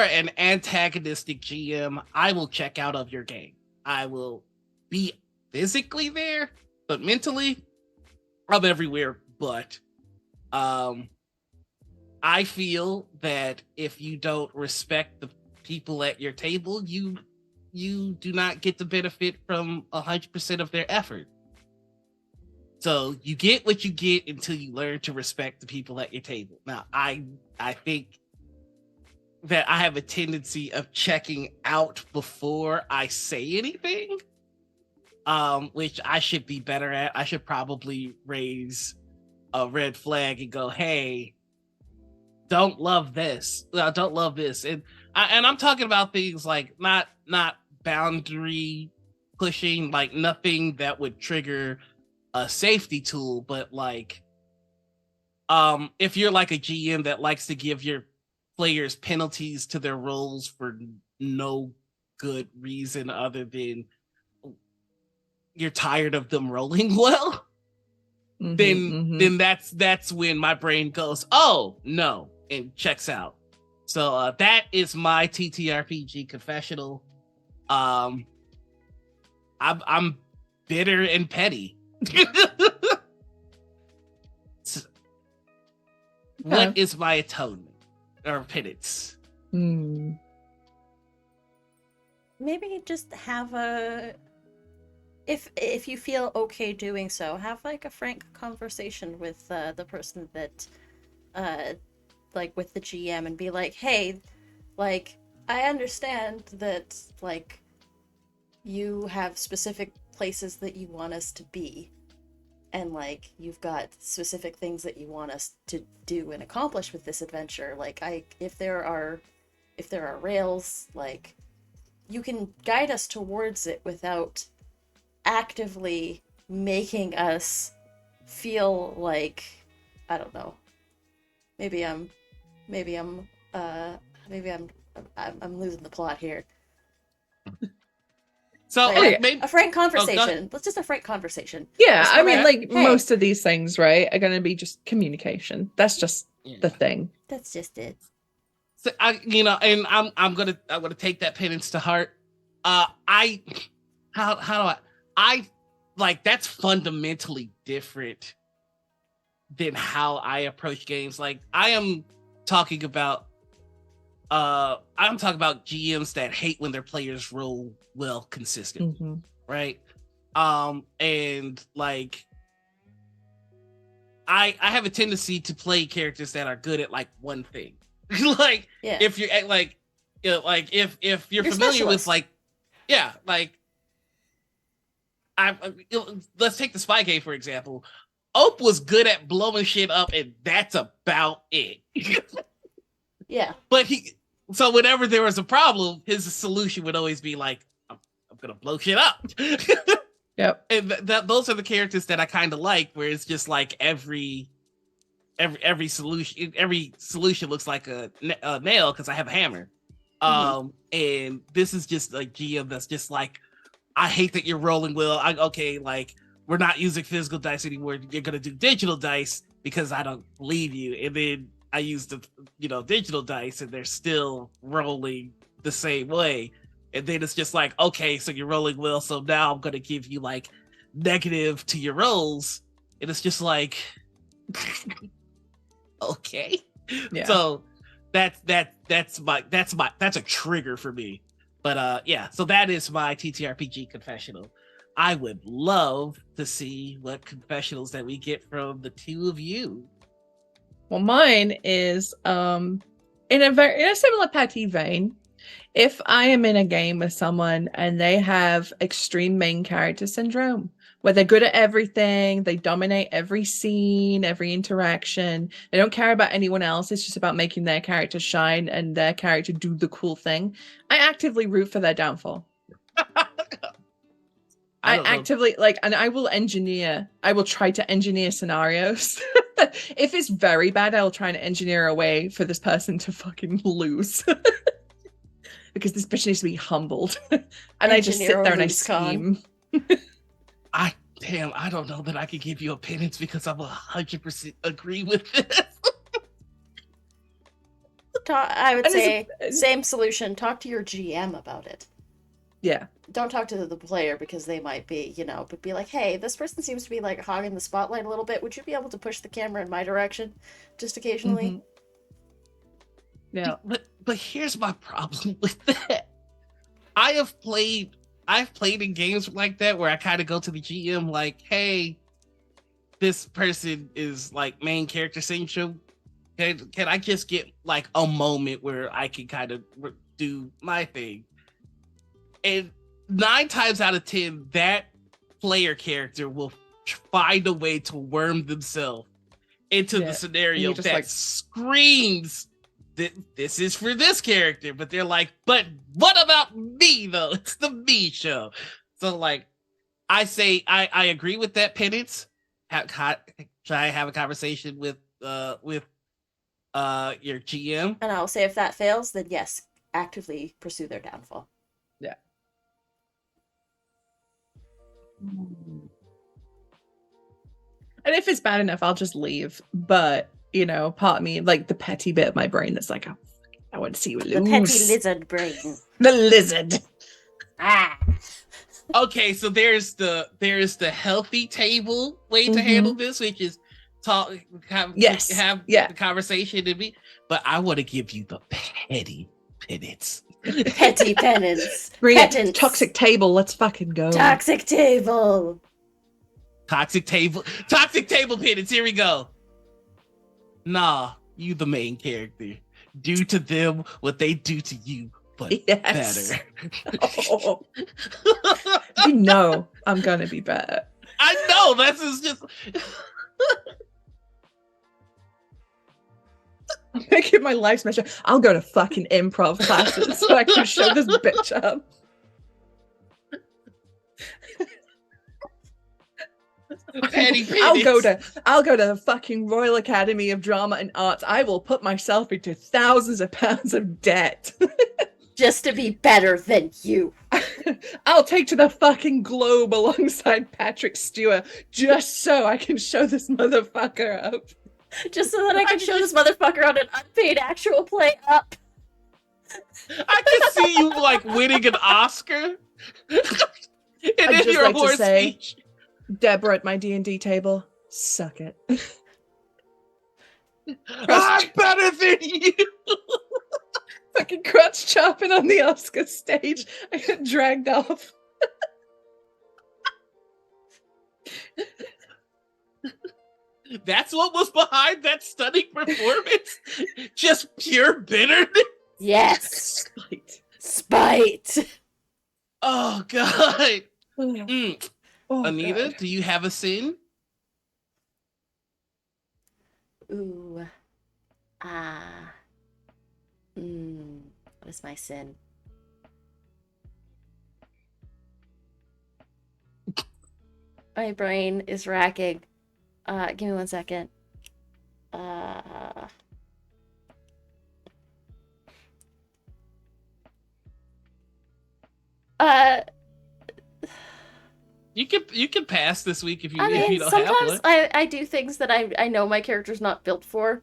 an antagonistic GM, I will check out of your game. I will be physically there, but mentally, I'm everywhere. But I feel that if you don't respect the people at your table, you do not get the benefit from 100% of their effort. So you get what you get until you learn to respect the people at your table. Now, I think that I have a tendency of checking out before I say anything, which I should be better at. I should probably raise a red flag and go, hey, don't love this. Don't love this. And I'm talking about things like not boundary pushing, like nothing that would trigger a safety tool, but like if you're like a GM that likes to give your players penalties to their roles for no good reason other than you're tired of them rolling well, then that's when my brain goes, oh no, and checks out. So that is my TTRPG confessional. I'm bitter and petty. What is my atonement or penance? Maybe just have a, if you feel okay doing so, have like a frank conversation with the person that like with the GM and be like, hey, like I understand that like you have specific places that you want us to be, and like you've got specific things that you want us to do and accomplish with this adventure. Like if there are rails, like you can guide us towards it without actively making us feel like, I don't know, maybe I'm losing the plot here. So Like, maybe a frank conversation. Let's just a frank conversation. Yeah, Just I be mean, like hey, most of these things, right, are going to be just communication. That's just the thing. that's just it. So and I'm gonna take that penance to heart. How do I like that's fundamentally different than how I approach games. Like I am talking about I'm talking about GMs that hate when their players roll well consistently, right? And like I have a tendency to play characters that are good at like one thing. Like if you're like like if you're familiar with like like let's take the spy game for example. Ope was good at blowing shit up, and that's about it. Yeah. But so whenever there was a problem, his solution would always be like, I'm gonna blow shit up. Yep. And those are the characters that I kind of like, where it's just like every solution looks like a nail because I have a hammer. And this is just like GM that's just like, I hate that you're rolling well. Okay, like we're not using physical dice anymore. You're gonna do digital dice because I don't believe you. And then I use the digital dice, and they're still rolling the same way. And then it's just like, okay, so you're rolling well, so now I'm gonna give you like negative to your rolls, and it's just like, okay. Yeah. So that's a trigger for me. But so that is my TTRPG confessional. I would love to see what confessionals that we get from the two of you. Well, mine is in a similar petty vein. If I am in a game with someone and they have extreme main character syndrome, where they're good at everything, they dominate every scene, every interaction, they don't care about anyone else, it's just about making their character shine and their character do the cool thing, I actively root for their downfall. I actively and I will try to engineer scenarios. If it's very bad, I'll try and engineer a way for this person to fucking lose. Because this bitch needs to be humbled. And I just sit there and I scheme. I don't know that I could give you a penance because I'm 100% agree with this. I would say same solution. Talk to your GM about it. Yeah. Don't talk to the player because they might be, but be like, hey, this person seems to be like hogging the spotlight a little bit. Would you be able to push the camera in my direction just occasionally? Yeah. But here's my problem with that. I've played in games like that where I kind of go to the GM like, hey, this person is like main character syndrome. Can I just get like a moment where I can kind of do my thing? And 9 times out of 10, that player character will find a way to worm themselves into the scenario that screams that this is for this character. But they're like, but what about me though? It's the me show. So like, I say I agree with that penance. Try to have a conversation with your GM. And I'll say if that fails, then yes, actively pursue their downfall. Yeah. And if it's bad enough, I'll just leave. But, part of me, like the petty bit of my brain that's like, oh, I want to see you lose. The petty lizard brain. The lizard. Ah. Okay, so there's the healthy table way to handle this, which is have the conversation and be. But I want to give you the petty penance. Petty penance. Toxic table. Let's fucking go. Toxic table. Toxic table penance. Here we go. Nah, you the main character. Do to them what they do to you, but better. Oh. I'm gonna be better. I know. This is just. I'm making my life's mission. I'll go to fucking improv classes so I can show this bitch up. I'll go to the fucking Royal Academy of Drama and Arts. I will put myself into thousands of pounds of debt. Just to be better than you. I'll take to the fucking Globe alongside Patrick Stewart just so I can show this motherfucker up. Just so that I can show this motherfucker on an unpaid actual play up. I can see you like winning an Oscar. And I'd then your like horse speech. Deborah at my D&D table, suck it. I'm better than you. Fucking crotch chopping on the Oscar stage. I got dragged off. That's what was behind that stunning performance? Just pure bitterness? Yes. Spite. Spite. Oh, God. Mm. Oh, Anita, God. do you have a sin? Ooh. Ah. What is my sin? My brain is racking. Give me 1 second. Uh. Uh. You can pass this week if you I if mean, you don't have sometimes one. I do things that I know my character's not built for.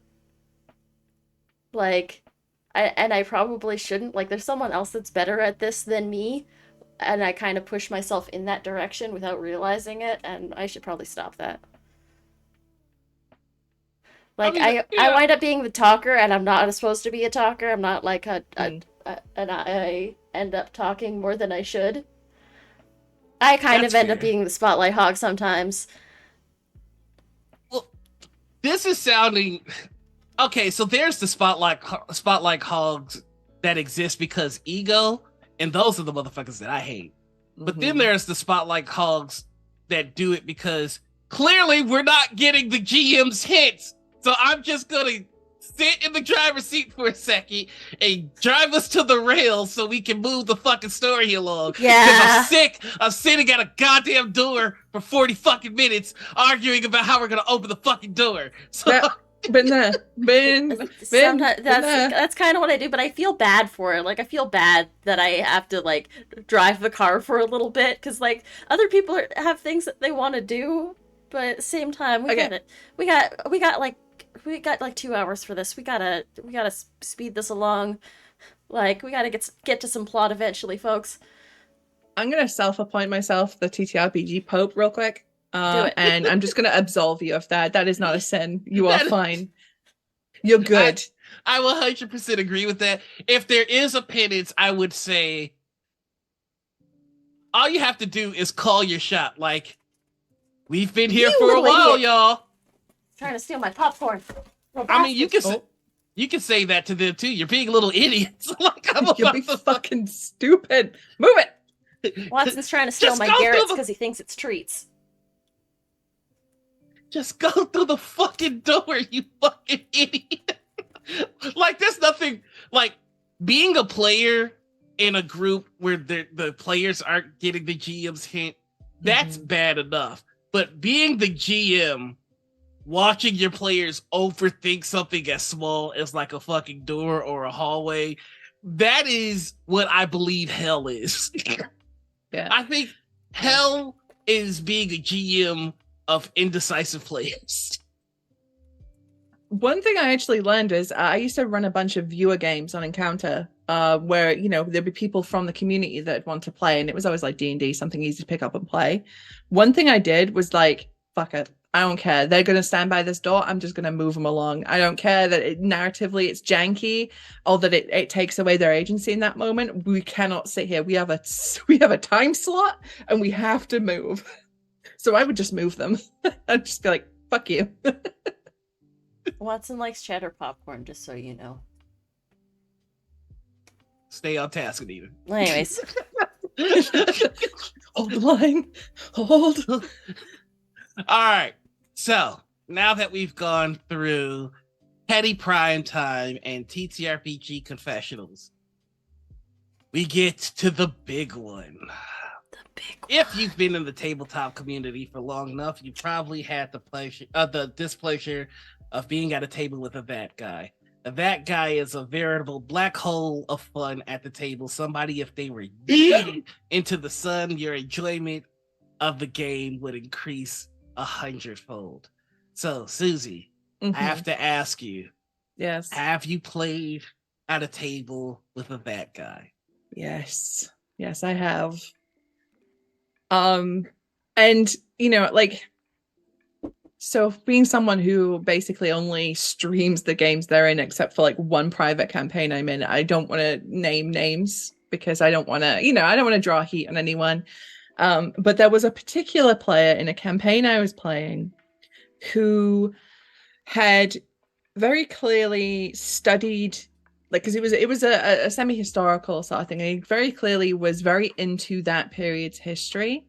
Like, I probably shouldn't. Like, there's someone else that's better at this than me, and I kind of push myself in that direction without realizing it, and I should probably stop that. Like, mean, I yeah. wind up being the talker, and I'm not supposed to be a talker. I'm not like and I end up talking more than I should. I kind That's of end up fair. being the spotlight hog sometimes. Well, this is sounding okay. So there's the spotlight hogs that exist because ego, and those are the motherfuckers that I hate. But then there's the spotlight hogs that do it because clearly we're not getting the GM's hints. So I'm just gonna sit in the driver's seat for a second and drive us to the rails so we can move the fucking story along. Because Yeah. I'm sick of sitting at a goddamn door for 40 fucking minutes arguing about how we're gonna open the fucking door. So Yeah. Been there. Sometimes been there. that's kind of what I do, but I feel bad for it. Like, I feel bad that I have to like drive the car for a little bit because like other people have things that they want to do, but at the same time we Okay. got it. We got like 2 hours for this. We gotta speed this along. Like, we gotta get to some plot eventually, folks. I'm gonna self-appoint myself the TTRPG Pope real quick. Do it. And I'm just gonna absolve you of that. That is not a sin. You are That is- fine. You're good. I will 100% agree with that. If there is a penance, I would say all you have to do is call your shot. Like, we've been here You for a little while, idiot. y'all. Trying to steal my popcorn. I mean, you can Oh. you can say that to them too. You're being little idiots. Like, I'm You're about being to fucking stupid. Move it. Watson's trying to steal Just my go through Garrett's the- because he thinks it's treats. Just go through the fucking door, you fucking idiot. Like, there's nothing like being a player in a group where the players aren't getting the GM's hint. That's bad enough. But being the GM, watching your players overthink something as small as like a fucking door or a hallway, that is what I believe hell is. Yeah. I think hell is being a GM of indecisive players. One thing I actually learned is I used to run a bunch of viewer games on Encounter, where there'd be people from the community that want to play, and it was always like D&D, something easy to pick up and play. One thing I did was like, fuck it, I don't care. They're gonna stand by this door. I'm just gonna move them along. I don't care that narratively it's janky or that it takes away their agency in that moment. We cannot sit here. We have a time slot, and we have to move. So I would just move them. I'd just be like, fuck you. Watson likes cheddar popcorn, just so you know. Stay on task, Anita. Anyways, Hold the line. Hold. All right. So now that we've gone through Petty Prime Time and TTRPG Confessionals, we get to the big one. the big If you've been in the tabletop community for long enough, you probably had the displeasure of being at a table with a that guy. That guy is a veritable black hole of fun at the table. Somebody, if they were yeeted into the sun, your enjoyment of the game would increase 100-fold. So, Susie, I have to ask you, Yes. have you played at a table with a that guy? Yes. Yes, I have. And like So being someone who basically only streams the games they're in, except for like one private campaign I'm in, I don't want to name names because I don't want to, I don't want to draw heat on anyone. But there was a particular player in a campaign I was playing who had very clearly studied, like, because it was a semi-historical sort of thing. He very clearly was very into that period's history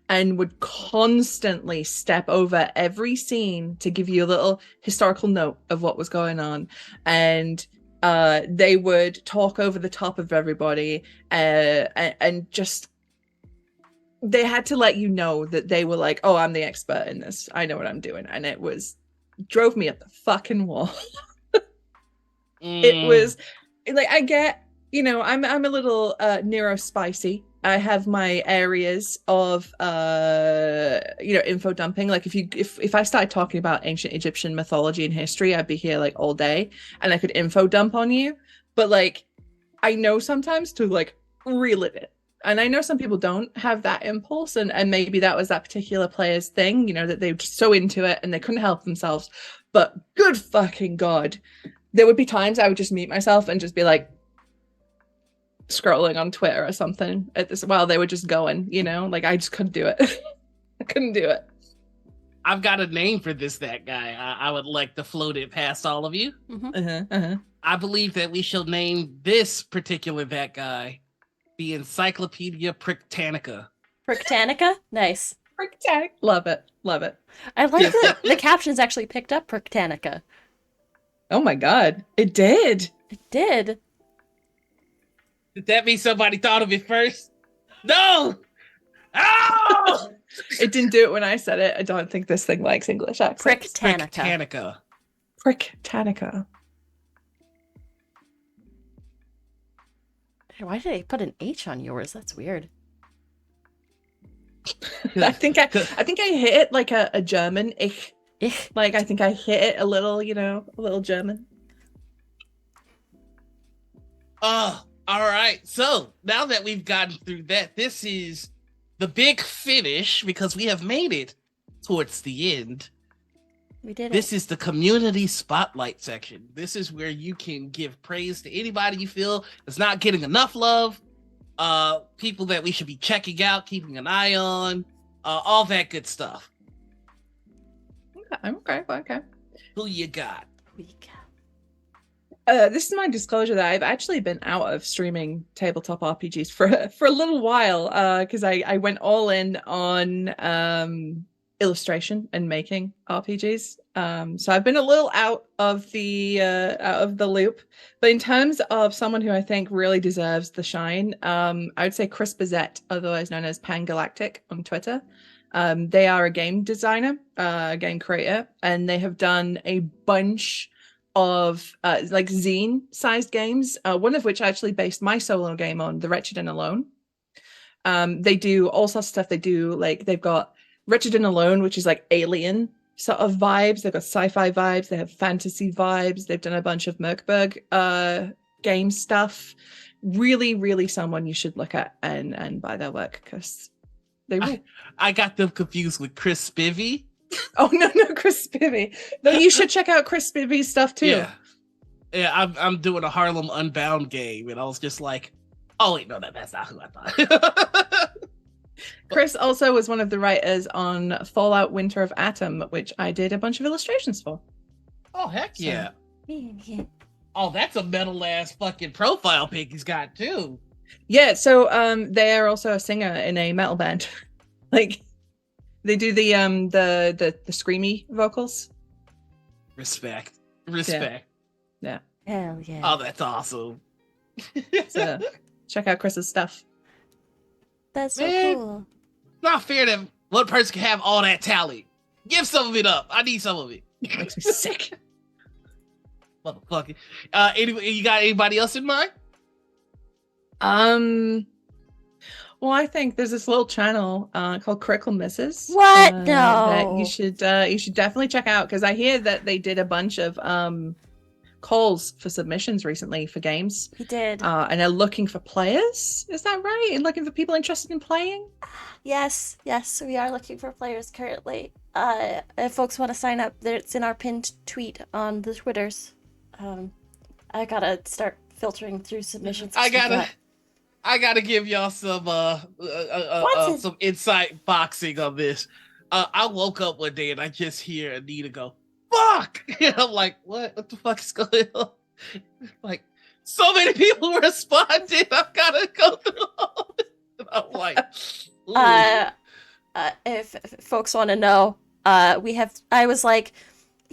and would constantly step over every scene to give you a little historical note of what was going on. And they would talk over the top of everybody and just they had to let you know that they were like, oh, I'm the expert in this. I know what I'm doing. And it drove me up the fucking wall. It was like, I get, I'm a little neurospicy. I have my areas of info dumping. Like if I started talking about ancient Egyptian mythology and history, I'd be here like all day and I could info dump on you. But like I know sometimes to like relive it. And I know some people don't have that impulse, and maybe that was that particular player's thing, that they were just so into it and they couldn't help themselves. But good fucking God, there would be times I would just mute myself and just be like scrolling on Twitter or something at this while they were just going, like I just couldn't do it. I couldn't do it. I've got a name for that guy. I would like to float it past all of you. I believe that we shall name this particular that guy the Encyclopedia Britannica. Britannica? Nice. Britannica. Love it. Love it. I like that the captions actually picked up Britannica. Oh my God. It did. It did. Did that mean somebody thought of it first? No! Oh! It didn't do it when I said it. I don't think this thing likes English accents. Britannica. Britannica. Why did they put an H on yours? That's weird. I think I hit it like a German. Ich. Like I think I hit it a little, a little German. Oh, all right. So now that we've gotten through that, this is the big finish because we have made it towards the end. We did it. This is the community spotlight section. This is where you can give praise to anybody you feel is not getting enough love, people that we should be checking out, keeping an eye on, all that good stuff. Okay. Who you got? This is my disclosure that I've actually been out of streaming tabletop RPGs for a little while because I went all in on illustration and making RPGs. So I've been a little out of the loop. But in terms of someone who I think really deserves the shine, I would say Chris Bazette, otherwise known as Pangalactic on Twitter. They are a game designer, game creator, and they have done a bunch of like zine-sized games, one of which I actually based my solo game on, The Wretched and Alone. They do all sorts of stuff. They've got Wretched and Alone, which is like alien sort of vibes. They've got sci-fi vibes. They have fantasy vibes. They've done a bunch of Merkberg game stuff. Really, really someone you should look at and buy their work because they rule. I got them confused with Chris Spivey. Oh no, Chris Spivey. No, you should check out Chris Spivey's stuff too. Yeah, I'm doing a Harlem Unbound game, and I was just like, oh wait, no, that's not who I thought. Chris also was one of the writers on Fallout Winter of Atom, which I did a bunch of illustrations for. Oh heck yeah. Oh, that's a metal ass fucking profile pic he's got too. Yeah, so they are also a singer in a metal band. Like they do the screamy vocals. Respect. Yeah. Hell yeah. Oh, that's awesome. So check out Chris's stuff. That's so cool. It's not fair that one person can have all that talent. Give some of it up. I need some of it. It makes me sick. Motherfucker. You got anybody else in mind? Well, I think there's this little channel called Critical Misses. What? No. That you should definitely check out because I hear that they did a bunch of calls for submissions recently for games. He did. And they're looking for players. Is that right? And looking for people interested in playing? Yes, we are looking for players currently. if folks want to sign up, it's in our pinned tweet on the Twitters. I gotta start filtering through submissions. I 'Cause we gotta got... I gotta give y'all What's some insight boxing on this. I woke up one day and I just hear Anita go, "Fuck!" And I'm like, "What? What the fuck is going on?" Like, so many people responded. I've gotta go through all this. And I'm like, "Ooh." If folks want to know, I was like,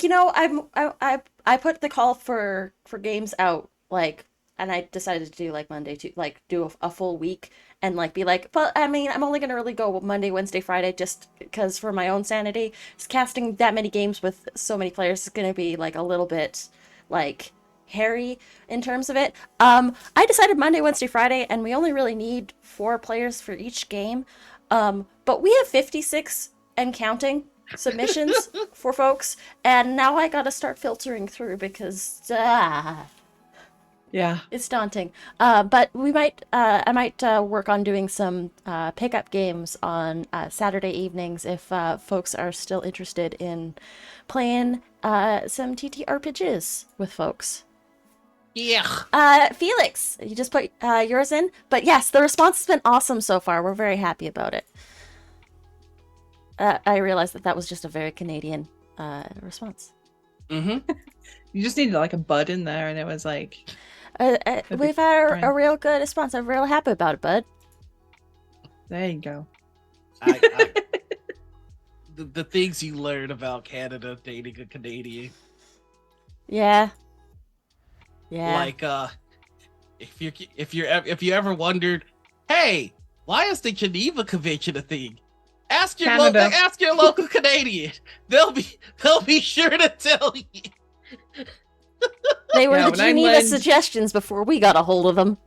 I put the call for games out, like, and I decided to do like Monday to like do a full week and like be like, but I mean, I'm only gonna really go Monday, Wednesday, Friday, just because for my own sanity. Just casting that many games with so many players is gonna be like a little bit like hairy in terms of it. I decided Monday, Wednesday, Friday, and we only really need 4 players for each game. But we have 56 and counting submissions for folks, and now I gotta start filtering through because Yeah. it's daunting. But I might work on doing some pickup games on Saturday evenings if folks are still interested in playing some TTRPGs with folks. Yeah. Felix, you just put yours in, but yes, the response has been awesome so far. We're very happy about it. I realized that was just a very Canadian response. Mm-hmm. You just needed like a bud in there, and it was like, We've had friend. a real good response. I'm real happy about it, bud. there you go. The things you learn about Canada dating a Canadian. Yeah. Yeah. Like if you ever wondered, hey, why is the Geneva Convention a thing? Ask your local Canadian. They'll be sure to tell you. They were the when I Geneva learned- suggestions before we got a hold of them.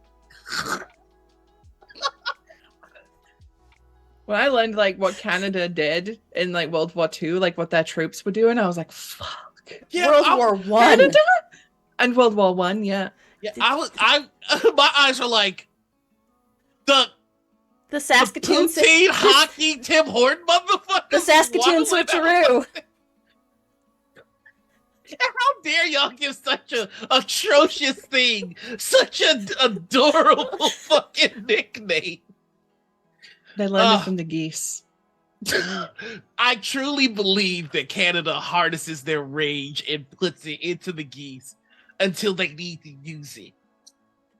When I learned like what Canada did in like World War II, like what their troops were doing, I was like, "Fuck." Yeah, World War One. Canada and World War One, yeah. Yeah, my eyes were like The Saskatoon. poutine hockey Tim Horton motherfucker. The Saskatoon switcheroo. How dare y'all give such a atrocious thing such an adorable fucking nickname? They learned it from the geese. I truly believe that Canada harnesses their rage and puts it into the geese until they need to use it.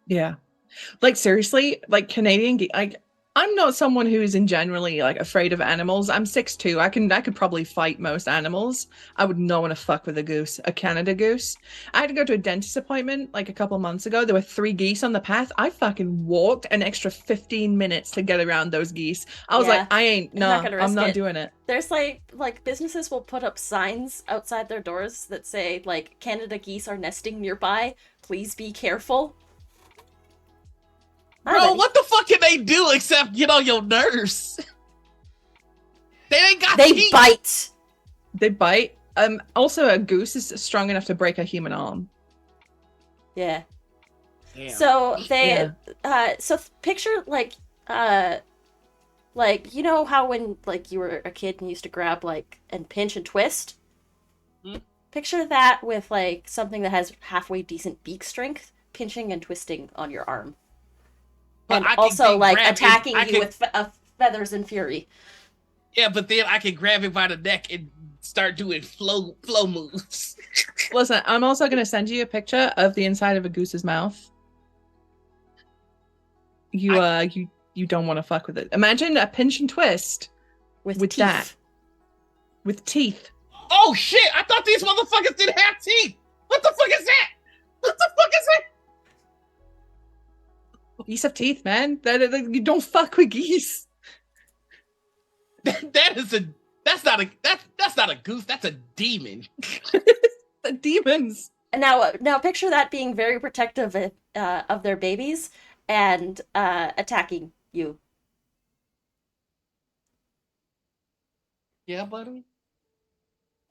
Yeah. Like seriously, like I'm not someone who's in generally like afraid of animals. I'm 6'2". I could probably fight most animals. I would not want to fuck with a Canada goose. I had to go to a dentist appointment like a couple months ago. There were 3 geese on the path. I fucking walked an extra 15 minutes to get around those geese. I was like, I'm not doing it. There's like businesses will put up signs outside their doors that say like Canada geese are nesting nearby. Please be careful. Bro, what the fuck can they do except get on your nerves? They ain't got They teeth. bite. They bite. Also, a goose is strong enough to break a human arm. Yeah. Damn. So so picture like you know how when like you were a kid and you used to grab like and pinch and twist? Picture that with like something that has halfway decent beak strength, pinching and twisting on your arm. But And also like attacking you with feathers and fury. Yeah, but then I can grab it by the neck and start doing flow moves. Listen, I'm also going to send you a picture of the inside of a goose's mouth. You don't want to fuck with it. Imagine a pinch and twist with teeth. That. With teeth. Oh shit! I thought these motherfuckers didn't have teeth. What the fuck is that? What the fuck is that? Geese have teeth, man. You don't fuck with geese. That's not a goose. That's a demon. The demons. And now picture that being very protective of their babies and attacking you. Yeah, buddy.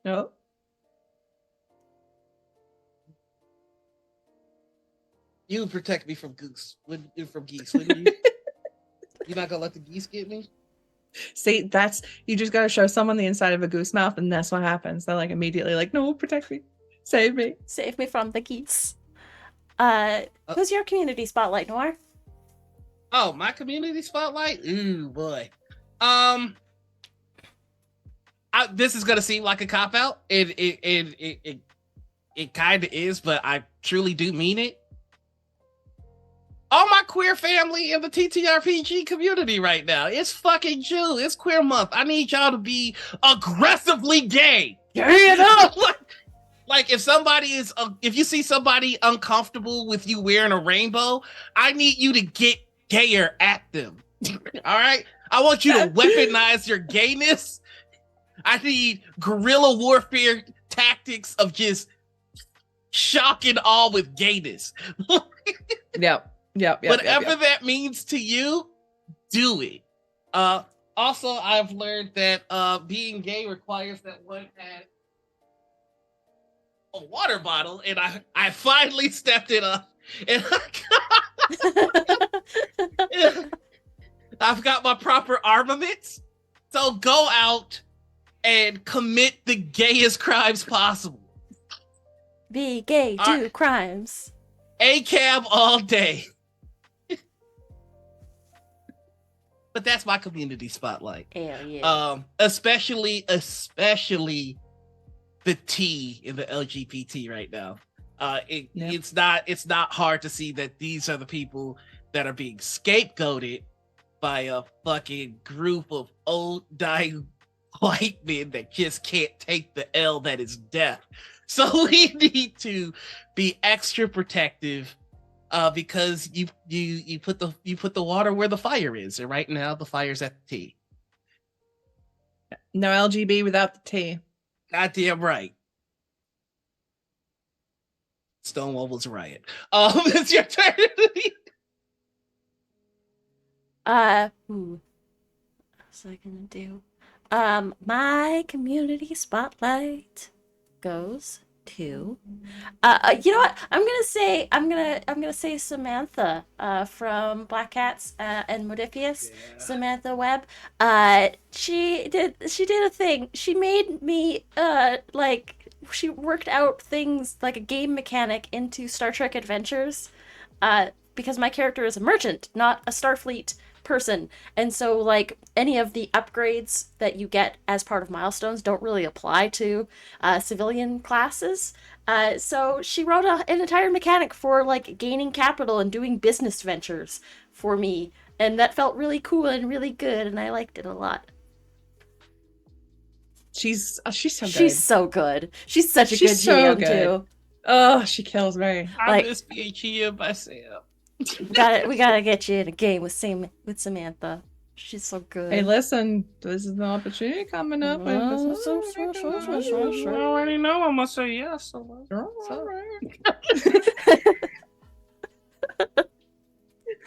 No. You would protect me from geese, wouldn't you? You're not gonna let the geese get me? See, that's you just gotta show someone the inside of a goose mouth, and that's what happens. They're like immediately like, no, protect me, save me. Save me from the geese. Uh, Who's your community spotlight, Noir? Oh, my community spotlight? Ooh, boy. This is gonna seem like a cop out. It kind of is, but I truly do mean it. All my queer family in the TTRPG community right now. It's fucking June. It's queer month. I need y'all to be aggressively gay. You know? Like if you see somebody uncomfortable with you wearing a rainbow, I need you to get gayer at them. All right? I want you to weaponize your gayness. I need guerrilla warfare tactics of just shock and awe with gayness. Yep. Whatever that means to you, do it. Also, I've learned that being gay requires that one had a water bottle, and I finally stepped it up. And I've got my proper armaments. So go out and commit the gayest crimes possible. Be gay, do crimes. ACAB all day. But that's my community spotlight. Hell yeah. Especially the T in the LGBT right now. It's not hard to see that these are the people that are being scapegoated by a fucking group of old dying white men that just can't take the L that is death. So we need to be extra protective. Because you put the water where the fire is, and right now the fire's at the T. No LGB without the T. Goddamn right. Stonewall was a riot. It's your turn. What was I gonna do? My community spotlight goes to you know what, I'm gonna say Samantha from Black Cats and Modifius. Samantha Webb. She did a thing. She made me she worked out things like a game mechanic into Star Trek Adventures, because my character is a merchant, not a Starfleet person, and so like any of the upgrades that you get as part of milestones don't really apply to civilian classes. So she wrote an entire mechanic for like gaining capital and doing business ventures for me, and that felt really cool and really good, and I liked it a lot. She's so good. She's so good. She's such a good so GM good. too. Oh, she kills me. I miss being GM myself. We gotta get you in a game with Samantha. She's so good. Hey, listen, this is an opportunity coming up. I already know I'm gonna say yes. So.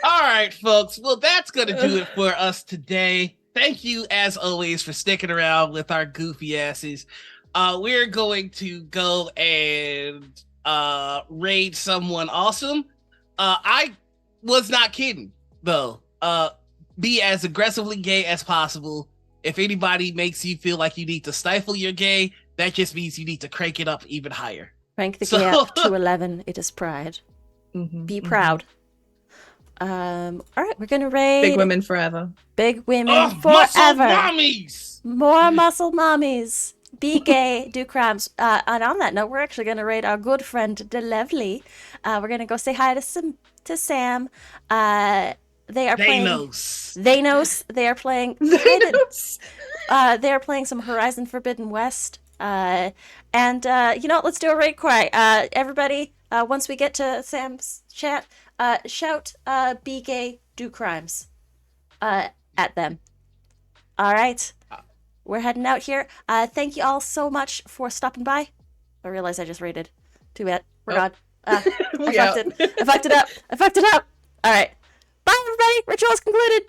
All right, folks. Well, that's gonna do it for us today. Thank you, as always, for sticking around with our goofy asses. We're going to go and raid someone awesome. I was not kidding, though. Be as aggressively gay as possible. If anybody makes you feel like you need to stifle your gay, that just means you need to crank it up even higher. Crank the gay up to 11. It is pride. Be proud. All right, we're gonna raid Big women forever. Big women forever. Muscle mommies. More muscle mommies. Be gay, do crimes. And on that note, we're actually gonna raid our good friend DeLevely. We're gonna go say hi to Sam. They are playing Thanos. They are playing they are playing some Horizon Forbidden West. And you know what, let's do a raid cry. Everybody, once we get to Sam's chat, shout be gay, do crimes at them. All right. We're heading out here. Thank you all so much for stopping by. I realize I just raided. Too bad. We're gone. I fucked it up. All right. Bye, everybody. Ritual's concluded.